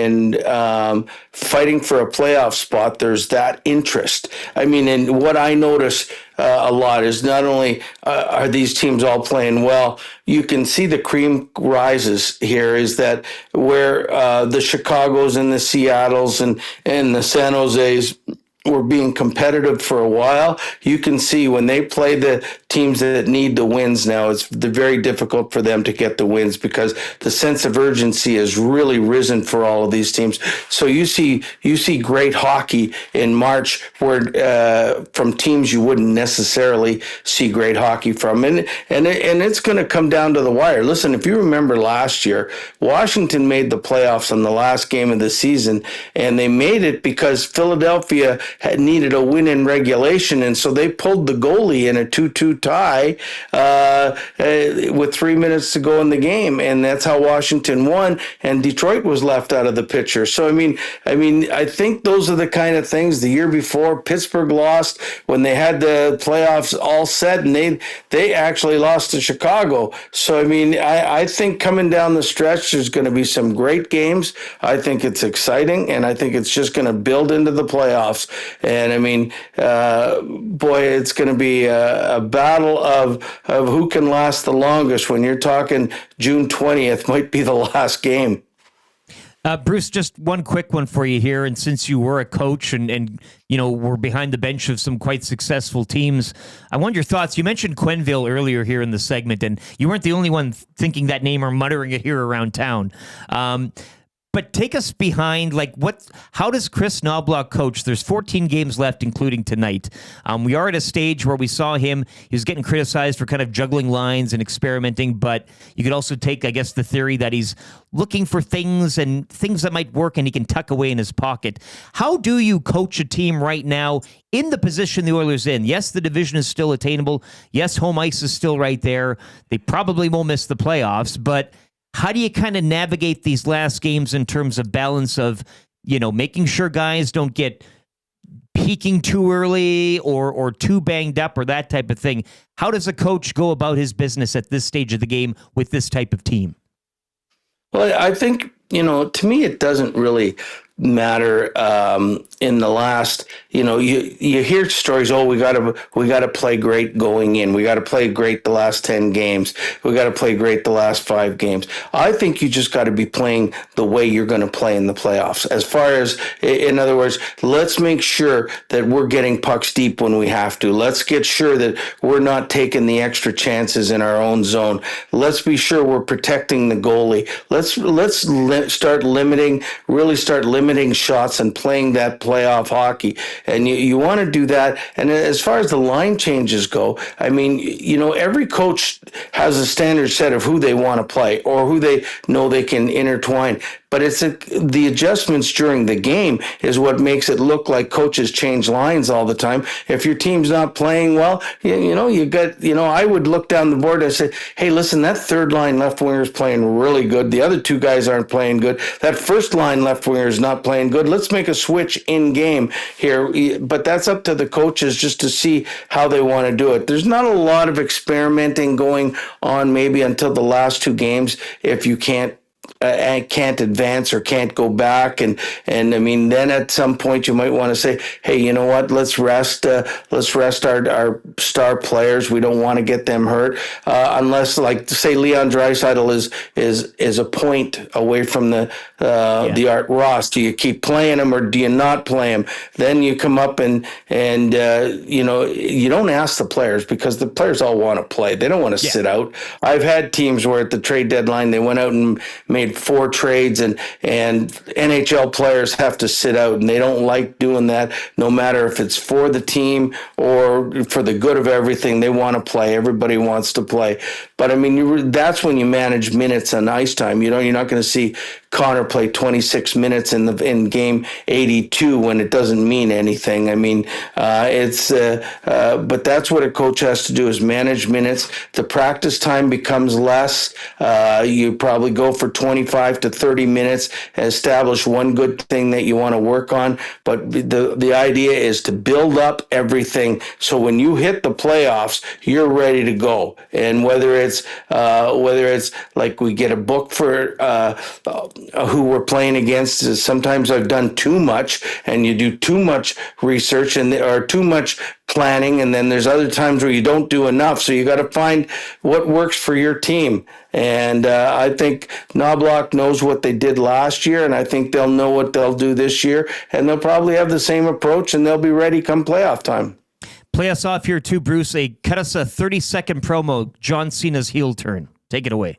fighting for a playoff spot, there's that interest. I mean, and what I notice a lot is not only are these teams all playing well, you can see the cream rises here, is that where the Chicagos and the Seattles and the San Jose's were being competitive for a while, you can see when they play the teams that need the wins now, it's very difficult for them to get the wins because the sense of urgency has really risen for all of these teams. So you see great hockey in March where from teams you wouldn't necessarily see great hockey from, and it's going to come down to the wire. Listen, if you remember last year, Washington made the playoffs on the last game of the season, and they made it because Philadelphia had needed a win in regulation, and so they pulled the goalie in a 2-2 tie with 3 minutes to go in the game, and that's how Washington won, and Detroit was left out of the picture. So I mean, I think those are the kind of things. The year before, Pittsburgh lost when they had the playoffs all set, and they actually lost to Chicago. So I mean, I think coming down the stretch, there's going to be some great games. I think it's exciting, and I think it's just going to build into the playoffs. And I mean, boy, it's going to be a battle of who can last the longest. When you're talking June 20th might be the last game. Bruce, just one quick one for you here. And since you were a coach and were behind the bench of some quite successful teams, I wonder your thoughts. You mentioned Quenneville earlier here in the segment, and you weren't the only one thinking that name or muttering it here around town. But take us behind, how does Chris Knobloch coach? There's 14 games left, including tonight. We are at a stage where we saw him. He was getting criticized for kind of juggling lines and experimenting, but you could also take, I guess, the theory that he's looking for things that might work and he can tuck away in his pocket. How do you coach a team right now in the position the Oilers in? Yes, the division is still attainable. Yes, home ice is still right there. They probably won't miss the playoffs, but how do you kind of navigate these last games in terms of balance of, making sure guys don't get peaking too early or too banged up or that type of thing? How does a coach go about his business at this stage of the game with this type of team? Well, I think, to me, it doesn't really matter in the last, you hear stories, we got to play great going in, we got to play great the last 10 games, we got to play great the last 5 games. I think you just got to be playing the way you're going to play in the playoffs. As far as, in other words, let's make sure that we're getting pucks deep when we have to. Let's get sure that we're not taking the extra chances in our own zone. Let's be sure we're protecting the goalie. Let's start limiting shots and playing that playoff hockey. And you want to do that. And as far as the line changes go, I mean, every coach has a standard set of who they want to play or who they know they can intertwine. but it's the adjustments during the game is what makes it look like coaches change lines all the time. If your team's not playing well, I would look down the board and say, hey, listen, that third line left winger is playing really good. The other two guys aren't playing good. That first line left winger is not playing good. Let's make a switch in game here. But that's up to the coaches just to see how they want to do it. There's not a lot of experimenting going on maybe until the last two games if you can't advance or can't go back, and I mean, then at some point you might want to say, hey, you know what, let's rest our star players. We don't want to get them hurt unless, like, say Leon Draisaitl is a point away from the Art Ross. Do you keep playing him or do you not play him? Then you come up and you don't ask the players, because the players all want to play. They don't want to sit out. I've had teams where at the trade deadline they went out and made 4 trades, and NHL players have to sit out, and they don't like doing that, no matter if it's for the team or for the good of everything. They want to play. Everybody wants to play. But I mean, that's when you manage minutes on ice time. You're not going to see Connor play 26 minutes in game 82 when it doesn't mean anything. I mean, but that's what a coach has to do, is manage minutes. The practice time becomes less. You probably go for 25 to 30 minutes, establish one good thing that you want to work on. But the idea is to build up everything, so when you hit the playoffs, you're ready to go. And whether it's like we get a book for who we're playing against, is sometimes I've done too much, and you do too much research or too much planning, and then there's other times where you don't do enough. So you got to find what works for your team. And I think Knobloch knows what they did last year, and I think they'll know what they'll do this year, and they'll probably have the same approach, and they'll be ready come playoff time. Play us off here too, Bruce. Cut us a 30-second promo, John Cena's heel turn. Take it away.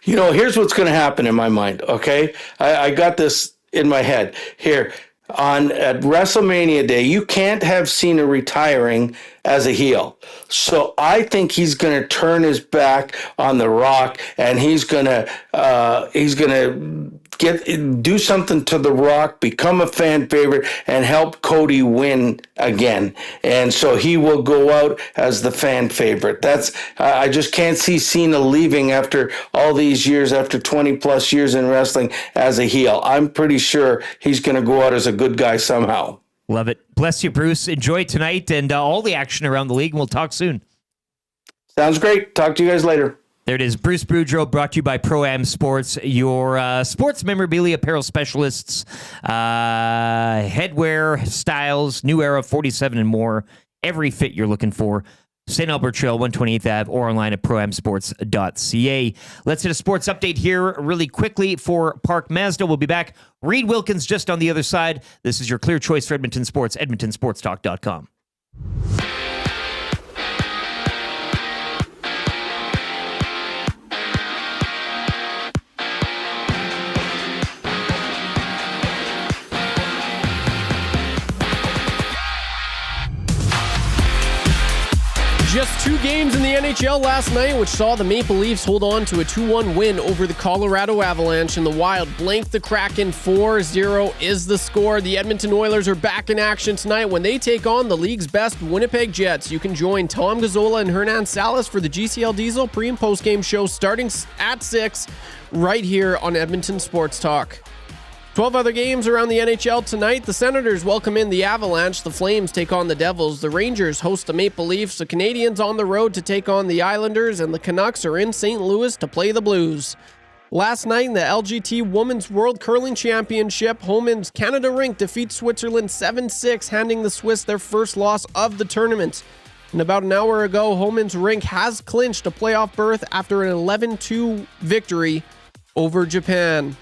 Here's what's going to happen in my mind, okay? I got this in my head. Here, at WrestleMania Day, you can't have Cena retiring as a heel. So I think he's going to turn his back on The Rock, and he's going to do something to The Rock, become a fan favorite, and help Cody win again. And so he will go out as the fan favorite. I just can't see Cena leaving after all these years, after 20 plus years in wrestling, as a heel. I'm pretty sure he's going to go out as a good guy somehow. Love it. Bless you, Bruce. Enjoy tonight and all the action around the league, and we'll talk soon. Sounds great. Talk to you guys later. There it is. Bruce Boudreau, brought to you by Pro-Am Sports, your sports memorabilia apparel specialists, headwear, styles, New Era, 47 and more, every fit you're looking for. St. Albert Trail, 128th Ave, or online at proamsports.ca. Let's hit a sports update here really quickly for Park Mazda. We'll be back. Reid Wilkins just on the other side. This is your clear choice for Edmonton Sports, edmontonsportstalk.com. Just 2 games in the NHL last night, which saw the Maple Leafs hold on to a 2-1 win over the Colorado Avalanche, and the Wild blanked the Kraken 4-0 is the score. The Edmonton Oilers are back in action tonight when they take on the league's best Winnipeg Jets. You can join Tom Gazzola and Hernan Salas for the GCL Diesel pre- and post-game show starting at 6 right here on Edmonton Sports Talk. 12 other games around the NHL tonight. The Senators welcome in the Avalanche. The Flames take on the Devils. The Rangers host the Maple Leafs. The Canadiens on the road to take on the Islanders. And the Canucks are in St. Louis to play the Blues. Last night in the LGT Women's World Curling Championship, Homan's Canada Rink defeats Switzerland 7-6, handing the Swiss their first loss of the tournament. And about an hour ago, Homan's Rink has clinched a playoff berth after an 11-2 victory over Japan.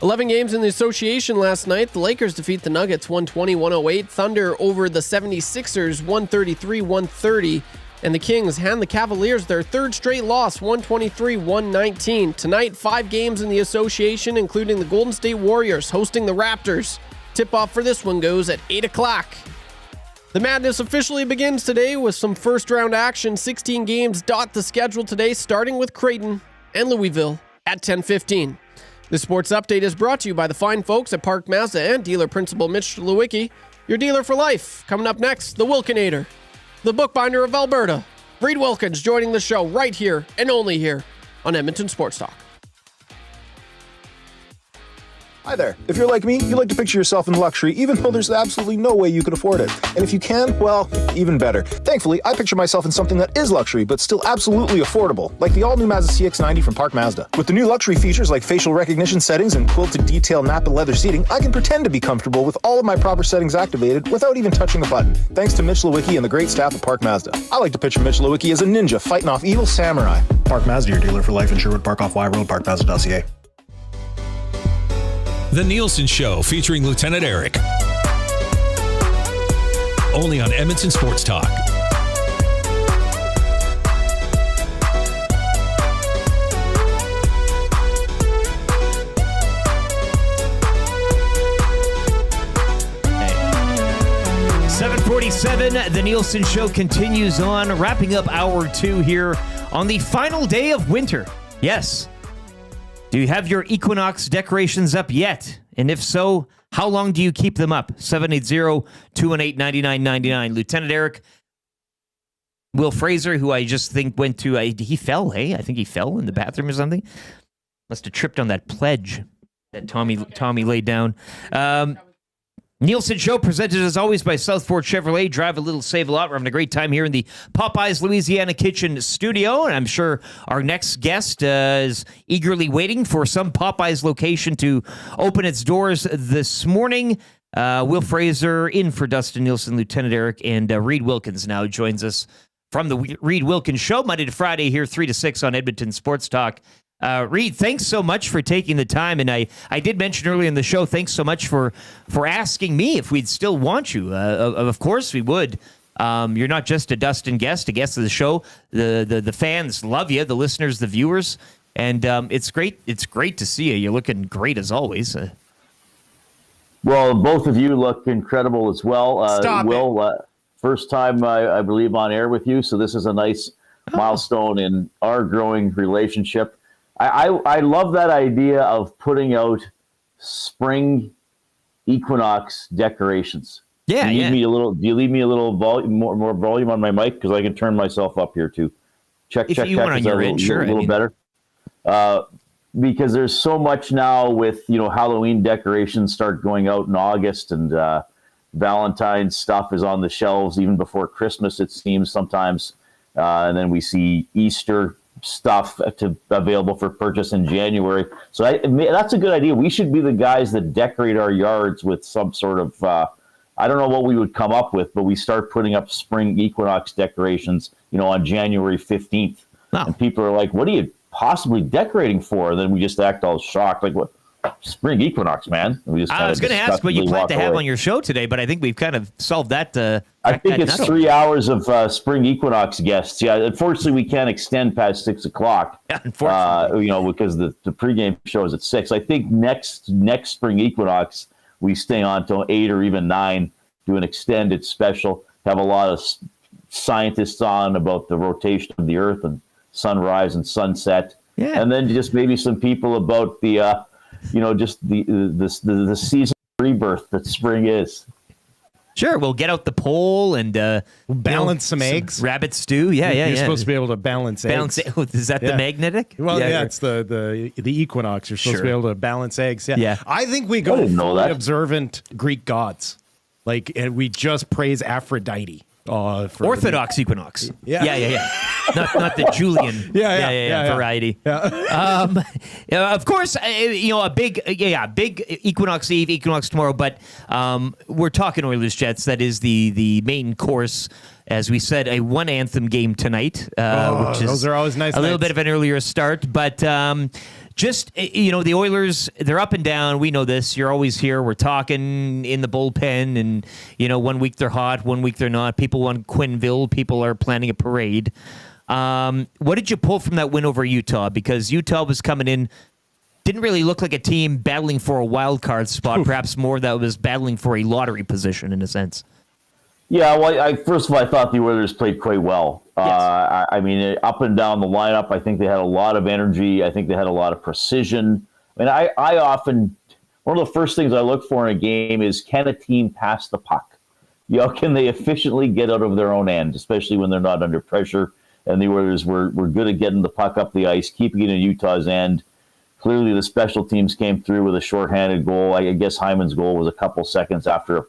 11 games in the association last night. The Lakers defeat the Nuggets 120-108. Thunder over the 76ers 133-130. And the Kings hand the Cavaliers their third straight loss 123-119. Tonight, 5 games in the association, including the Golden State Warriors hosting the Raptors. Tip-off for this one goes at 8 o'clock. The madness officially begins today with some first-round action. 16 games dot the schedule today, starting with Creighton and Louisville at 10:15. The sports update is brought to you by the fine folks at Park Mazda and dealer principal Mitch Lewicki, your dealer for life. Coming up next, the Wilkinator, the bookbinder of Alberta, Reid Wilkins, joining the show right here and only here on Edmonton Sports Talk. Hi there. If you're like me, you like to picture yourself in luxury, even though there's absolutely no way you could afford it. And if you can, well, even better. Thankfully, I picture myself in something that is luxury, but still absolutely affordable, like the all-new Mazda CX-90 from Park Mazda. With the new luxury features like facial recognition settings and quilted detail Napa leather seating, I can pretend to be comfortable with all of my proper settings activated without even touching a button. Thanks to Mitch Lewicki and the great staff at Park Mazda. I like to picture Mitch Lewicki as a ninja fighting off evil samurai. Park Mazda, your dealer for life in Sherwood Park off Y Road, parkmazda.ca. The Nielson Show featuring Lieutenant Eric. Only on Edmonton Sports Talk. Hey. 7:47, the Nielson Show continues on, wrapping up hour 2 here on the final day of winter. Yes. Do you have your Equinox decorations up yet? And if so, how long do you keep them up? 780-218-9999. Lieutenant Eric, Will Fraser, who I just think went to, he fell, hey? I think he fell in the bathroom or something. Must have tripped on that pledge that Tommy laid down. Nielson Show presented as always by Southport Chevrolet. Drive a little, save a lot. We're having a great time here in the Popeyes Louisiana Kitchen studio, and I'm sure our next guest is eagerly waiting for some Popeyes location to open its doors this morning. Will Fraser in for Dustin Nielson, Lieutenant Eric, and Reid Wilkins now joins us from the Reid Wilkins Show, Monday to Friday here, 3 to 6 on Edmonton Sports Talk. Reid, thanks so much for taking the time, and I did mention earlier in the show, thanks so much for asking me if we'd still want you. Of course we would. You're not just a Dustin guest, a guest of the show. The fans love you, the listeners, the viewers, and it's great to see you. You're looking great as always. Well, both of you look incredible as well. Stop Will, first time I believe on air with you, so this is a nice milestone in our growing relationship. I love that idea of putting out spring equinox decorations. Yeah, do you leave me a little volume, more volume on my mic, because I can turn myself up here too. Check. If you want on your end, sure. A little better. Because there's so much now with Halloween decorations start going out in August, and Valentine's stuff is on the shelves even before Christmas, it seems sometimes, and then we see Easter stuff available for purchase in January. So that's a good idea. We should be the guys that decorate our yards with some sort of, I don't know what we would come up with, but we start putting up spring equinox decorations, on January 15th. Wow. And people are like, what are you possibly decorating for? And then we just act all shocked, like, what? Spring equinox, man. I was going to ask what you plan to have on your show today, but I think we've kind of solved that. I think it's 3 hours of spring equinox guests. Yeah, unfortunately, we can't extend past 6 o'clock. Yeah, unfortunately, because the pregame show is at 6. I think next spring equinox we stay on till 8 or even 9. Do an extended special. Have a lot of scientists on about the rotation of the Earth and sunrise and sunset. Yeah, and then just maybe some people about the. Just the season rebirth that spring is. Sure, we'll get out the pole and balance some eggs. Rabbit stew. Yeah. You're supposed to be able to balance eggs. Is that the magnetic? Well, yeah, it's the equinox. You're supposed to be able to balance eggs. Yeah. I think we go fully observant Greek gods. And we just praise Aphrodite. Orthodox equinox. Yeah. Not the Julian variety. Yeah. Of course, a big Equinox Eve, Equinox tomorrow, but we're talking Oilers Jets. That is the main course. As we said, a one anthem game tonight, which is those are always nice. A little bit of an earlier start, but just, the Oilers, they're up and down. We know this. You're always here. We're talking in the bullpen, and, 1 week they're hot, 1 week they're not. People want Quenneville. People are planning a parade. What did you pull from that win over Utah? Because Utah was coming in, didn't really look like a team battling for a wild card spot, perhaps more that was battling for a lottery position in a sense. Yeah, well, first of all, I thought the Oilers played quite well. Yes. I mean, up and down the lineup, I think they had a lot of energy. I think they had a lot of precision. I mean, I often, one of the first things I look for in a game is, can a team pass the puck? Can they efficiently get out of their own end, especially when they're not under pressure? And the Oilers were good at getting the puck up the ice, keeping it in Utah's end. Clearly, the special teams came through with a shorthanded goal. I guess Hyman's goal was a couple seconds after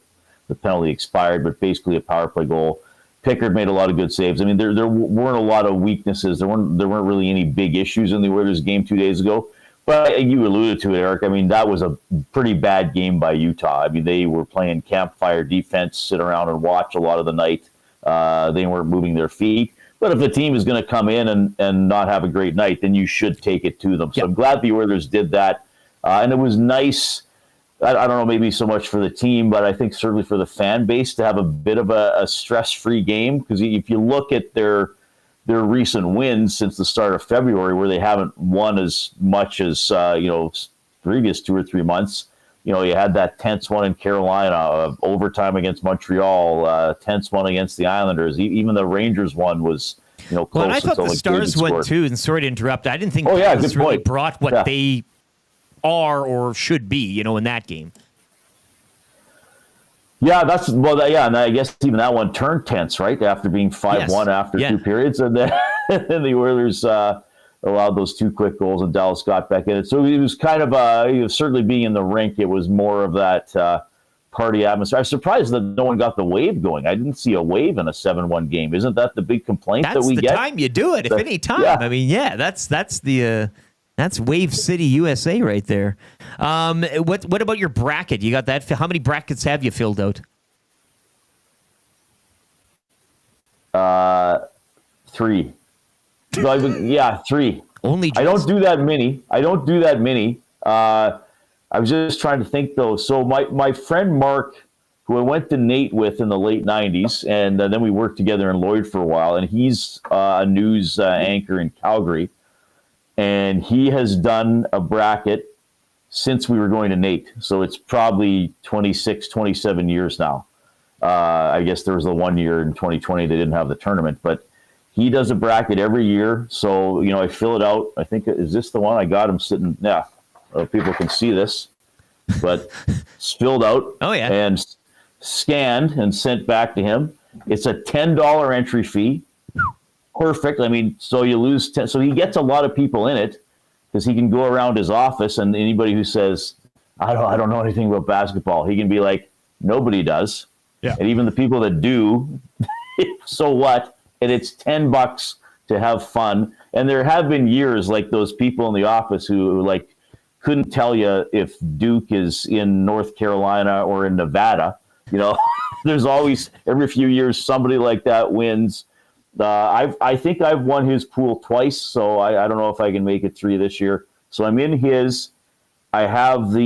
the penalty expired, but basically a power play goal. Pickard made a lot of good saves. I mean, there weren't a lot of weaknesses. There weren't really any big issues in the Oilers game 2 days ago. But you alluded to it, Eric. I mean, that was a pretty bad game by Utah. I mean, they were playing campfire defense, sit around and watch a lot of the night. They weren't moving their feet. But if the team is going to come in and not have a great night, then you should take it to them. So I'm glad the Oilers did that. And it was nice. I don't know, maybe so much for the team, but I think certainly for the fan base to have a bit of a stress-free game. Because if you look at their recent wins since the start of February, where they haven't won as much as previous 2 or 3 months. You had that tense one in Carolina, overtime against Montreal, tense one against the Islanders. Even the Rangers one was close. Well, and I thought the Stars won too, and sorry to interrupt. I didn't think Dallas really brought what they are or should be, in that game. Yeah, and I guess even that one turned tense, right? After being 5-1 after 2 periods, and then the Oilers allowed those 2 quick goals, and Dallas got back in it. So it was kind of certainly being in the rink, it was more of that party atmosphere. I was surprised that no one got the wave going. I didn't see a wave in a 7-1 game. Isn't that the big complaint that we get? That's the time you do it, if any time. Yeah. I mean, that's Wave City, USA right there. What about your bracket? You got that? How many brackets have you filled out? 3. 3. Only I don't do that many. I was just trying to think, though. So my friend Mark, who I went to Nate with in the late 90s, and then we worked together in Lloyd for a while, and he's a news anchor in Calgary. And he has done a bracket since we were going to Nate. So it's probably 26, 27 years now. I guess there was the 1 year in 2020 they didn't have the tournament. But he does a bracket every year. So, I fill it out. I think, is this the one? I got him sitting, people can see this. But it's filled out and scanned and sent back to him. It's a $10 entry fee. Perfect. I mean, so you lose 10. So he gets a lot of people in it because he can go around his office, and anybody who says, I don't know anything about basketball, he can be like, nobody does. Yeah. And even the people that do, so what? And it's $10 to have fun. And there have been years like those people in the office who couldn't tell you if Duke is in North Carolina or in Nevada. There's always, every few years, somebody like that wins. I think I've won his pool twice, so I don't know if I can make it 3 this year. So I'm in his. I have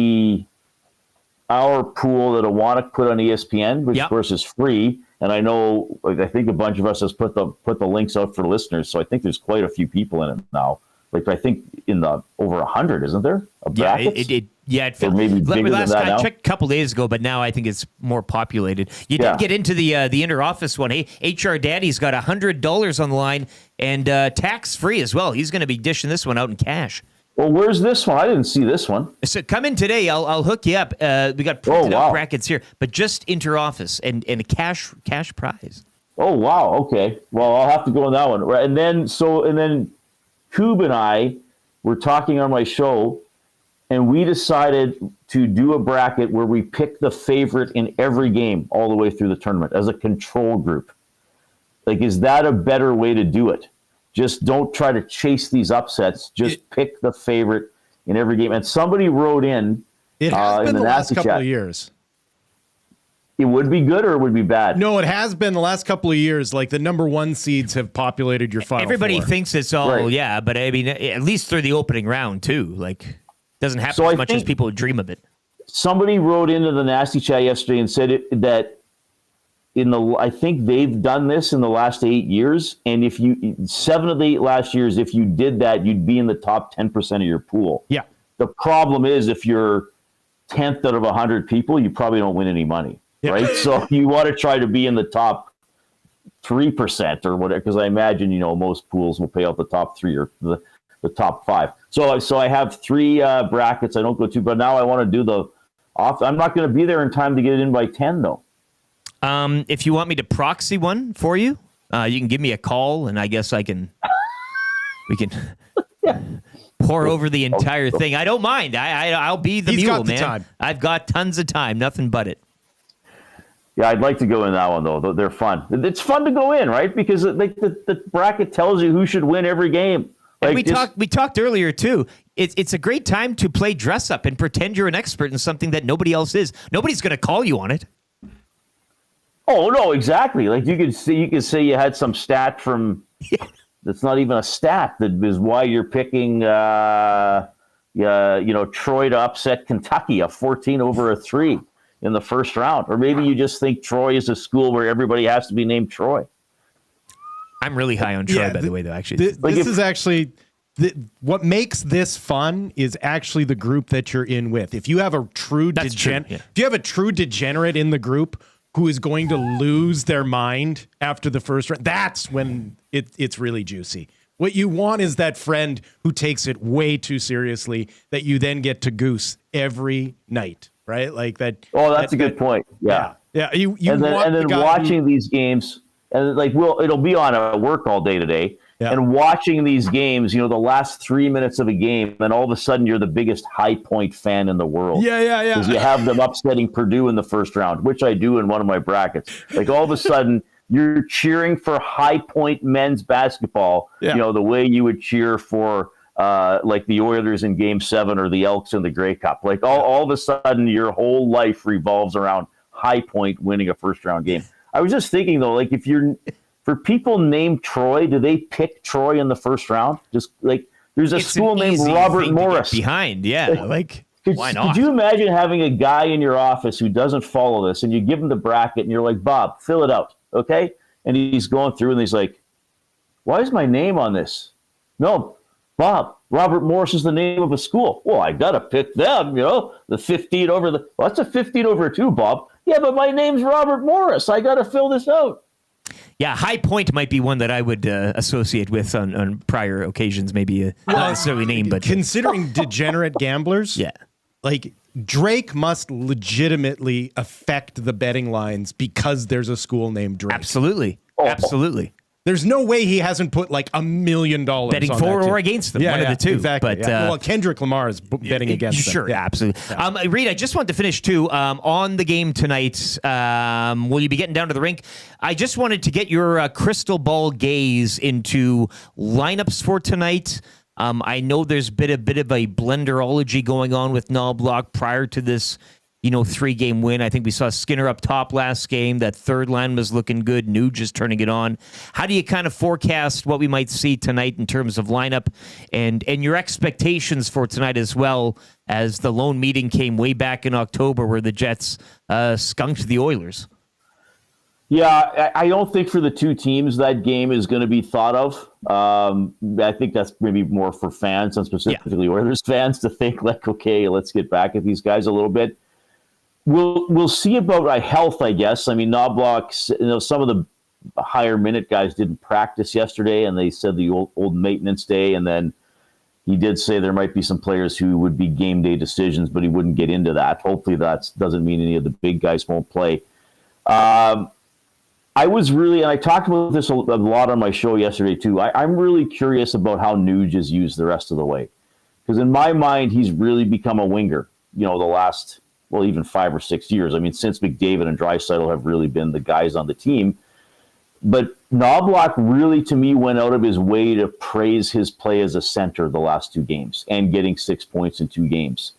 our pool that Awanak put on ESPN, which of course is free. And I know, I think a bunch of us has put the links out for listeners. So I think there's quite a few people in it now. I think in the over 100, isn't there? It felt maybe bigger than that now. I checked a couple days ago, but now I think it's more populated. You did get into the inter-office one. Hey, HR Daddy's got $100 on the line and tax-free as well. He's going to be dishing this one out in cash. Well, where's this one? I didn't see this one. So come in today. I'll hook you up. We got printed out brackets here, but just inter-office and a cash prize. Oh, wow. Okay. Well, I'll have to go on that one. And then Coob and I were talking on my show, and we decided to do a bracket where we pick the favorite in every game all the way through the tournament as a control group. Is that a better way to do it? Just don't try to chase these upsets. Just pick the favorite in every game. And somebody wrote in. It has been the last couple of years. It would be good or it would be bad? No, it has been the last couple of years. The number 1 seeds have populated your final Everybody four. thinks it's all, but I mean, at least through the opening round, too. Doesn't happen as much as people dream of it. Somebody wrote into the Nasty Chat yesterday and said that I think they've done this in the last 8 years. And 7 of the 8 last years, if you did that, you'd be in the top 10% of your pool. Yeah. The problem is if you're 10th out of 100 people, you probably don't win any money. right? So you want to try to be in the top 3% or whatever, because I imagine, most pools will pay out the top 3 or the top 5. So I have 3 brackets. I don't go 2, but now I want to do the off. I'm not going to be there in time to get it in by 10, though. If you want me to proxy one for you, you can give me a call, and I guess we can pour over the entire thing. I don't mind. I'll be the He's mule, got the man. time. I've got tons of time. Nothing but it. Yeah, I'd like to go in that one, though. They're fun. It's fun to go in, right? Because the bracket tells you who should win every game. And we talked earlier, too. It's a great time to play dress up and pretend you're an expert in something that nobody else is. Nobody's going to call you on it. Oh, no, exactly. Like you could say you had some stat from that's not even a stat that is why you're picking Troy to upset Kentucky, a 14-3 in the first round. Or maybe you just think Troy is a school where everybody has to be named Troy. I'm really high on Troy, by the way, though, actually. This is actually what makes this fun is actually the group that you're in with. If you have a true if you have a true degenerate in the group who is going to lose their mind after the first round, that's when it's really juicy. What you want is that friend who takes it way too seriously that you then get to goose every night, right? Like that. Oh, that's a good point. Yeah. You and then, want and then the guy watching these games, and it'll be on a work all day today. Yeah. And watching these games, the last 3 minutes of a game, and all of a sudden you're the biggest High Point fan in the world. Yeah. Because you have them upsetting Purdue in the first round, which I do in one of my brackets. Like all of a sudden you're cheering for High Point men's basketball, the way you would cheer for like the Oilers in Game 7 or the Elks in the Grey Cup. Like all of a sudden your whole life revolves around High Point winning a first round game. I was just thinking though, like for people named Troy, do they pick Troy in the first round? Just like there's a school named Robert Morris behind. Why not? Could you imagine having a guy in your office who doesn't follow this, and you give him the bracket, and you're like, Bob, fill it out, okay? And he's going through, and he's like, why is my name on this? No, Bob, Robert Morris is the name of a school. Well, I got to pick them, the 15 over the. Well, that's a 15/2, Bob. Yeah, but my name's Robert Morris. I got to fill this out. Yeah, High Point might be one that I would associate with on prior occasions, maybe not necessarily named, but considering degenerate gamblers, like Drake must legitimately affect the betting lines because there's a school named Drake. Absolutely. There's no way he hasn't put like $1 million betting on for that or against them. One of the two. Exactly. But, well, Kendrick Lamar is betting against them. Sure, absolutely. Reid, I just wanted to finish too on the game tonight. Will you be getting down to the rink? I just wanted to get your crystal ball gaze into lineups for tonight. I know there's been a bit of a blenderology going on with Knobloch prior to this 3-game win. I think we saw Skinner up top last game. That third line was looking good. Nuge is turning it on. How do you kind of forecast what we might see tonight in terms of lineup and your expectations for tonight as well, as the lone meeting came way back in October where the Jets skunked the Oilers? Yeah, I don't think for the two teams that game is going to be thought of. I think that's maybe more for fans and specifically Oilers fans to think like, okay, let's get back at these guys a little bit. We'll see about health, I guess. I mean, Knobloch, some of the higher minute guys didn't practice yesterday, and they said the old maintenance day, and then he did say there might be some players who would be game day decisions, but he wouldn't get into that. Hopefully that doesn't mean any of the big guys won't play. I was really, and I talked about this a lot on my show yesterday too, I'm really curious about how Nuge is used the rest of the way. Because in my mind, he's really become a winger, the last... well, even 5 or 6 years. I mean, since McDavid and Draisaitl have really been the guys on the team. But Knobloch really, to me, went out of his way to praise his play as a center the last 2 games and getting 6 points in 2 games.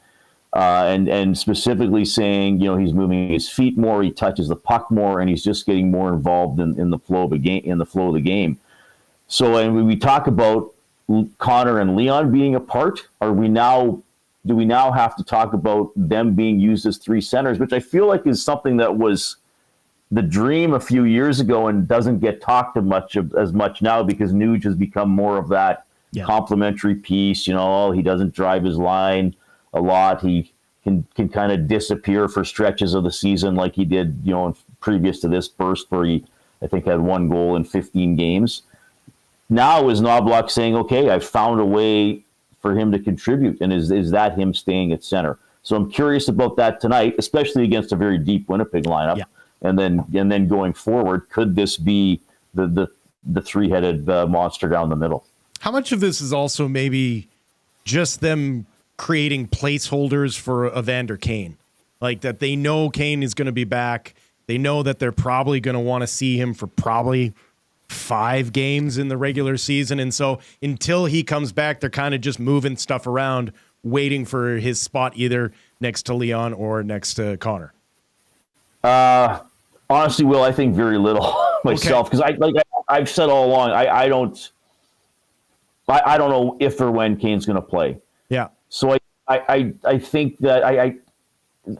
And specifically saying, he's moving his feet more, he touches the puck more, and he's just getting more involved in the flow of the game. So, and when we talk about Connor and Leon being apart, do we now have to talk about them being used as 3 centers, which I feel like is something that was the dream a few years ago and doesn't get talked as much now because Nuge has become more of that complementary piece. He doesn't drive his line a lot. He can kind of disappear for stretches of the season like he did, previous to this burst where he, I think, had 1 goal in 15 games. Now is Knoblauch saying, okay, I've found a way for him to contribute, and is that him staying at center? So I'm curious about that tonight, especially against a very deep Winnipeg lineup. Yeah. And then going forward, could this be the three-headed monster down the middle? How much of this is also maybe just them creating placeholders for Evander Kane? Like that they know Kane is going to be back. They know that they're probably going to want to see him for probably 5 games in the regular season. And so until he comes back, they're kind of just moving stuff around, waiting for his spot either next to Leon or next to Connor. Honestly, Will, I think very little myself, because I've said all along, I don't know if or when Kane's going to play. Yeah. So I think that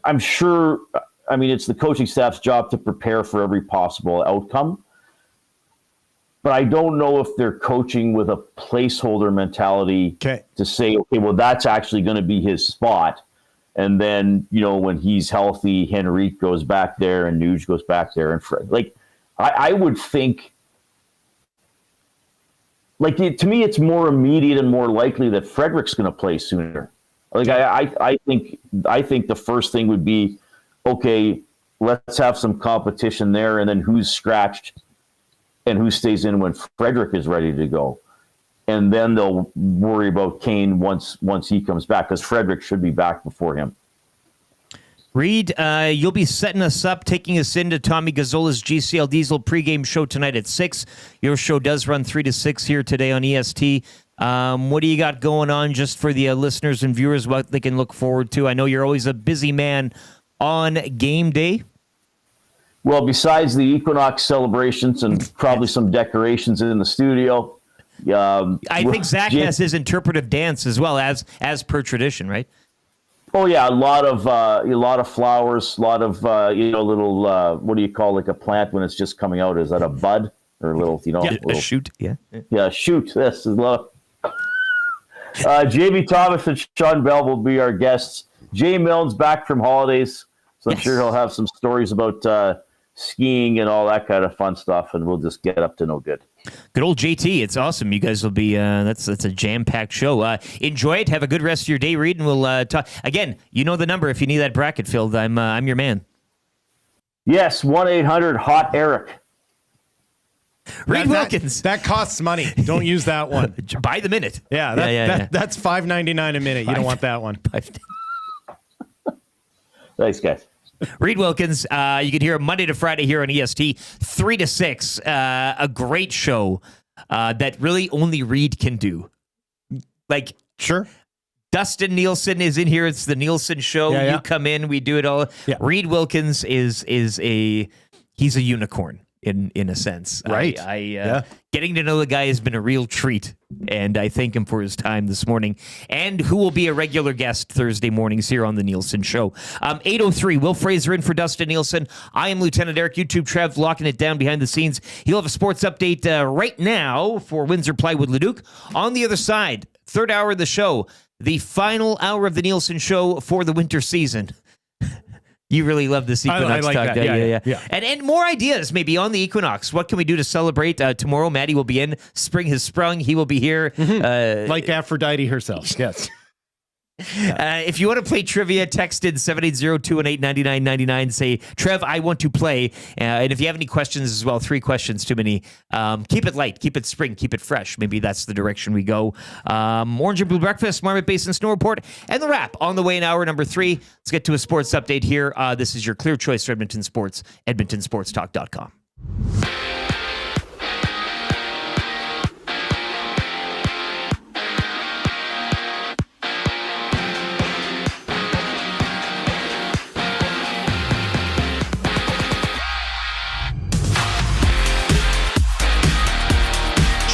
I'm sure. I mean, it's the coaching staff's job to prepare for every possible outcome. But I don't know if they're coaching with a placeholder mentality to say, okay, well, that's actually going to be his spot. And then, when he's healthy, Henrique goes back there and Nuge goes back there. And I would think, to me, it's more immediate and more likely that Frederick's going to play sooner. I think the first thing would be, okay, let's have some competition there, and then who's scratched and who stays in when Frederick is ready to go. And then they'll worry about Kane once he comes back, because Frederick should be back before him. Reed, you'll be setting us up, taking us into Tommy Gazzola's GCL Diesel pregame show tonight at 6. Your show does run 3 to 6 here today on EST. What do you got going on just for the listeners and viewers, what they can look forward to? I know you're always a busy man on game day. Well, besides the Equinox celebrations and probably some decorations in the studio, I think Zach has his interpretive dance as well, as per tradition, right? Oh yeah, a lot of flowers, a lot of little what do you call a plant when it's just coming out? Is that a bud or a little a shoot? Yeah, shoot. This is love. Jamie Thomas and Sean Bell will be our guests. Jay Milne's back from holidays, so I'm sure he'll have some stories about skiing and all that kind of fun stuff, and we'll just get up to no good. Good old JT, it's awesome. You guys will be that's a jam-packed show. Enjoy it. Have a good rest of your day, Reed, and we'll talk again. You know the number if you need that bracket filled. I'm your man. Yes, 1-800-HOT-ERIC. Reed Wilkins. That costs money. Don't use that one. By the minute. Yeah, that's $5.99 a minute. You don't want that one. Thanks, guys. Reid Wilkins, you can hear him Monday to Friday here on EST, 3 to 6. A great show that really only Reed can do. Sure. Dustin Nielson is in here. It's the Nielson show. Yeah. You come in, we do it all. Yeah. Reid Wilkins he's a unicorn in a sense. Right. Getting to know the guy has been a real treat, and I thank him for his time this morning, and who will be a regular guest Thursday mornings here on the Nielson Show. 8:03, Will Fraser in for Dustin Nielson. I am Lieutenant Eric, YouTube Trev, locking it down behind the scenes. He'll have a sports update right now for Windsor Plywood Leduc. On the other side, third hour of the show, the final hour of the Nielson Show for the winter season. You really love this Equinox like talk. that. Yeah. And more ideas maybe on the Equinox. What can we do to celebrate? Tomorrow, Maddie will be in. Spring has sprung. He will be here. Like Aphrodite herself. Yes. If you want to play trivia, text in 780-218-9999. Say, Trev, I want to play. And if you have any questions as well, 3 questions too many. Keep it light, keep it spring, keep it fresh. Maybe that's the direction we go. Orange and Blue Breakfast, Marmot Basin Snow Report, and the wrap on the way in hour number 3. Let's get to a sports update here. This is your clear choice for Edmonton Sports, edmontonsportstalk.com.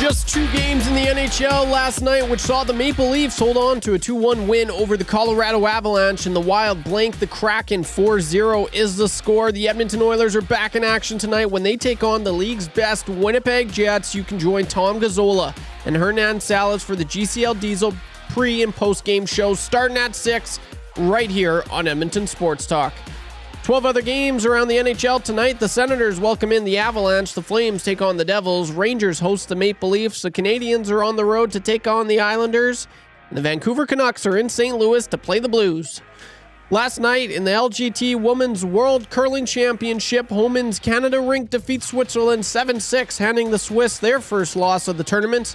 Just 2 games in the NHL last night, which saw the Maple Leafs hold on to a 2-1 win over the Colorado Avalanche, and the Wild blank the Kraken. 4-0 is the score. The Edmonton Oilers are back in action tonight when they take on the league's best Winnipeg Jets. You can join Tom Gazzola and Hernan Salas for the GCL Diesel pre- and post-game show starting at 6. right here on Edmonton Sports Talk. 12 other games around the NHL tonight. The Senators welcome in the Avalanche. The Flames take on the Devils. Rangers host the Maple Leafs. The Canadiens are on the road to take on the Islanders. And the Vancouver Canucks are in St. Louis to play the Blues. Last night in the LGT Women's World Curling Championship, Homan's Canada Rink defeats Switzerland 7-6, handing the Swiss their first loss of the tournament.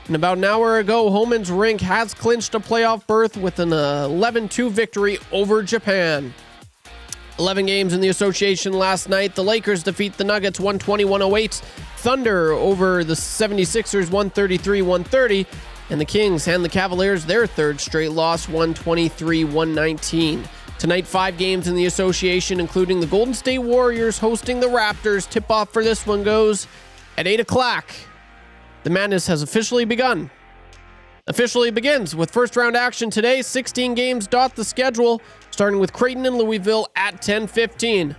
And about an hour ago, Homan's Rink has clinched a playoff berth with an 11-2 victory over Japan. 11 games in the association last night. The Lakers defeat the Nuggets 120-108. Thunder over the 76ers 133-130. And the Kings hand the Cavaliers their third straight loss 123-119. Tonight, 5 games in the association, including the Golden State Warriors hosting the Raptors. Tip-off for this one goes at 8 o'clock. The madness has officially begun. Officially begins with first-round action today. 16 games dot the schedule, starting with Creighton and Louisville at 10:15.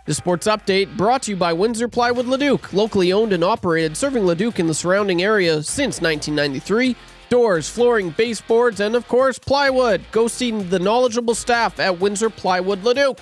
The sports update brought to you by Windsor Plywood Leduc, locally owned and operated, serving Leduc and the surrounding area since 1993. Doors, flooring, baseboards, and of course, plywood. Go see the knowledgeable staff at Windsor Plywood Leduc.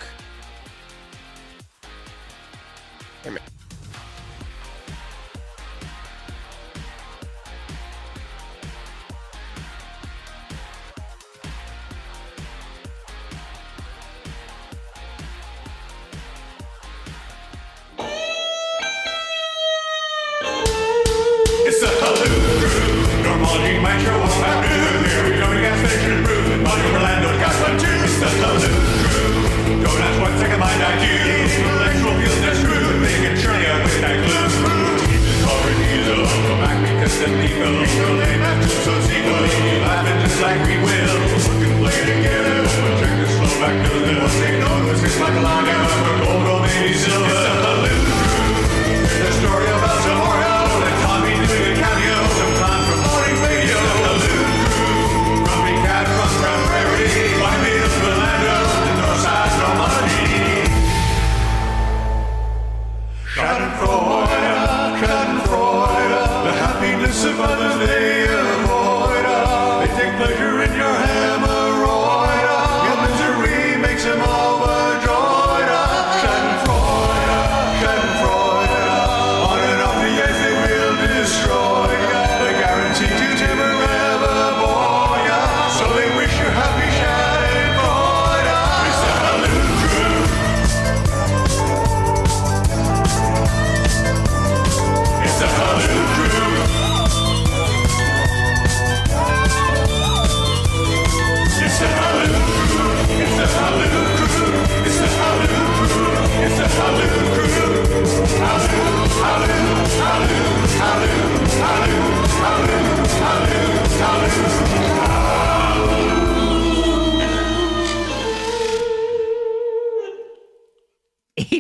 It's the Halloo Crew. Normally, my show won't have to. Here we go to gas station brew. Body Orlando got one too. It's the Halloo Crew. Don't ask what second mind I do. Intellectual feels they're screwed. Making sure you with that glue. Keep the car in diesel. Come back because the legal. So they have to so sequel. Laughing just like we will. We can play together. Check the slow back to the one they know. It's like a line of gold or maybe silver. It's the Halloo Crew. It's the story about tomorrow. Doing a cameo sometime from morning radio. The Halloo Crew, from Big Cat, from Grand Prairie, Whitefield, Orlando, the Northside, Normandy. Schadenfreude, the happiness of others they avoid. They take pleasure in your hemorrhoid. Your misery makes them overjoyed. Schadenfreude, on and off the ice they will destroy ya. They're guaranteed to never ever bore ya. So they wish you happy Schadenfreude. It's the Halloo Crew. It's the Halloo Crew. It's the Halloo Crew. It's the Halloo Crew. It's the Halloo Crew. It's the Halloo Crew. Halloo, halloo, halloo, halloo, halloo, halloo, halloo, halloo.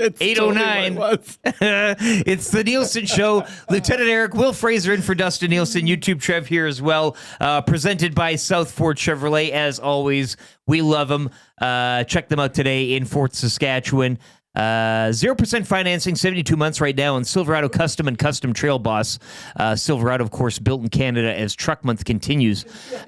8:09. It's the Nielsen Show. Lieutenant Eric, Will Fraser in for Dustin Nielsen. YouTube Trev here as well. Presented by South Fort Chevrolet. As always, we love them. Check them out today in Fort Saskatchewan. 0% financing, 72 months right now on Silverado Custom and Custom Trail Boss. Silverado, of course, built in Canada as Truck Month continues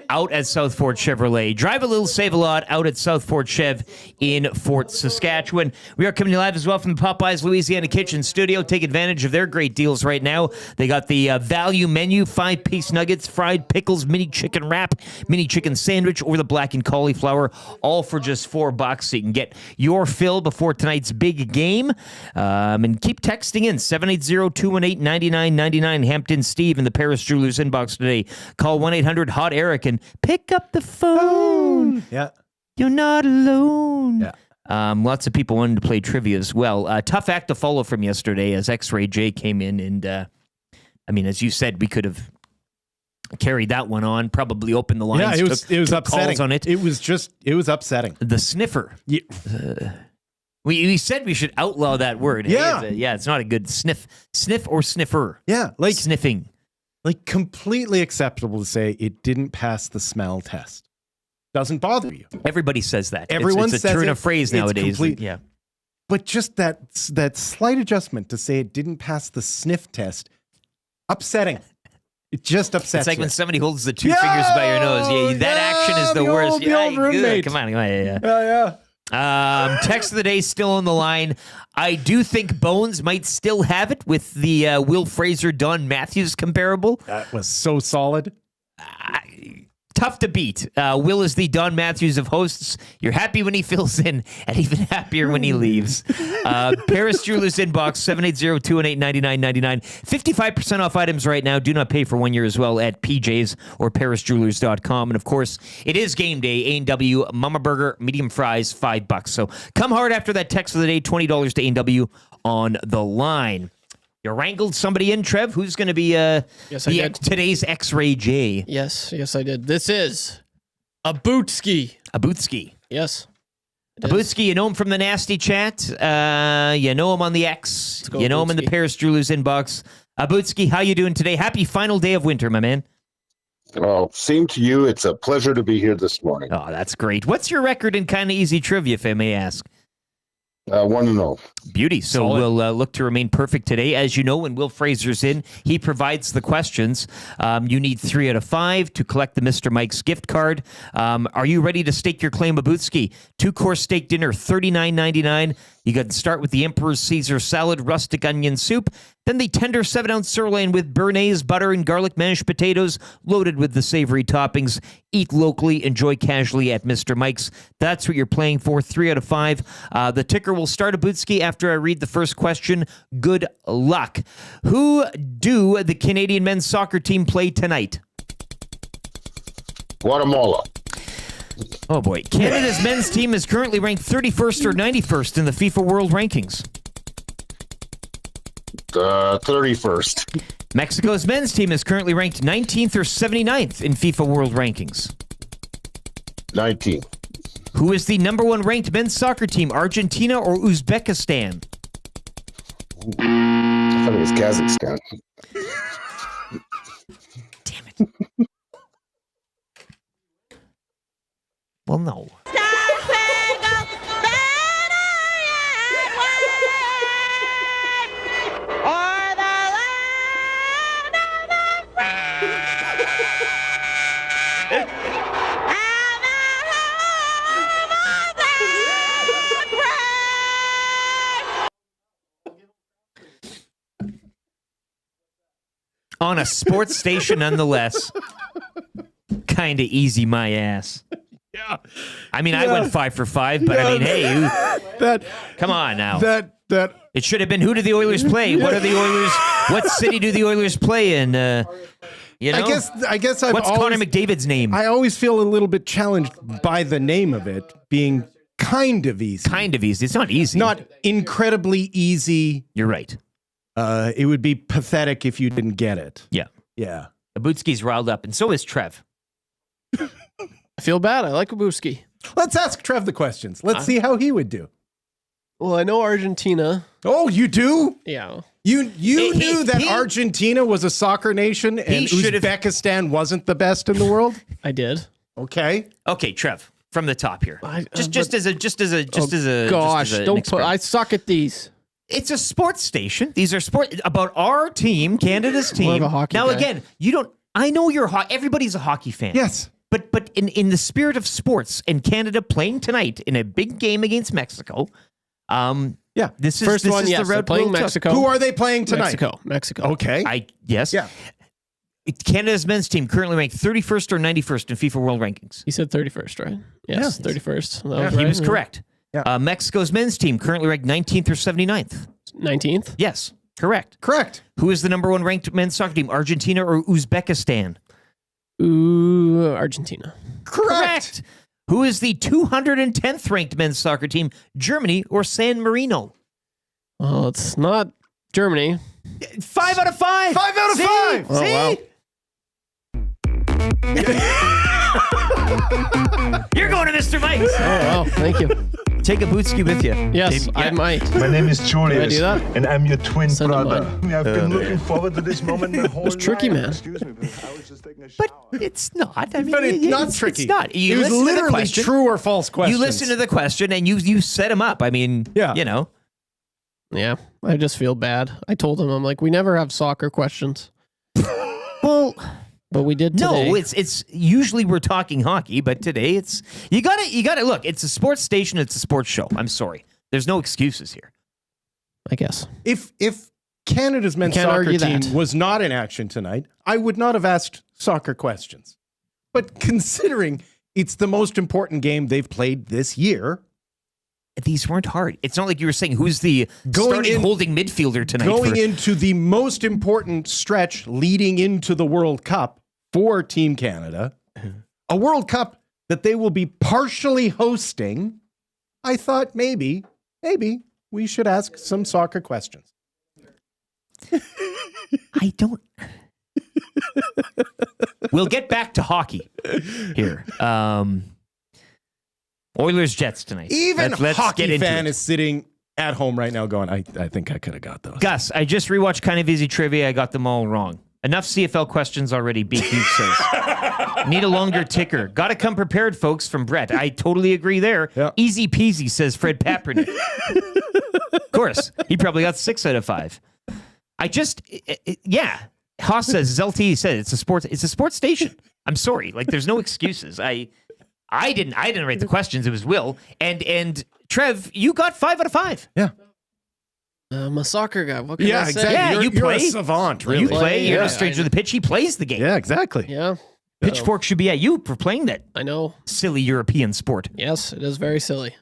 out at South Fort Chevrolet. Drive a little, save a lot out at South Fort Chev in Fort Saskatchewan. We are coming to you live as well from the Popeyes Louisiana Kitchen Studio. Take advantage of their great deals right now. They got the value menu, 5-piece nuggets, fried pickles, mini chicken wrap, mini chicken sandwich, or the blackened cauliflower, all for just $4. So you can get your fill before tonight's big game. And keep texting in 780-218-9999. Hampton Steve in the Paris Jewelers inbox today. Call 1-800-HOT-ERIC and pick up the phone. Yeah. You're not alone. Yeah. Lots of people wanted to play trivia as well. Tough act to follow from yesterday as X-Ray J came in and as you said, we could have carried that one on, probably opened the lines. Yeah, it was upsetting. Calls on it. It was upsetting. The sniffer. Yeah. We said we should outlaw that word. Yeah. Hey, it's not a good sniff or sniffer. Yeah, like sniffing. Like completely acceptable to say it didn't pass the smell test. Doesn't bother you. Everybody says that. Everyone it's a says turn it. of phrase It's nowadays. complete. Yeah. But just that slight adjustment to say it didn't pass the sniff test, upsetting. It just upsets It's like you. when somebody holds the two fingers by your nose. Yeah, that action is the worst. The old Good. roommate. Come on. Yeah. Yeah. Text of the day still on the line. I do think Bones might still have it with the Will Fraser, Don Matthews comparable. That was so solid. Tough to beat. Will is the Don Matthews of hosts. You're happy when he fills in and even happier when he leaves. Paris Jewelers inbox 780-218-9999. 55% off items right now. Do not pay for 1 year as well at PJs or parisjewelers.com. And of course, it is game day. A&W Mama Burger, medium fries, $5. So come hard after that text of the day. $20 to A&W on the line. You wrangled somebody in, Trev. Who's going to be today's X-Ray J? Yes, I did. This is a Bootski. A Bootski. Yes. A Bootski, you know him from the Nasty Chat. You know him on the X. You know him in the Paris Jewelers inbox. A Bootski, how you doing today? Happy final day of winter, my man. Oh, same to you. It's a pleasure to be here this morning. Oh, that's great. What's your record in kind of easy trivia, if I may ask? 1-0. Beauty. So Solid. we'll look to remain perfect today. As you know, when Will Fraser's in, he provides the questions. You need 3 out of 5 to collect the Mr. Mike's gift card. Are you ready to stake your claim, Babutski? 2-course steak dinner, $39.99. You got to start with the Emperor's Caesar salad, rustic onion soup, then the tender 7-ounce sirloin with béarnaise, butter, and garlic mashed potatoes, loaded with the savory toppings. Eat locally, enjoy casually at Mr. Mike's. That's what you're playing for, 3 out of 5. The ticker will start, Abutski, after I read the first question. Good luck. Who do the Canadian men's soccer team play tonight? Guatemala. Oh, boy. Canada's men's team is currently ranked 31st or 91st in the FIFA World Rankings. 31st. Mexico's men's team is currently ranked 19th or 79th in FIFA World Rankings. 19. Who is the number 1 ranked men's soccer team, Argentina or Uzbekistan? I thought it was Kazakhstan. Damn it. Well, no. On a sports station, nonetheless. Kind of easy, my ass. Yeah. I mean, I went 5 for 5, but I mean, hey, come on now. That It should have been, who do the Oilers play? What are the Oilers? What city do the Oilers play in? You know? I guess What's Connor McDavid's name? I always feel a little bit challenged by the name of it being kind of easy. Kind of easy. It's not easy. Not incredibly easy. You're right. It would be pathetic if you didn't get it. Yeah. Yeah. Abutski's riled up, and so is Trev. I feel bad. I like Bootski. Let's ask Trev the questions. Let's see how he would do. Well, I know Argentina. Oh, you do? Yeah. You knew that Argentina was a soccer nation and Uzbekistan wasn't the best in the world? I did. Okay. Okay, Trev, from the top here. Just as I suck at these. It's a sports station. These are about our team, Canada's team. More of a hockey now, guy. again, you don't. I know you're everybody's a hockey fan. Yes. But in the spirit of sports and Canada playing tonight in a big game against Mexico, yeah, this is first one. Is Yes, the road playing Will took. Mexico. Who are they playing tonight? Mexico. Okay. Yes. Yeah. Canada's men's team currently ranked 31st or 91st in FIFA World Rankings. He said 31st, right? Yes, 31st. That He right, was yeah. correct. Yeah. Mexico's men's team currently ranked 19th or 79th. 19th. Yes, correct. Correct. Who is the number 1 ranked men's soccer team, Argentina or Uzbekistan? Ooh, Argentina. Correct. Who is the 210th ranked men's soccer team, Germany or San Marino? Well, it's not Germany. 5 out of 5. 5 out of 5. Oh, wow. You're going to Mr. Mike's. Oh, wow. Thank you. Take a Bootski with you. Yes, I might. My name is Julius, Can I do that? and I'm your twin Send him brother. mine. I've been looking forward to this moment my whole It's tricky, life. man. Excuse me, but I was just taking a But shower. it's not. I mean, But it's not tricky. It's not. You it was listen to the literally question. true or false questions. You listen to the question and you set him up. I mean, you know. Yeah, I just feel bad. I told him, I'm like, we never have soccer questions. Well, But we did today. No, it's usually we're talking hockey, but today it's you gotta look. It's a sports station. It's a sports show. I'm sorry. There's no excuses here. I guess. If Canada's men's Can't soccer argue team that. was not in action tonight, I would not have asked soccer questions. But considering it's the most important game they've played this year, These weren't hard. It's not like you were saying who's the starting holding midfielder tonight. Going into the most important stretch leading into the World Cup for Team Canada, a World Cup that they will be partially hosting, I thought maybe we should ask some soccer questions. I don't. We'll get back to hockey here. Oilers Jets tonight. Even let's hockey get into fan it. is sitting at home right now going, I think I could have got those. Gus, I just rewatched Kind of Easy Trivia. I got them all wrong. Enough CFL questions already, Beak Hughes says. Need a longer ticker. Got to come prepared, folks, from Brett. I totally agree there. Yeah. Easy peasy, says Fred Papernick. Of course. He probably got 6 out of 5. Yeah. Haas says, as LT said, it's a sports station. I'm sorry. Like, there's no excuses. I didn't write the questions. It was Will. And Trev, you got 5 out of 5. Yeah. I'm a soccer guy. What can I say? exactly. Yeah, you're, you you're play. a savant, really. You play. You're Yeah. a stranger to the pitch. He plays the game. Yeah, exactly. Yeah. Pitchfork should be at you for playing that I know. silly European sport. Yes, it is very silly.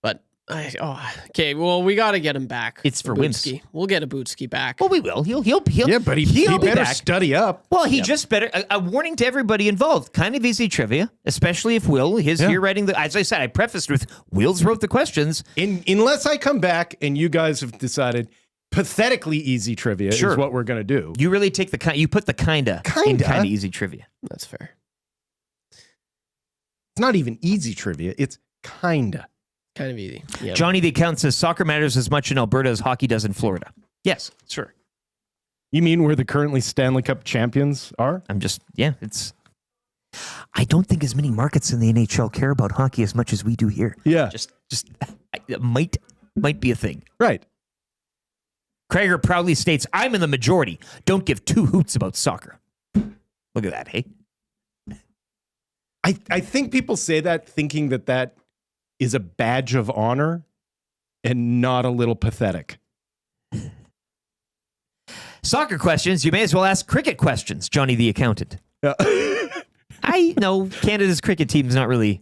But okay. Well, we got to get him back. It's for Wimsky. We'll get a Bootsky back. Well, we will. He'll Yeah, but he he'll be better back. study up. Well, he just better. A warning to everybody involved. Kind of easy trivia, especially if Will is here writing the. As I said, I prefaced with Will's wrote the questions. Unless I come back and you guys have decided pathetically easy trivia is what we're going to do. You really take the you put the kinda in kind of easy trivia. That's fair. It's not even easy trivia. It's kinda. Kind of easy. Yeah. Johnny the Accountant says soccer matters as much in Alberta as hockey does in Florida. Yes, sure. You mean where the currently Stanley Cup champions are? It's. I don't think as many markets in the NHL care about hockey as much as we do here. Yeah. Just it might be a thing. Right. Krager proudly states, I'm in the majority. Don't give 2 hoots about soccer. Look at that, hey? I think people say that thinking that is a badge of honor and not a little pathetic. Soccer questions, you may as well ask cricket questions, Johnny the Accountant. Yeah. I know Canada's cricket team is not really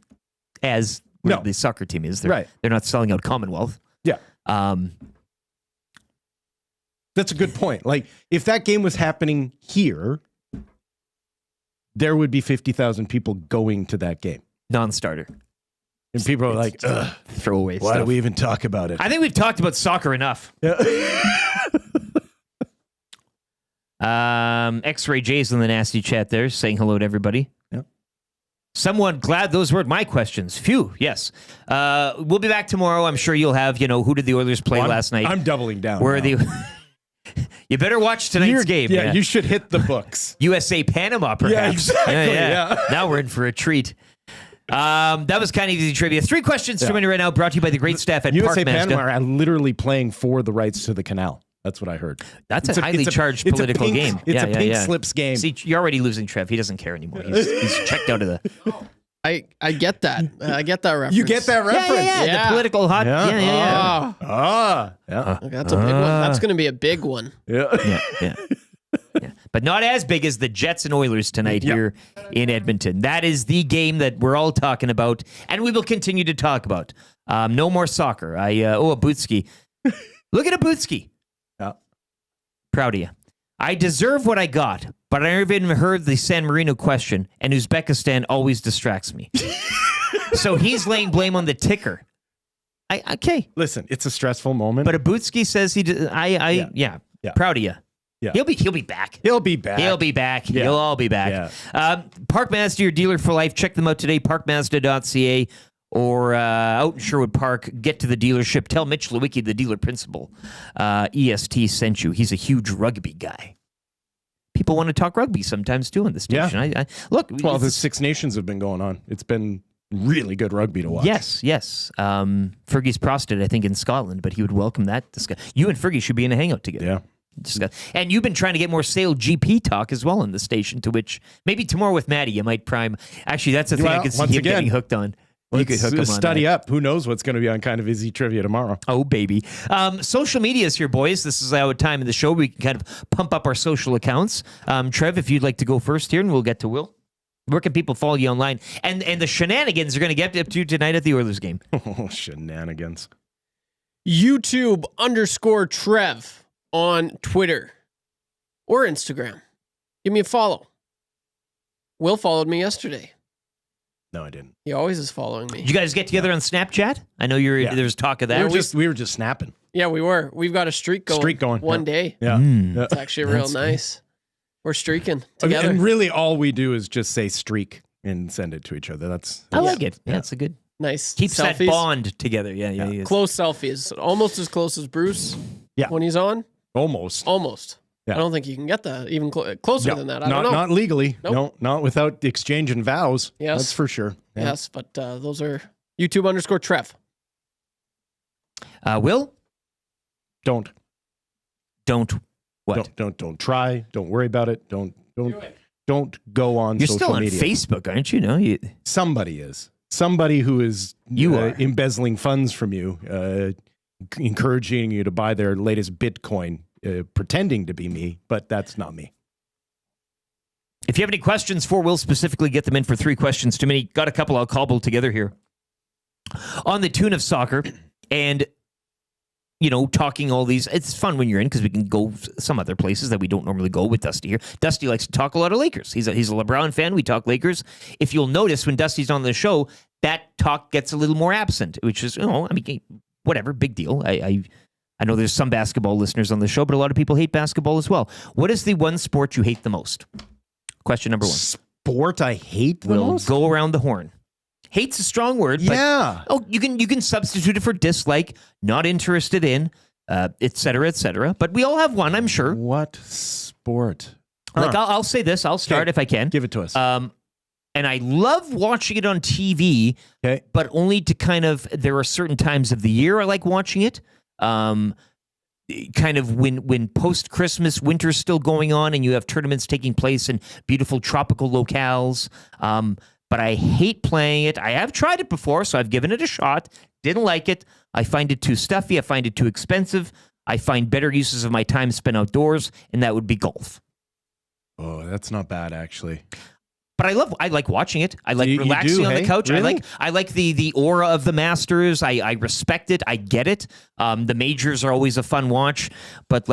as the soccer team is. They're not selling out Commonwealth. Yeah. That's a good point. Like, if that game was happening here, there would be 50,000 people going to that game. Non-starter. And people are like, ugh, throwaway why stuff. do we even talk about it? I think we've talked about soccer enough. Yeah. X-Ray J's in the nasty chat there saying hello to everybody. Yeah. Someone glad those weren't my questions. Phew, yes. We'll be back tomorrow. I'm sure you'll have, who did the Oilers play last night? I'm doubling down. Where now. You better watch tonight's game. Yeah, you should hit the books. USA Panama, perhaps. Yeah, exactly. Yeah. Now we're in for a treat. That was kind of easy trivia. 3 questions coming right now, brought to you by the great staff at USA Park Panama are literally playing for the rights to the canal. That's what I heard. That's a highly charged political game. It's a pink slips game. See, you're already losing Trev. He doesn't care anymore. He's checked out of the... I get that. I get that reference. You get that reference? Yeah. The political hot... Yeah. That's a big one. That's going to be a big one. Yeah. But not as big as the Jets and Oilers tonight here in Edmonton. That is the game that we're all talking about, and we will continue to talk about. No more soccer. A Bootsky. Look at a Bootsky. Yeah. Proud of you. I deserve what I got, but I never even heard the San Marino question, and Uzbekistan always distracts me. So he's laying blame on the ticker. Okay. Listen, it's a stressful moment. But Abutsky says he did. Proud of you. Yeah. He'll be back. He'll be back. He'll be back. Yeah. You'll all be back. Yeah. Park Mazda, your dealer for life. Check them out today, parkmazda.ca or out in Sherwood Park. Get to the dealership. Tell Mitch Lewicki, the dealer principal, EST sent you. He's a huge rugby guy. People want to talk rugby sometimes too on the station. Yeah. Look. Well, the Six Nations have been going on. It's been really good rugby to watch. Yes. Fergie's prostate, I think, in Scotland, but he would welcome that discussion. You and Fergie should be in a hangout together. Yeah. And you've been trying to get more Sale GP talk as well on the station, to which maybe tomorrow with Maddie, you might prime. Actually, that's the thing I could see him getting hooked on. You could hook him on study that. up. Who knows what's going to be on Kind of Easy Trivia tomorrow? Oh, baby. Social media is here, boys. This is our time in the show. We can kind of pump up our social accounts. Trev, if you'd like to go first here, and we'll get to Will. Where can people follow you online? And the shenanigans are going to get up to tonight at the Oilers game. Oh, shenanigans. YouTube_Trev on Twitter or Instagram. Give me a follow. Will followed me yesterday. No, I didn't. He always is following me. Did you guys get together on Snapchat? I know there's talk of that. We were just snapping. Yeah, we were. We've got a streak going. One day. Yeah. It's actually real nice. We're streaking together. And really all we do is just say streak and send it to each other. I like it. Yeah, it's a good... Nice. Keeps selfies. that bond together. Yeah. Close selfies. Almost as close as Bruce when he's on. Almost. Yeah. I don't think you can get that even closer than that. I don't know. Not legally. Nope. No, not without exchanging vows. Yes. That's for sure. Yeah. Yes, but those are YouTube_Trev. Will? Don't what? Don't try. Don't worry about it. Don't go on You're social still on media. Facebook, aren't you? No, Somebody is. Somebody who is embezzling funds from you, encouraging you to buy their latest Bitcoin, pretending to be me, but that's not me. If you have any questions for Will specifically, get them in for 3 questions too many. Got a couple I'll cobble together here. On the tune of soccer and, talking all these. It's fun when you're in because we can go some other places that we don't normally go with Dusty here. Dusty likes to talk a lot of Lakers. He's a LeBron fan. We talk Lakers. If you'll notice when Dusty's on the show, that talk gets a little more absent, which is, whatever, big deal. I know there's some basketball listeners on the show, but a lot of people hate basketball as well. What is the one sport you hate the most? Question number 1. Sport I hate the most? Go around the horn. Hate's a strong word, but you can substitute it for dislike, not interested in, et cetera, et cetera. But we all have one, I'm sure. What sport? Like I'll say this. I'll start if I can. Give it to us. And I love watching it on TV, but only to there are certain times of the year I like watching it. Kind of when post-Christmas, winter's still going on and you have tournaments taking place in beautiful tropical locales. But I hate playing it. I have tried it before, so I've given it a shot. Didn't like it. I find it too stuffy. I find it too expensive. I find better uses of my time spent outdoors, and that would be golf. Oh, that's not bad, actually. But I like watching it. I like relaxing on the couch. Really? I like the aura of the Masters. I respect it. I get it. The majors are always a fun watch, but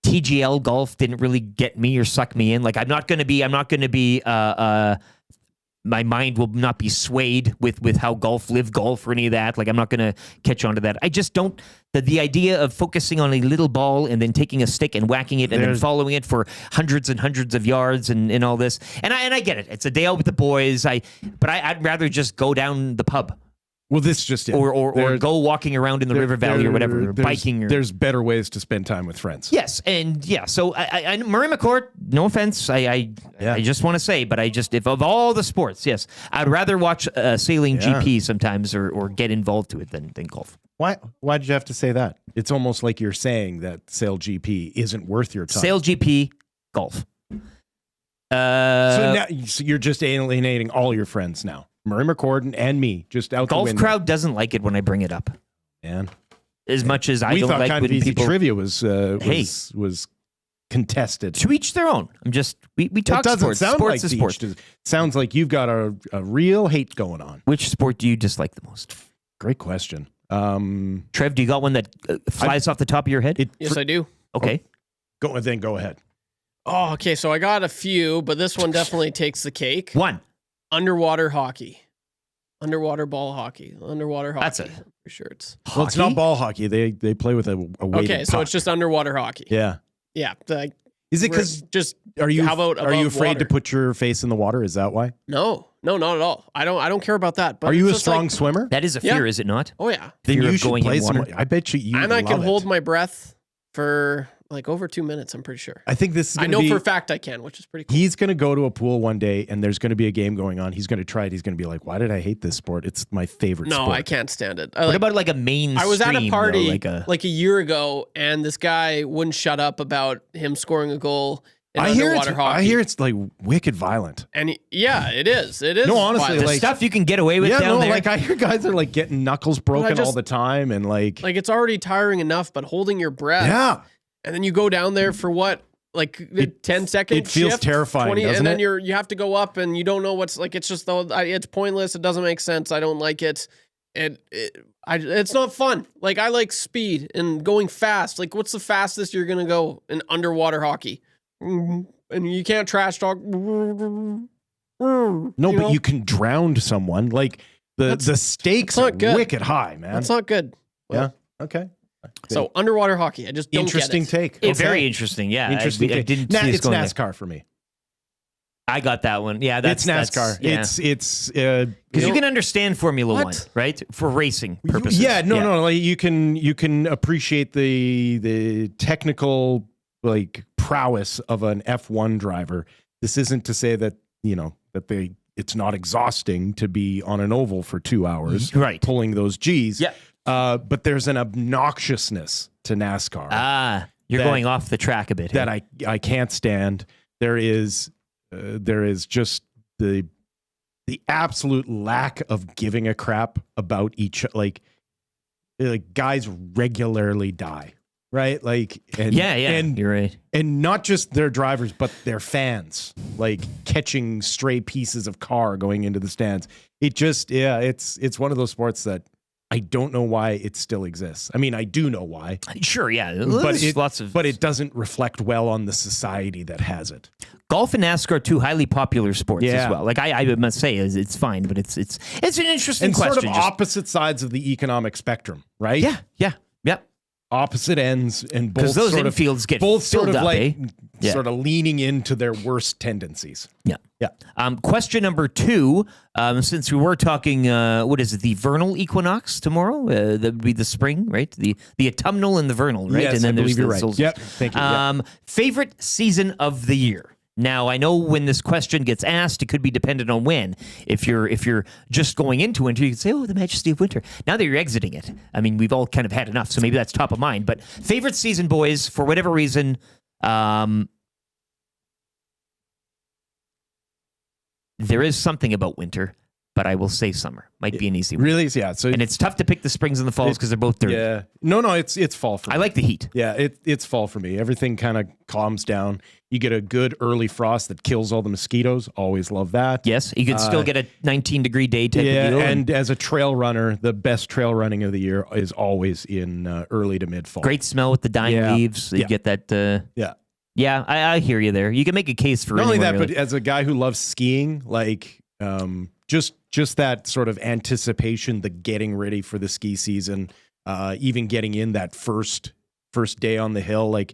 TGL golf didn't really get me or suck me in. I'm not going to be my mind will not be swayed with how live golf or any of that. I'm not going to catch on to that. I just don't. The idea of focusing on a little ball and then taking a stick and whacking it and then following it for hundreds and hundreds of yards and all this. And I get it. It's a day out with the boys. But I'd rather just go down the pub. Well, this just or go walking around in the river valley or whatever, or biking. There's better ways to spend time with friends. Yes, and so I Murray McCourt. No offense, I just want to say, but if of all the sports, yes, I'd rather watch sailing GP sometimes or get involved to it than golf. Why did you have to say that? It's almost like you're saying that sail GP isn't worth your time. Sail GP, golf. So now you're just alienating all your friends now. Murray McCord and me, just out golf the window. Crowd doesn't like it when I bring it up. Man, as much as I don't like when people. Trivia was contested. To each their own. I'm just we talk it doesn't sports. Sound sports like is sports. Sounds like you've got a real hate going on. Which sport do you dislike the most? Great question. Trev, do you got one that flies off the top of your head? Yes, I do. Okay, go ahead. Oh, okay. So I got a few, but this one definitely takes the cake. One. Underwater hockey. Underwater ball hockey. Underwater hockey. That's it. I'm pretty sure it's... Well, it's not ball hockey. They play with a weighted Okay, so puck. it's just underwater hockey. Yeah. Yeah. Is it because how about are you afraid water? to put your face in the water? Is that why? No, not at all. I don't care about that. But are you a just strong swimmer? That is a fear, is it not? Oh yeah. Then Fear you of should going play in water. I bet you. And I can hold my breath for Like over 2 minutes, I'm pretty sure. I think this is I know for a fact I can, which is pretty cool. He's going to go to a pool one day and there's going to be a game going on. He's going to try it. He's going to be like, why did I hate this sport? It's my favorite sport. No, I can't stand it. What about like a mainstream? I was at a party though, like a year ago, and this guy wouldn't shut up about him scoring a goal in I hear underwater hockey. I hear it's like wicked violent. And yeah, it is. It is. No, honestly, violent. the like- stuff you can get away with down there. like I hear guys are like getting knuckles broken just- all the time and like it's already tiring enough, but holding your breath. yeah. And then you go down there for what? Like 10 seconds. it feels terrifying, doesn't and then it? you have to go up and you don't know what's like. It's just it's pointless. It doesn't make sense. I don't like it. It's not fun. Like I like speed and going fast. Like what's the fastest you're gonna go in underwater hockey? And you can't trash talk. No, but you can drown someone. Like the stakes are not good. wicked high, man. That's not good. Yeah. Okay. So underwater hockey, I just don't Interesting get it. take. It's very interesting. Yeah, Interesting. I didn't see this it's going there. NASCAR for me. I got that one. Yeah, that's It's NASCAR. That's, It's because you can understand Formula What? One, right? For racing purposes. Yeah, no. Like you can appreciate the technical like prowess of an F1 driver. This isn't to say that it's not exhausting to be on an oval for 2 hours, right? Pulling those G's. Yeah. But there's an obnoxiousness to NASCAR. You're that- going off the track a bit here. that I can't stand. There is just the absolute lack of giving a crap about each like guys regularly die, right? Like and and you're right. And not just their drivers, but their fans, like catching stray pieces of car going into the stands. It just it's one of those sports that I don't know why it still exists. I mean, I do know why. Sure, yeah. But But it doesn't reflect well on the society that has it. Golf and NASCAR are two highly popular sports Yeah. as well. Like I must say, it's fine, but it's an interesting And question. sort of opposite sides of the economic spectrum, right? Yeah. Opposite ends, and both Because those sort of- infields get both sort filled of up, like eh? Yeah. sort of leaning into their worst tendencies. Yeah. Yeah. Question number 2, since we were talking, what is it, the vernal equinox tomorrow? That would be the spring, right? The autumnal and the vernal, right? Yes, and then I there's believe you're the right. solstice. Yep, thank you. Yep. Favorite season of the year? Now, I know when this question gets asked, it could be dependent on when. If you're just going into winter, you can say, oh, the majesty of winter. Now that you're exiting it, I mean, we've all kind of had enough, so maybe that's top of mind. But favorite season, boys, for whatever reason, there is something about winter, but I will say summer. Might be an easy one. Really? Yeah. So And it's tough to pick the springs and the falls because they're both dirty. yeah. No, it's fall for me. I like the heat. Yeah, it's fall for me. Everything kind of calms down. You get a good early frost that kills all the mosquitoes. Always love that. Yes, you can still get a 19-degree day type Yeah, of deal. and as a trail runner, the best trail running of the year is always in early to mid fall. great smell with the dying Yeah. leaves. You Yeah. get that. Yeah. Yeah, I hear you there. You can make a case for Not only anywhere, that, really. but as a guy who loves skiing, like just that sort of anticipation, the getting ready for the ski season, even getting in that first day on the hill, like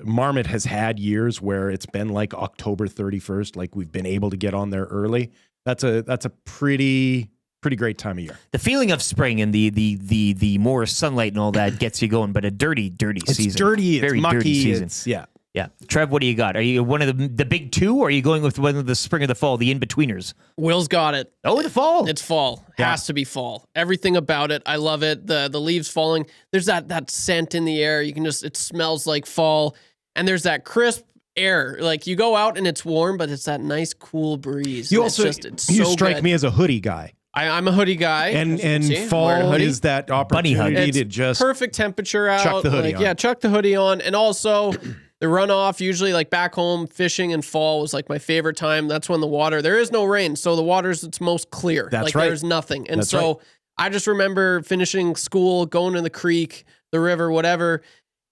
Marmot has had years where it's been like October 31st, like we've been able to get on there early. That's a pretty great time of year. The feeling of spring and the more sunlight and all that gets you going, but a dirty season. It's dirty, it's Very mucky, dirty season. it's yeah. Yeah. Trev, what do you got? Are you one of the big two, or are you going with one of the spring or the fall, the in-betweeners? Will's got it. Oh, the fall. It's fall. Yeah. Has to be fall. Everything about it. I love it. The leaves falling. There's that scent in the air. You can it smells like fall. And there's that crisp air. Like you go out and it's warm, but it's that nice cool breeze. You And also it's you so strike good. me as a hoodie guy. I'm a hoodie guy. And See, I'm wearing a fall hoodie. is that Bunny hug. opportunity It's to just perfect temperature out. chuck the hoodie on. Yeah, chuck the hoodie on. And also the runoff, usually like back home, fishing in fall was like my favorite time. That's when there is no rain. So the water's its most clear. That's like right. there's nothing. And That's so right. I just remember finishing school, going to the creek, the river, whatever,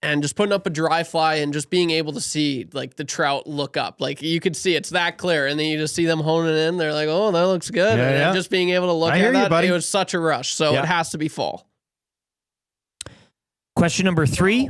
and just putting up a dry fly and just being able to see like the trout look up. Like you could see it's that clear. And then you just see them honing in. They're like, oh, that looks good. Yeah, and yeah. just being able to look I at hear you, that, buddy. it was such a rush. So Yeah. it has to be fall. Question number 3.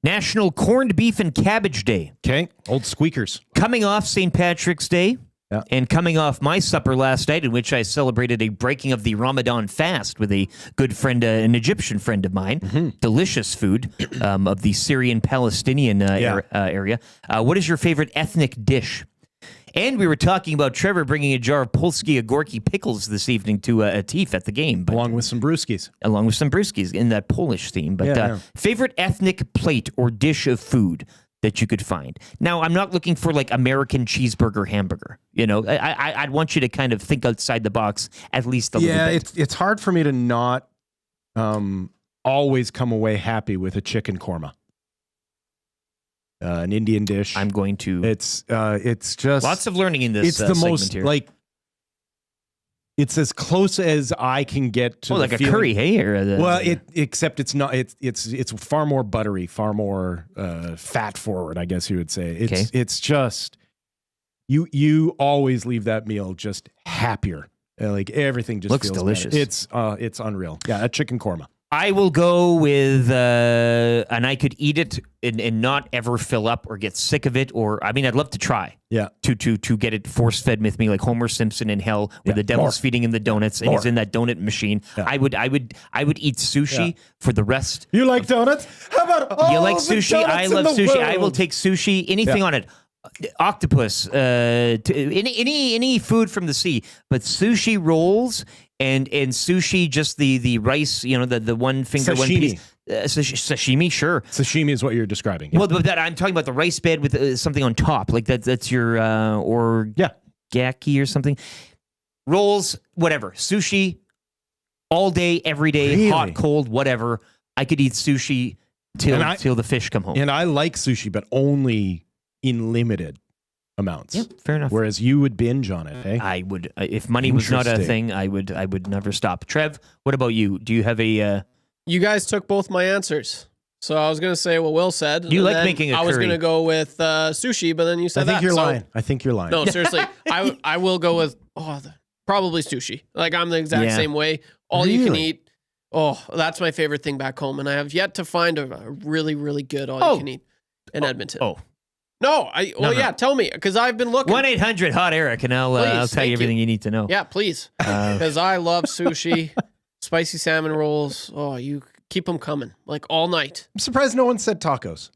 National Corned Beef and Cabbage Day. okay, old squeakers. Coming off St. Patrick's Day, Yeah. And coming off my supper last night, in which I celebrated a breaking of the Ramadan fast with a good friend, an Egyptian friend of mine. Delicious food of the Syrian-Palestinian area. What is your favorite ethnic dish? And we were talking about Trevor bringing a jar of Polski Agorki pickles this evening to Atif at the game. Along with some brewskis. Along with some brewskis in that Polish theme. But favorite ethnic plate or dish of food that you could find. Now, I'm not looking for like American cheeseburger hamburger. You know, I'd want you to kind of think outside the box at least a little bit. Yeah, it's hard for me to not always come away happy with a chicken korma. An Indian dish. I'm going to. It's just lots of learning in this. It's the most here. like. It's as close as I can get to. like a feeling. curry, hey? Except it's not. It's far more buttery, far more fat forward. I guess you would say. It's just you always leave that meal just happier. Like everything just looks feels delicious. better. It's unreal. Yeah, a chicken korma. I will go with, and I could eat it and not ever fill up or get sick of it. Or, I mean, I'd love to try. Yeah. To get it force fed with me like Homer Simpson in hell, where the devil's feeding him the donuts and he's in that donut machine. Yeah. I would eat sushi for the rest. You like donuts? How about all you like the sushi? I love sushi. World. I will take sushi. Anything on it. Octopus, any food from the sea, but sushi rolls and sushi, just the rice, you know, the one finger, sashimi. one piece. Sashimi, sure. Sashimi is what you're describing. Yeah. Well, but that I'm talking about the rice bed with something on top, like that's your gaki or something. Rolls, whatever. Sushi, all day, every day, really? hot, cold, whatever. I could eat sushi till the fish come home. And I like sushi, but only in limited amounts. Yep, fair enough. Whereas you would binge on it, eh? I would, if money was not a thing, I would never stop. Trev, what about you? Do you have a? You guys took both my answers, so I was going to say what Will said. You like making a curry. I was going to go with sushi, but then you said I think you're lying. No, seriously, I will go with probably sushi. Like I'm the exact same way. All you can eat. Oh, that's my favorite thing back home, and I have yet to find a really, really good all you can eat in Edmonton. Oh. No, tell me, because I've been looking. 1-800-HOT-ERIC, and I'll tell you everything you need to know. Yeah, please. Because I love sushi, spicy salmon rolls. Oh, you keep them coming, like all night. I'm surprised no one said tacos,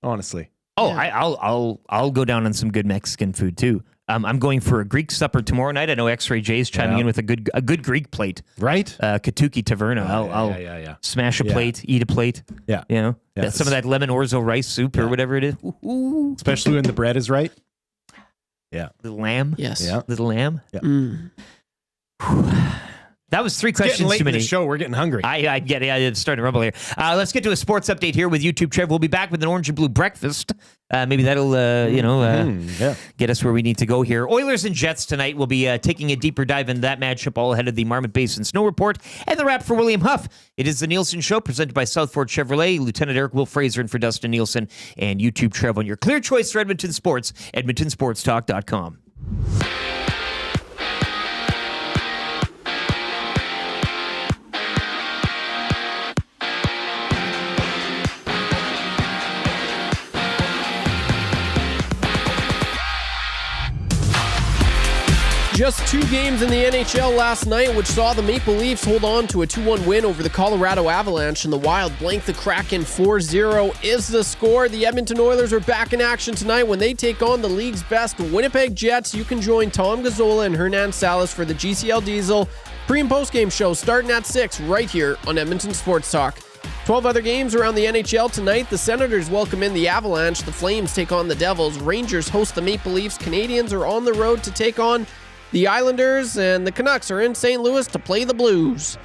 honestly. Oh, yeah. I'll go down on some good Mexican food, too. I'm going for a Greek supper tomorrow night. I know X-Ray J's chiming in with a good Greek plate. Right? Katuki Taverna. I'll smash a plate, eat a plate. Yeah. You know? Yeah. Some of that lemon orzo rice soup or whatever it is. Ooh. Especially when the bread is right. Yeah. Little lamb. Yes. Yeah. Little lamb. Yeah. That was 3 questions late too many. In the show, we're getting hungry. I get it. It's starting to rumble here. Let's get to a sports update here with YouTube Trev. We'll be back with an orange and blue breakfast. Maybe that'll, get us where we need to go here. Oilers and Jets tonight. We'll be taking a deeper dive into that matchup all ahead of the Marmot Basin Snow Report and the wrap for William Huff. It is the Nielson Show presented by Southford Chevrolet. Lieutenant Eric Will Fraser and for Dustin Nielsen and YouTube Trev on your clear choice for Edmonton Sports, EdmontonSportsTalk.com. Just 2 games in the NHL last night, which saw the Maple Leafs hold on to a 2-1 win over the Colorado Avalanche, and the Wild blank the Kraken 4-0 is the score. The Edmonton Oilers are back in action tonight when they take on the league's best Winnipeg Jets. You can join Tom Gazzola and Hernan Salas for the GCL Diesel pre- and post-game show starting at 6 right here on Edmonton Sports Talk. 12 other games around the NHL tonight. The Senators welcome in the Avalanche. The Flames take on the Devils. Rangers host the Maple Leafs. Canadians are on the road to take on the Islanders, and the Canucks are in St. Louis to play the Blues.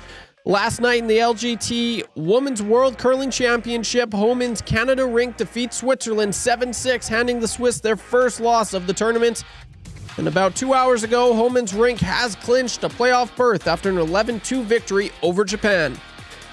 Last night in the LGT Women's World Curling Championship, Homan's Canada Rink defeats Switzerland 7-6, handing the Swiss their first loss of the tournament. And about 2 hours ago, Homan's Rink has clinched a playoff berth after an 11-2 victory over Japan.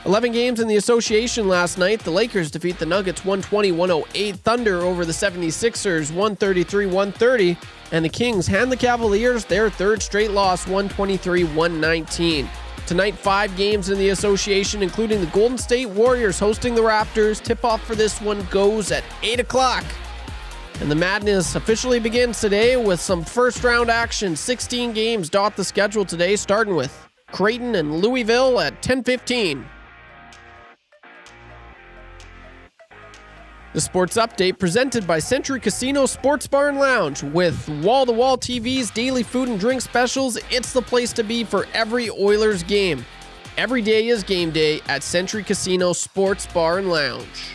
11 games in the association last night. The Lakers defeat the Nuggets 120-108. Thunder over the 76ers 133-130. And the Kings hand the Cavaliers their 3rd straight loss 123-119. Tonight, 5 games in the association, including the Golden State Warriors hosting the Raptors. Tip-off for this one goes at 8 o'clock. And the madness officially begins today with some first-round action. 16 games dot the schedule today, starting with Creighton and Louisville at 10:15. The sports update presented by Century Casino Sports Bar and Lounge. With wall-to-wall TVs, daily food and drink specials, it's the place to be for every Oilers game. Every day is game day at Century Casino Sports Bar and Lounge.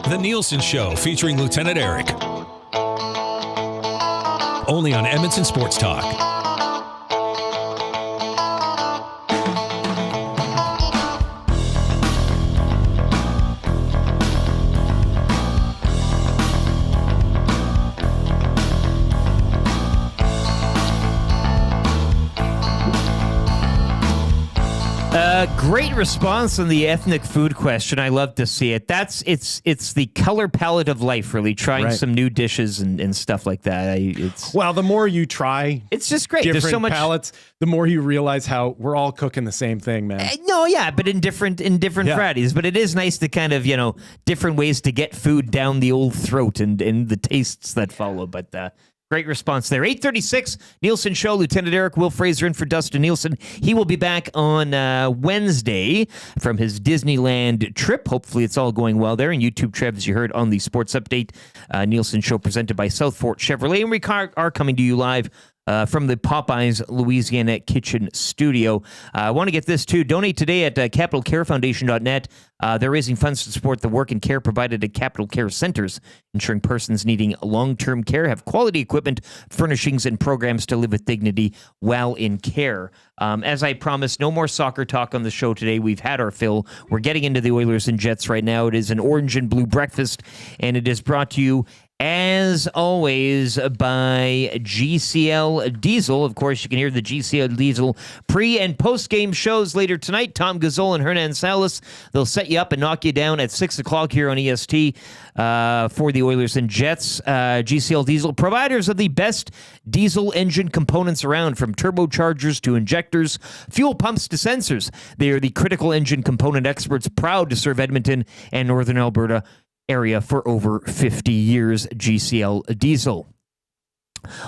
The Nielson Show featuring Lieutenant Eric. Only on Edmonton Sports Talk. Great response on the ethnic food question. I love to see it. It's the color palette of life, really, trying some new dishes and stuff like that. Well, the more you try, it's just great. Different There's so much palettes, the more you realize how we're all cooking the same thing, man. No, yeah, but in different varieties. But it is nice to kind of, different ways to get food down the old throat and the tastes that follow. But great response there. 8:36, Nielson Show. Lieutenant Eric, Will Fraser in for Dustin Nielson. He will be back on Wednesday from his Disneyland trip. Hopefully it's all going well there. And YouTube Trev, as you heard on the Sports Update, Nielson Show presented by Southfort Chevrolet. And we are coming to you live from the Popeyes Louisiana Kitchen Studio. I want to get this too. Donate today at capitalcarefoundation.net. They're raising funds to support the work and care provided at Capital Care Centers, ensuring persons needing long-term care have quality equipment, furnishings, and programs to live with dignity while in care. As I promised, no more soccer talk on the show today. We've had our fill. We're getting into the Oilers and Jets right now. It is an orange and blue breakfast, and it is brought to you as always by GCL Diesel. Of course, you can hear the GCL Diesel pre- and post-game shows later tonight. Tom Gazol and Hernan Salas, they'll set you up and knock you down at 6 o'clock here on EST for the Oilers and Jets. GCL Diesel, providers of the best diesel engine components around, from turbochargers to injectors, fuel pumps to sensors. They are the critical engine component experts, proud to serve Edmonton and Northern Alberta area for over 50 years. GCL Diesel.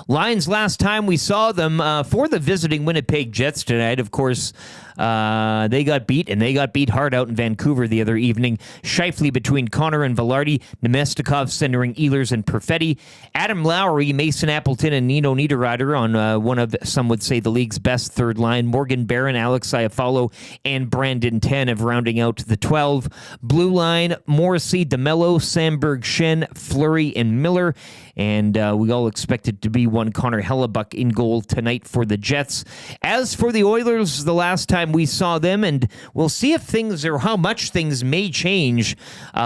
Lions, last time we saw them for the visiting Winnipeg Jets tonight, of course, they got beat, and they got beat hard out in Vancouver the other evening. Shifley between Connor and Velarde, Nemestikov centering Ehlers and Perfetti, Adam Lowry, Mason Appleton, and Nino Niederreiter on one of, some would say, the league's best third line. Morgan Barron, Alex Iafallo, and Brandon Tanev rounding out the 12. Blue line, Morrissey, DeMello, Sandberg, Shen, Fleury, and Miller. And we all expected to be one Connor Hellebuck in goal tonight for the Jets. As for the Oilers, the last time we saw them, and we'll see if things, or how much things may change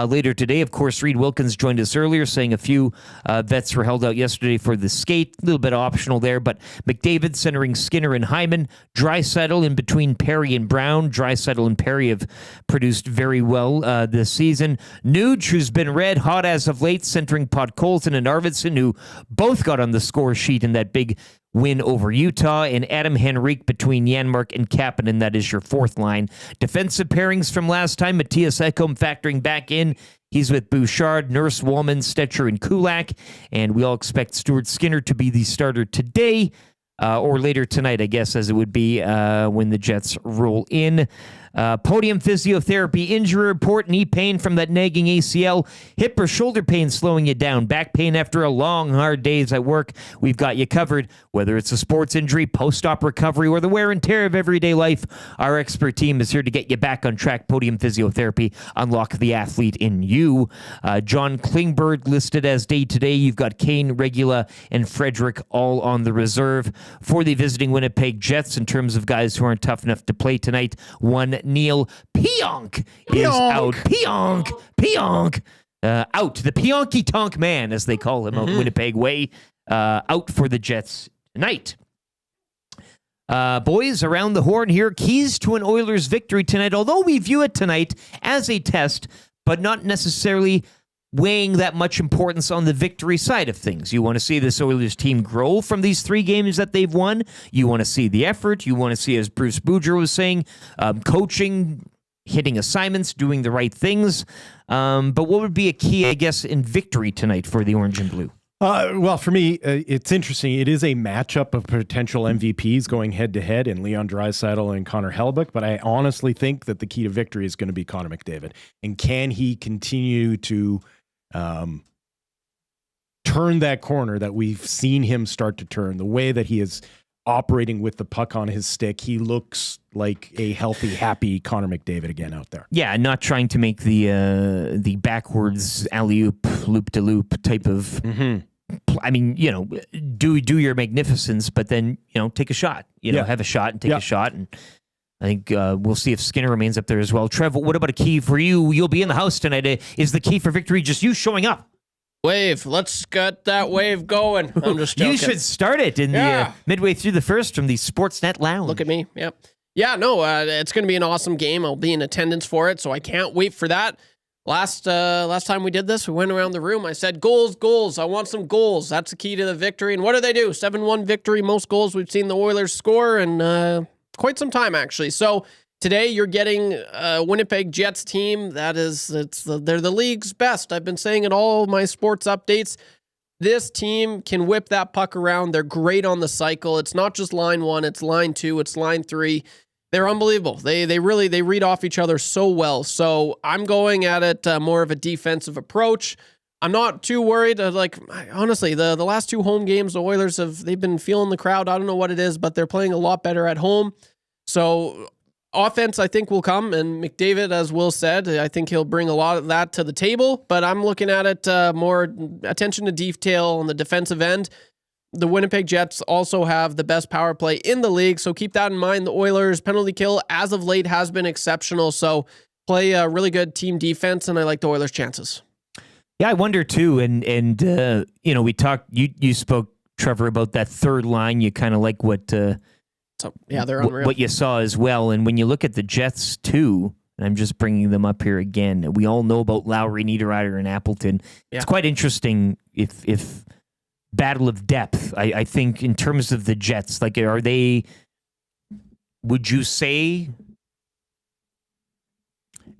later today. Of course, Reid Wilkins joined us earlier, saying a few vets were held out yesterday for the skate. A little bit optional there, but McDavid centering Skinner and Hyman. Draisaitl in between Perry and Brown. Draisaitl and Perry have produced very well this season. Nuge, who's been red hot as of late, centering Podkolzin and Arvidsson, who both got on the score sheet in that big win over Utah. And Adam Henrique between Janmark and Kapanen. That is your fourth line. Defensive pairings from last time. Matthias Ekholm factoring back in. He's with Bouchard, Nurse, Wallman, Stetcher, and Kulak. And we all expect Stuart Skinner to be the starter today. Or later tonight, I guess, as it would be when the Jets roll in. Podium physiotherapy, injury report, knee pain from that nagging ACL, hip or shoulder pain slowing you down, back pain after a long, hard days at work. We've got you covered. Whether it's a sports injury, post-op recovery, or the wear and tear of everyday life, our expert team is here to get you back on track. Podium physiotherapy, unlock the athlete in you. John Klingberg listed as day-to-day. You've got Kane, Regula, and Frederick all on the reserve. For the visiting Winnipeg Jets, in terms of guys who aren't tough enough to play tonight, one Neil Pionk is out. Pionk out. The Pionky Tonk Man, as they call him out Winnipeg way, out for the Jets tonight. Boys, around the horn here, keys to an Oilers victory tonight, although we view it tonight as a test, but not necessarily weighing that much importance on the victory side of things. You want to see this Oilers team grow from these 3 games that they've won. You want to see the effort. You want to see, as Bruce Boudreau was saying, coaching, hitting assignments, doing the right things. But what would be a key, I guess, in victory tonight for the Orange and Blue? Well, for me, it's interesting. It is a matchup of potential MVPs going head-to-head in Leon Draisaitl and Connor Hellebuyck, but I honestly think that the key to victory is going to be Connor McDavid. And can he continue to turn that corner that we've seen him start to turn? The way that he is operating with the puck on his stick, he looks like a healthy, happy Connor McDavid again out there. Yeah, not trying to make the backwards alley-oop, loop-de-loop type of... I mean, do your magnificence, but then, take a shot. Have a shot and take a shot. And I think we'll see if Skinner remains up there as well. Trev, what about a key for you? You'll be in the house tonight. Is the key for victory just you showing up? Wave. Let's get that wave going. I'm just joking. You should start it in the midway through the first from the Sportsnet Lounge. Look at me. Yep. Yeah, no, it's going to be an awesome game. I'll be in attendance for it, so I can't wait for that. Last time we did this, we went around the room. I said, goals. I want some goals. That's the key to the victory. And what do? 7-1 victory, most goals we've seen the Oilers score in quite some time, actually. So today you're getting a Winnipeg Jets team that they're the league's best. I've been saying in all my sports updates. This team can whip that puck around. They're great on the cycle. It's not just line 1, it's line 2, it's line 3. They're unbelievable. They read off each other so well. So I'm going at it more of a defensive approach. I'm not too worried. Honestly, the last 2 home games, the Oilers they've been feeling the crowd. I don't know what it is, but they're playing a lot better at home. So offense, I think, will come. And McDavid, as Will said, I think he'll bring a lot of that to the table. But I'm looking at it more attention to detail on the defensive end. The Winnipeg Jets also have the best power play in the league, so keep that in mind. The Oilers' penalty kill, as of late, has been exceptional, so play a really good team defense, and I like the Oilers' chances. Yeah, I wonder, too, and we talked, you spoke, Trevor, about that third line. You kind of like what they're unreal. What you saw as well, and when you look at the Jets, too, and I'm just bringing them up here again, we all know about Lowry, Niederreiter, and Appleton. Yeah. It's quite interesting if battle of depth, I think, in terms of the Jets. Like, are they, would you say,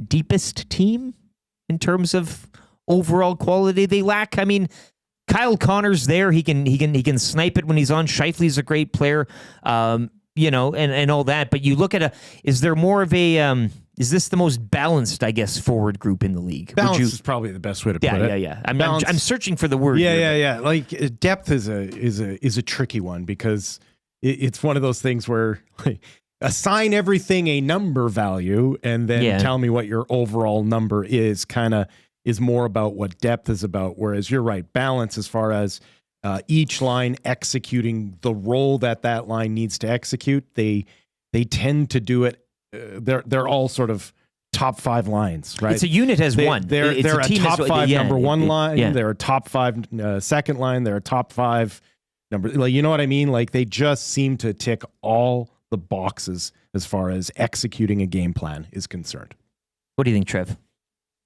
deepest team in terms of overall quality they lack? I mean, Kyle Connor's there. He can snipe it when he's on. Scheifele's a great player, and all that. But you look at is there more of a is this the most balanced, I guess, forward group in the league? Balanced is probably the best way to put it. Yeah. I'm searching for the word. Yeah. Like, depth is a tricky one because it's one of those things where assign everything a number value and then tell me what your overall number is. Kind of is more about what depth is about. Whereas you're right, balance as far as each line executing the role that line needs to execute. They tend to do it. They're all sort of top 5 lines, right? It's a unit as one. They're a top 5 number 1 line. Yeah. They're a top 5 second line. They're a top 5 number. Like, you know what I mean? Like, they just seem to tick all the boxes as far as executing a game plan is concerned. What do you think, Trev?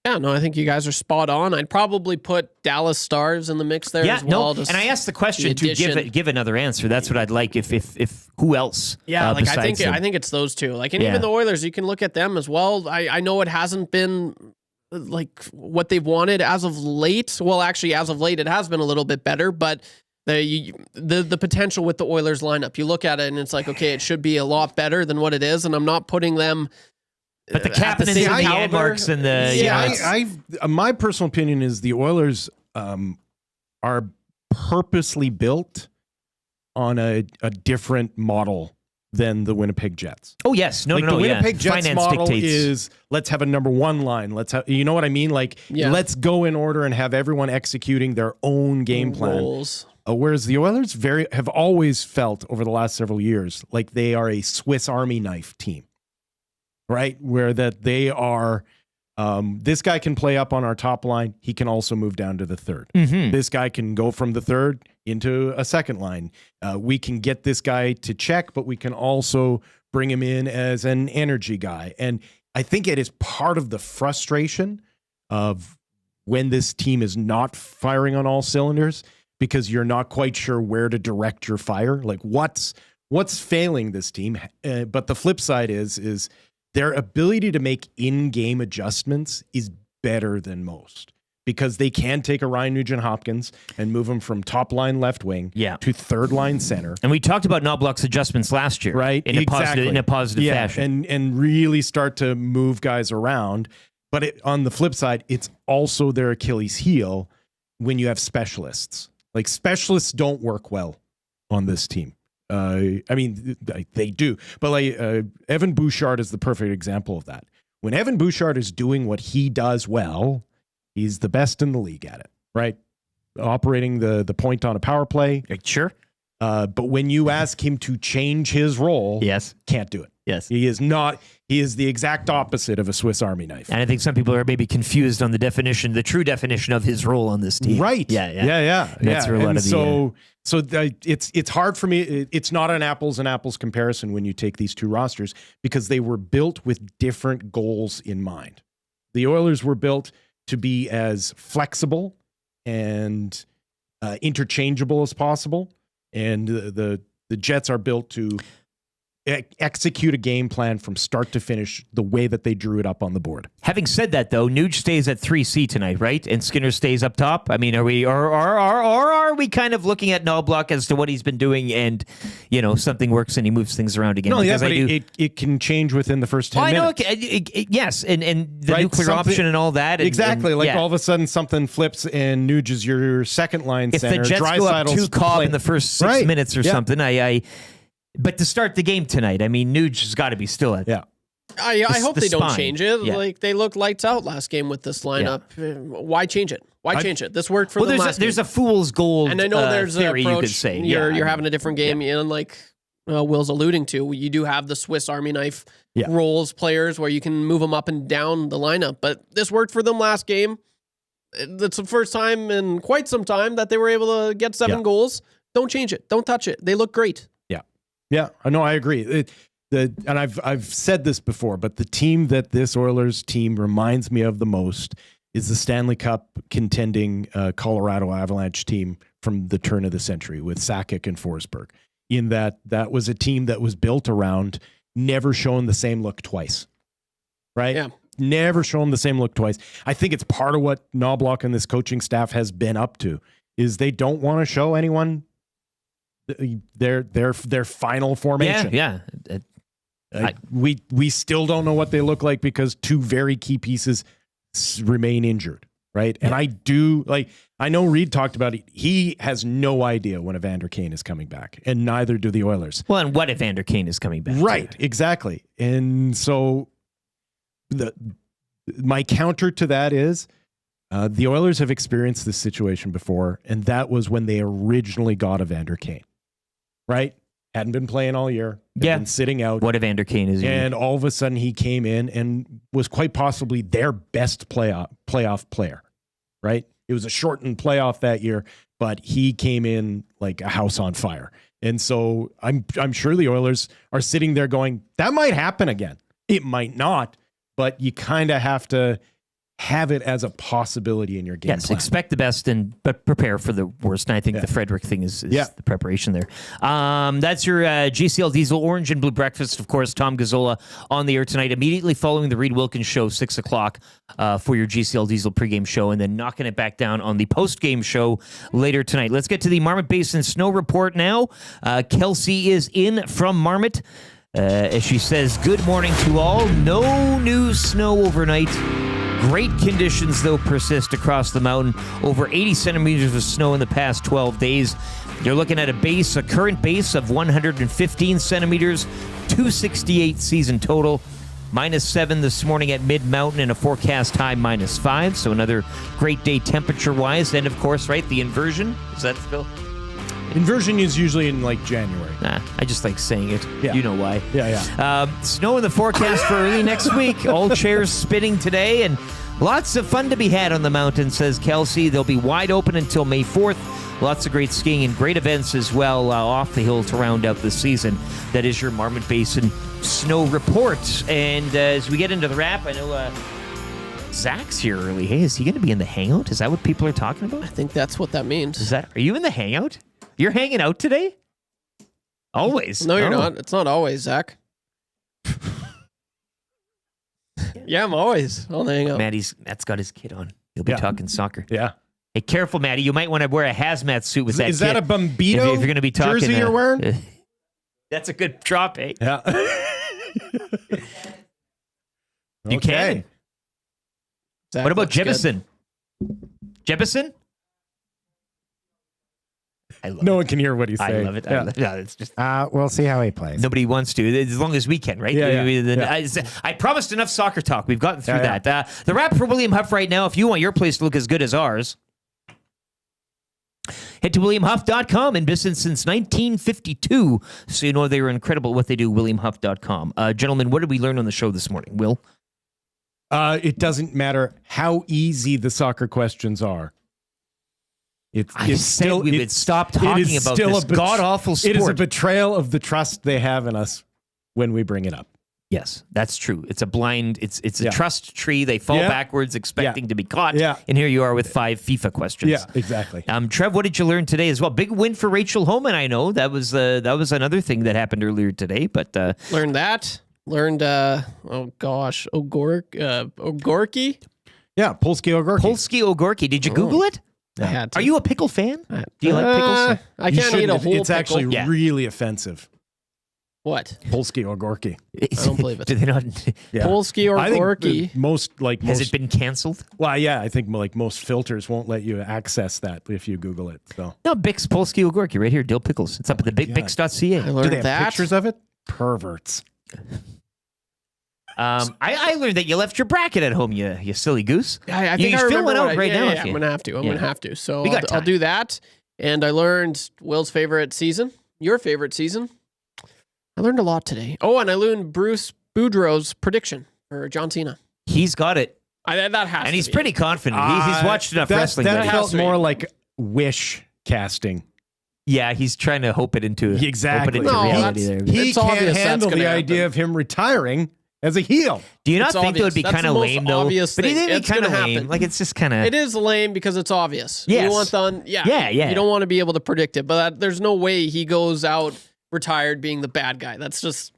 Yeah, no, I think you guys are spot on. I'd probably put Dallas Stars in the mix there as well. And I asked the question to give another answer. That's what I'd like. If who else? Yeah, I think it's those two. Like, and even the Oilers, you can look at them as well. I know it hasn't been like what they've wanted as of late. Well, actually, as of late, it has been a little bit better, but the potential with the Oilers lineup, you look at it and it's like, okay, it should be a lot better than what it is, and I'm not putting them. But the captains and the hand marks and my personal opinion is the Oilers are purposely built on a different model than the Winnipeg Jets. Oh yes, the Winnipeg Jets model is let's have a number 1 line. Let's have, you know what I mean? Like, let's go in order and have everyone executing their own game plan. Whereas the Oilers have always felt over the last several years like they are a Swiss Army knife team. Right, where that they are, this guy can play up on our top line. He can also move down to the third. Mm-hmm. This guy can go from the third into a second line. We can get this guy to check, but we can also bring him in as an energy guy. And I think it is part of the frustration of when this team is not firing on all cylinders because you're not quite sure where to direct your fire. Like what's failing this team? But the flip side is their ability to make in-game adjustments is better than most because they can take a Ryan Nugent-Hopkins and move him from top line left wing to third line center. And we talked about Knobloch's adjustments last year, right? In a positive fashion, and really start to move guys around. But on the flip side, it's also their Achilles heel when you have specialists. Like specialists don't work well on this team. I mean, they do, but like Evan Bouchard is the perfect example of that. When Evan Bouchard is doing what he does well, he's the best in the league at it, right? Operating the point on a power play. Sure. But when you ask him to change his role, can't do it. Yes. He is not. He is the exact opposite of a Swiss Army knife. And I think some people are maybe confused on the true definition of his role on this team. Right. Yeah. That's where a lot of it's hard for me. It's not an apples and apples comparison when you take these two rosters because they were built with different goals in mind. The Oilers were built to be as flexible and interchangeable as possible, and the Jets are built to execute a game plan from start to finish the way that they drew it up on the board. Having said that, though, Nuge stays at 3C tonight, right? And Skinner stays up top. I mean, are we kind of looking at Knobloch as to what he's been doing, and something works and he moves things around again? No, yeah, but it can change within the first 10 minutes. I know. Yes, and the nuclear option and all that. Exactly. All of a sudden something flips and Nuge is your second line center. If the Jets go up 2 Cobb in the first 6 minutes or something, But to start the game tonight, I mean, Nuge has got to be still at. I hope they don't change it. Yeah. Like they looked lights out last game with this lineup. Yeah. Why change it? Why change it? This worked for them last game. There's a fool's gold. And I know there's theory an approach. You could say. You're having a different game, and like Will's alluding to, you do have the Swiss Army knife roles players where you can move them up and down the lineup. But this worked for them last game. It's the first time in quite some time that they were able to get 7 goals. Don't change it. Don't touch it. They look great. Yeah, no, I agree. And I've said this before, but the team that this Oilers team reminds me of the most is the Stanley Cup contending Colorado Avalanche team from the turn of the century with Sakic and Forsberg. In that was a team that was built around never showing the same look twice, right? Yeah. Never shown the same look twice. I think it's part of what Knobloch and this coaching staff has been up to is they don't want to show anyone their final formation. Yeah. We still don't know what they look like because 2 very key pieces remain injured, right? Yeah. And I know Reed talked about it. He has no idea when Evander Kane is coming back, and neither do the Oilers. Well, and what Evander Kane is coming back? Right, exactly. And so my counter to that is the Oilers have experienced this situation before, and that was when they originally got Evander Kane. Right? Hadn't been playing all year. Been sitting out. What Evander Kane is. And all of a sudden he came in and was quite possibly their best playoff player. Right? It was a shortened playoff that year, but he came in like a house on fire. And so I'm sure the Oilers are sitting there going, that might happen again. It might not, but you kind of have to have it as a possibility in your game plan. Expect the best but prepare for the worst. And I think the Frederick thing is the preparation there. That's your GCL Diesel Orange and Blue Breakfast. Of course, Tom Gazzola on the air tonight, immediately following the Reid Wilkins show, 6 o'clock for your GCL Diesel pregame show, and then knocking it back down on the postgame show later tonight. Let's get to the Marmot Basin snow report now. Kelsey is in from Marmot. As she says, good morning to all. No new snow overnight. Great conditions, though, persist across the mountain. Over 80 centimeters of snow in the past 12 days. You're looking at a current base of 115 centimeters, 268 season total. -7 this morning at Mid-Mountain and a forecast high -5. So another great day temperature-wise. And, of course, right, the inversion. Is that, Phil? Inversion is usually in like January. Nah, I just like saying it. Yeah. You know why. Yeah. Snow in the forecast for early next week. All chairs spinning today, and lots of fun to be had on the mountain, says Kelsey. They'll be wide open until May 4th. Lots of great skiing and great events as well off the hill to round out the season. That is your Marmot Basin snow report. And as we get into the wrap, I know Zach's here early. Hey, is he going to be in the hangout? Is that what people are talking about? I think that's what that means. Are you in the hangout? You're hanging out today? Always. No, you're not. It's not always, Zach. Yeah, I'm always on the hangout. Matt's got his kid on. He'll be talking soccer. Yeah. Hey, careful, Matty. You might want to wear a hazmat suit with that Is kid. that a Bombito if you're going to be talking, jersey you're wearing? That's a good drop, eh? Yeah. Buchanan. Zach What about looks good. Jebison? Jebison? I love No one can hear what he's I saying. love it. Yeah. It's just We'll see how he plays. nobody wants to, as long as we can, right? I promised enough soccer talk. We've gotten through Yeah, that. The wrap for William Huff right now, if you want your place to look as good as ours, head to WilliamHuff.com and business since 1952. So you know they were incredible at what they do, WilliamHuff.com. Gentlemen, what did we learn on the show this morning? Will? It doesn't matter how easy the soccer questions are. I said we would stop talking about this god-awful sport. It is a betrayal of the trust they have in us when we bring it up. Yes, that's true. It's a blind, it's a trust tree. They fall backwards expecting to be caught. Yeah. And here you are with 5 FIFA questions. Yeah, exactly. Trev, what did you learn today as well? Big win for Rachel Homan, I know. That was another thing that happened earlier today. But Learned that. Learned, Ogorki? Yeah, Polsky Ogorki. Polsky Ogorki. Did you Google it? I had to. Are you a pickle fan? Do you like pickles? I can't eat a whole It's actually pickle. really offensive. What? Polsky Ogorki. I don't believe it. Do they not? Yeah. Polsky or I think Gorky. most Has it been canceled? Well, yeah, I think most filters won't let you access that if you Google it. So No, Bix Polsky Ogorki right here, dill pickles. It's up at the Bix.ca. I learned do they have that. pictures of it? Perverts. I learned that you left your bracket at home, you silly goose. I think you I fill remember one out what right now. Yeah, if I'm you- gonna have to. I'm Yeah. gonna have to. So We got I'll time. do that. And I learned Will's favorite season. Your favorite season. I learned a lot today. Oh, and I learned Bruce Boudreau's prediction for John Cena. He's got it. That has And to he's be pretty it. confident. He's watched enough wrestling. That buddy. felt to be. more like wish casting. Yeah, he's trying to hope it into Exactly. hope it into No, reality that's- there. He It's can't obvious that's handle gonna the happen. idea of him retiring as a heel. Do you not It's think that would be obvious. That's kind of the most lame though? obvious But do you thing. think it'd It's be kind of gonna lame? happen. Like it's just kind of. It is lame because it's obvious. Yes. You want the Yeah. You don't want to be able to predict it, but there's no way he goes out retired being the bad guy. That's just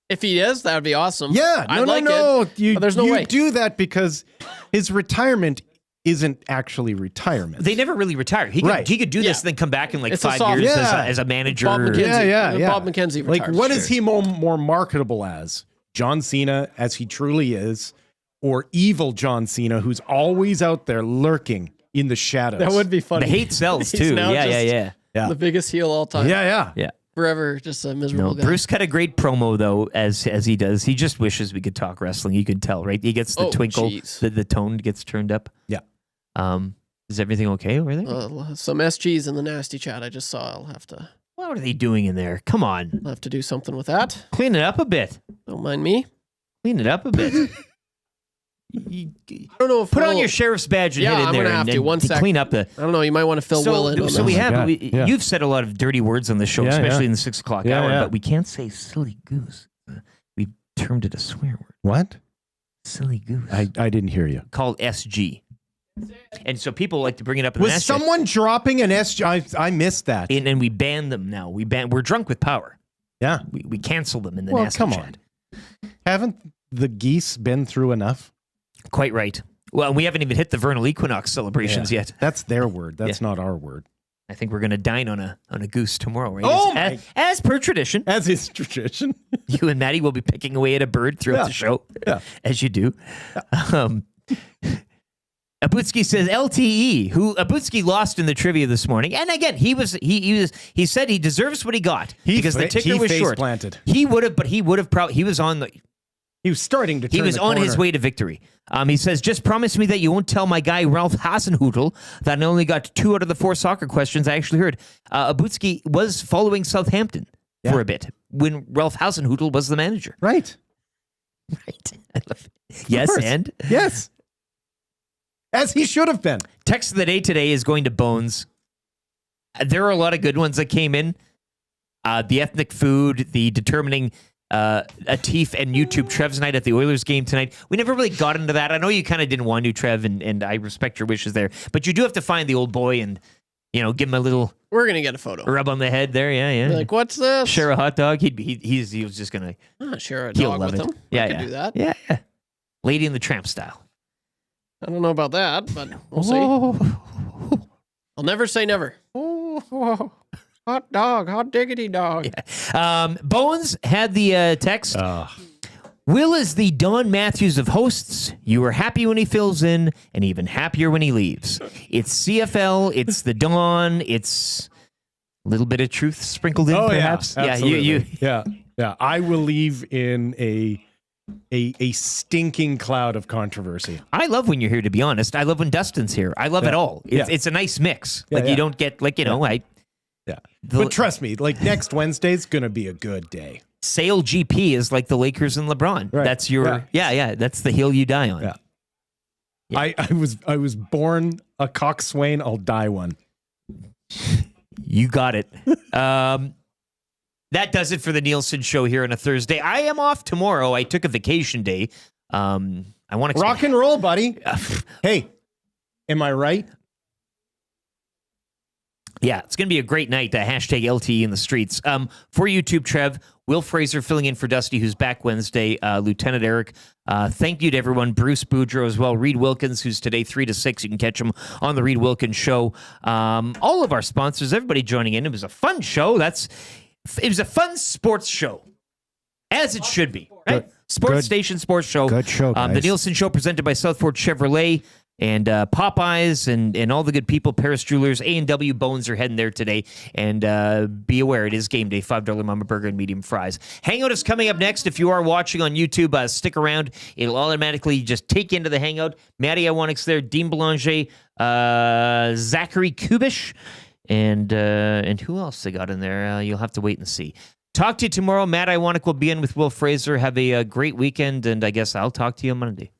if he is, that would be awesome. Yeah, I'd like no. it, but there's no way. You do that because his retirement isn't actually retirement. They never really retired. He could do this and then come back in like It's a 5 soft- years Yeah. as a manager. Bob McKenzie. Yeah. Bob McKenzie Like, retires. what is he more marketable as? John Cena, as he truly is, or evil John Cena, who's always out there lurking in the shadows? That would be funny. The hate sells He's too. now Yeah. just The biggest heel all time. Yeah. Forever, just a miserable No, guy. Bruce got a great promo though, as he does. He just wishes we could talk wrestling. You could tell, right? He gets the Oh, twinkle, jeez. the tone gets turned up. Yeah. Is everything okay over there? Some SGs in the nasty chat I just saw. I'll have to What are they doing in there? Come on, do something with that. clean it up a bit. Don't mind me. Clean it up a bit. I don't know if Put on Will- your sheriff's badge and Yeah, hit in I'm there gonna have and, to. and One sec. clean up the. I don't know. You might want to fill Will in. On So we this. have. Yeah. You've said a lot of dirty words on the show, Yeah, especially yeah. in the 6 o'clock Yeah, hour. yeah. But we can't say silly goose. We termed it a swear word. What? Silly goose. I didn't hear you. Called SG. And so people like to bring it up in the Was Nash chat. someone dropping an SG? I missed that. And we ban them now. We're drunk with power. Yeah. We cancel them in the Well, nasty come chat. on. Haven't the geese been through enough? Quite right. Well, we haven't even hit the vernal equinox celebrations yet. That's their word. That's not our word. I think we're going to dine on a goose tomorrow, right? Oh, as per tradition. As is tradition. You and Maddie will be picking away at a bird throughout the show, as you do. Abutsky says LTE, who Abutsky lost in the trivia this morning, and again he said he deserves what he got because the ticker was short. Planted. He would have probably he was starting to. He was on his way to victory. He says, just promise me that you won't tell my guy Ralph Hasenhutl that I only got 2 out of the 4 soccer questions I actually heard. Abutsky was following Southampton for a bit when Ralph Hasenhutl was the manager. Right. Right. I love it. Yes, and? Yes. As he should have been. Text of the day today is going to Bones. There are a lot of good ones that came in. The ethnic food, the determining Atif and YouTube Trev's night at the Oilers game tonight. We never really got into that. I know you kind of didn't want to, Trev, and I respect your wishes there. But you do have to find the old boy and, give him a little... We're going to get a photo. Rub on the head there, yeah. Be like, what's this? Share a hot dog. He was just going to... share a he'll dog love with it. him. Yeah, I could do that. Yeah. Lady in the Tramp style. I don't know about that, but we'll see. I'll never say never. Oh, hot dog, hot diggity dog. Yeah. Bones had the text. Will is the Don Matthews of hosts. You are happy when he fills in and even happier when he leaves. It's CFL. It's the Don. It's a little bit of truth sprinkled in, perhaps. Yeah, absolutely. Yeah. I will leave in a stinking cloud of controversy. I love when you're here, to be honest. I love when Dustin's here. I love it all. It's a nice mix. You don't get, But trust me, next Wednesday's going to be a good day. Sale GP is like the Lakers and LeBron. Right. That's your, that's the hill you die on. Yeah. I was born a coxswain. I'll die one. You got it. That does it for the Nielson Show here on a Thursday. I am off tomorrow. I took a vacation day. I want to rock and roll, buddy. Hey, am I right? Yeah, it's going to be a great night. Hashtag LTE in the streets. For YouTube, Trev, Will Fraser filling in for Dusty, who's back Wednesday. Lieutenant Eric. Thank you to everyone. Bruce Boudreau as well. Reid Wilkins, who's today 3 to 6. You can catch him on the Reed Wilkins Show. All of our sponsors, everybody joining in. It was a fun show. It was a fun sports show, as it should be. Right? Station Sports Show. Good show, guys. The Nielson Show presented by Southport Chevrolet. And Popeyes and all the good people, Paris Jewelers, A&W Bones are heading there today. And be aware, it is game day, $5 Mama Burger and medium fries. Hangout is coming up next. If you are watching on YouTube, stick around. It'll automatically just take you into the Hangout. Maddie Iwanik's there, Dean Belanger, Zachary Kubish, and who else they got in there? You'll have to wait and see. Talk to you tomorrow. Matt Iwanik will be in with Will Fraser. Have a great weekend, and I guess I'll talk to you on Monday.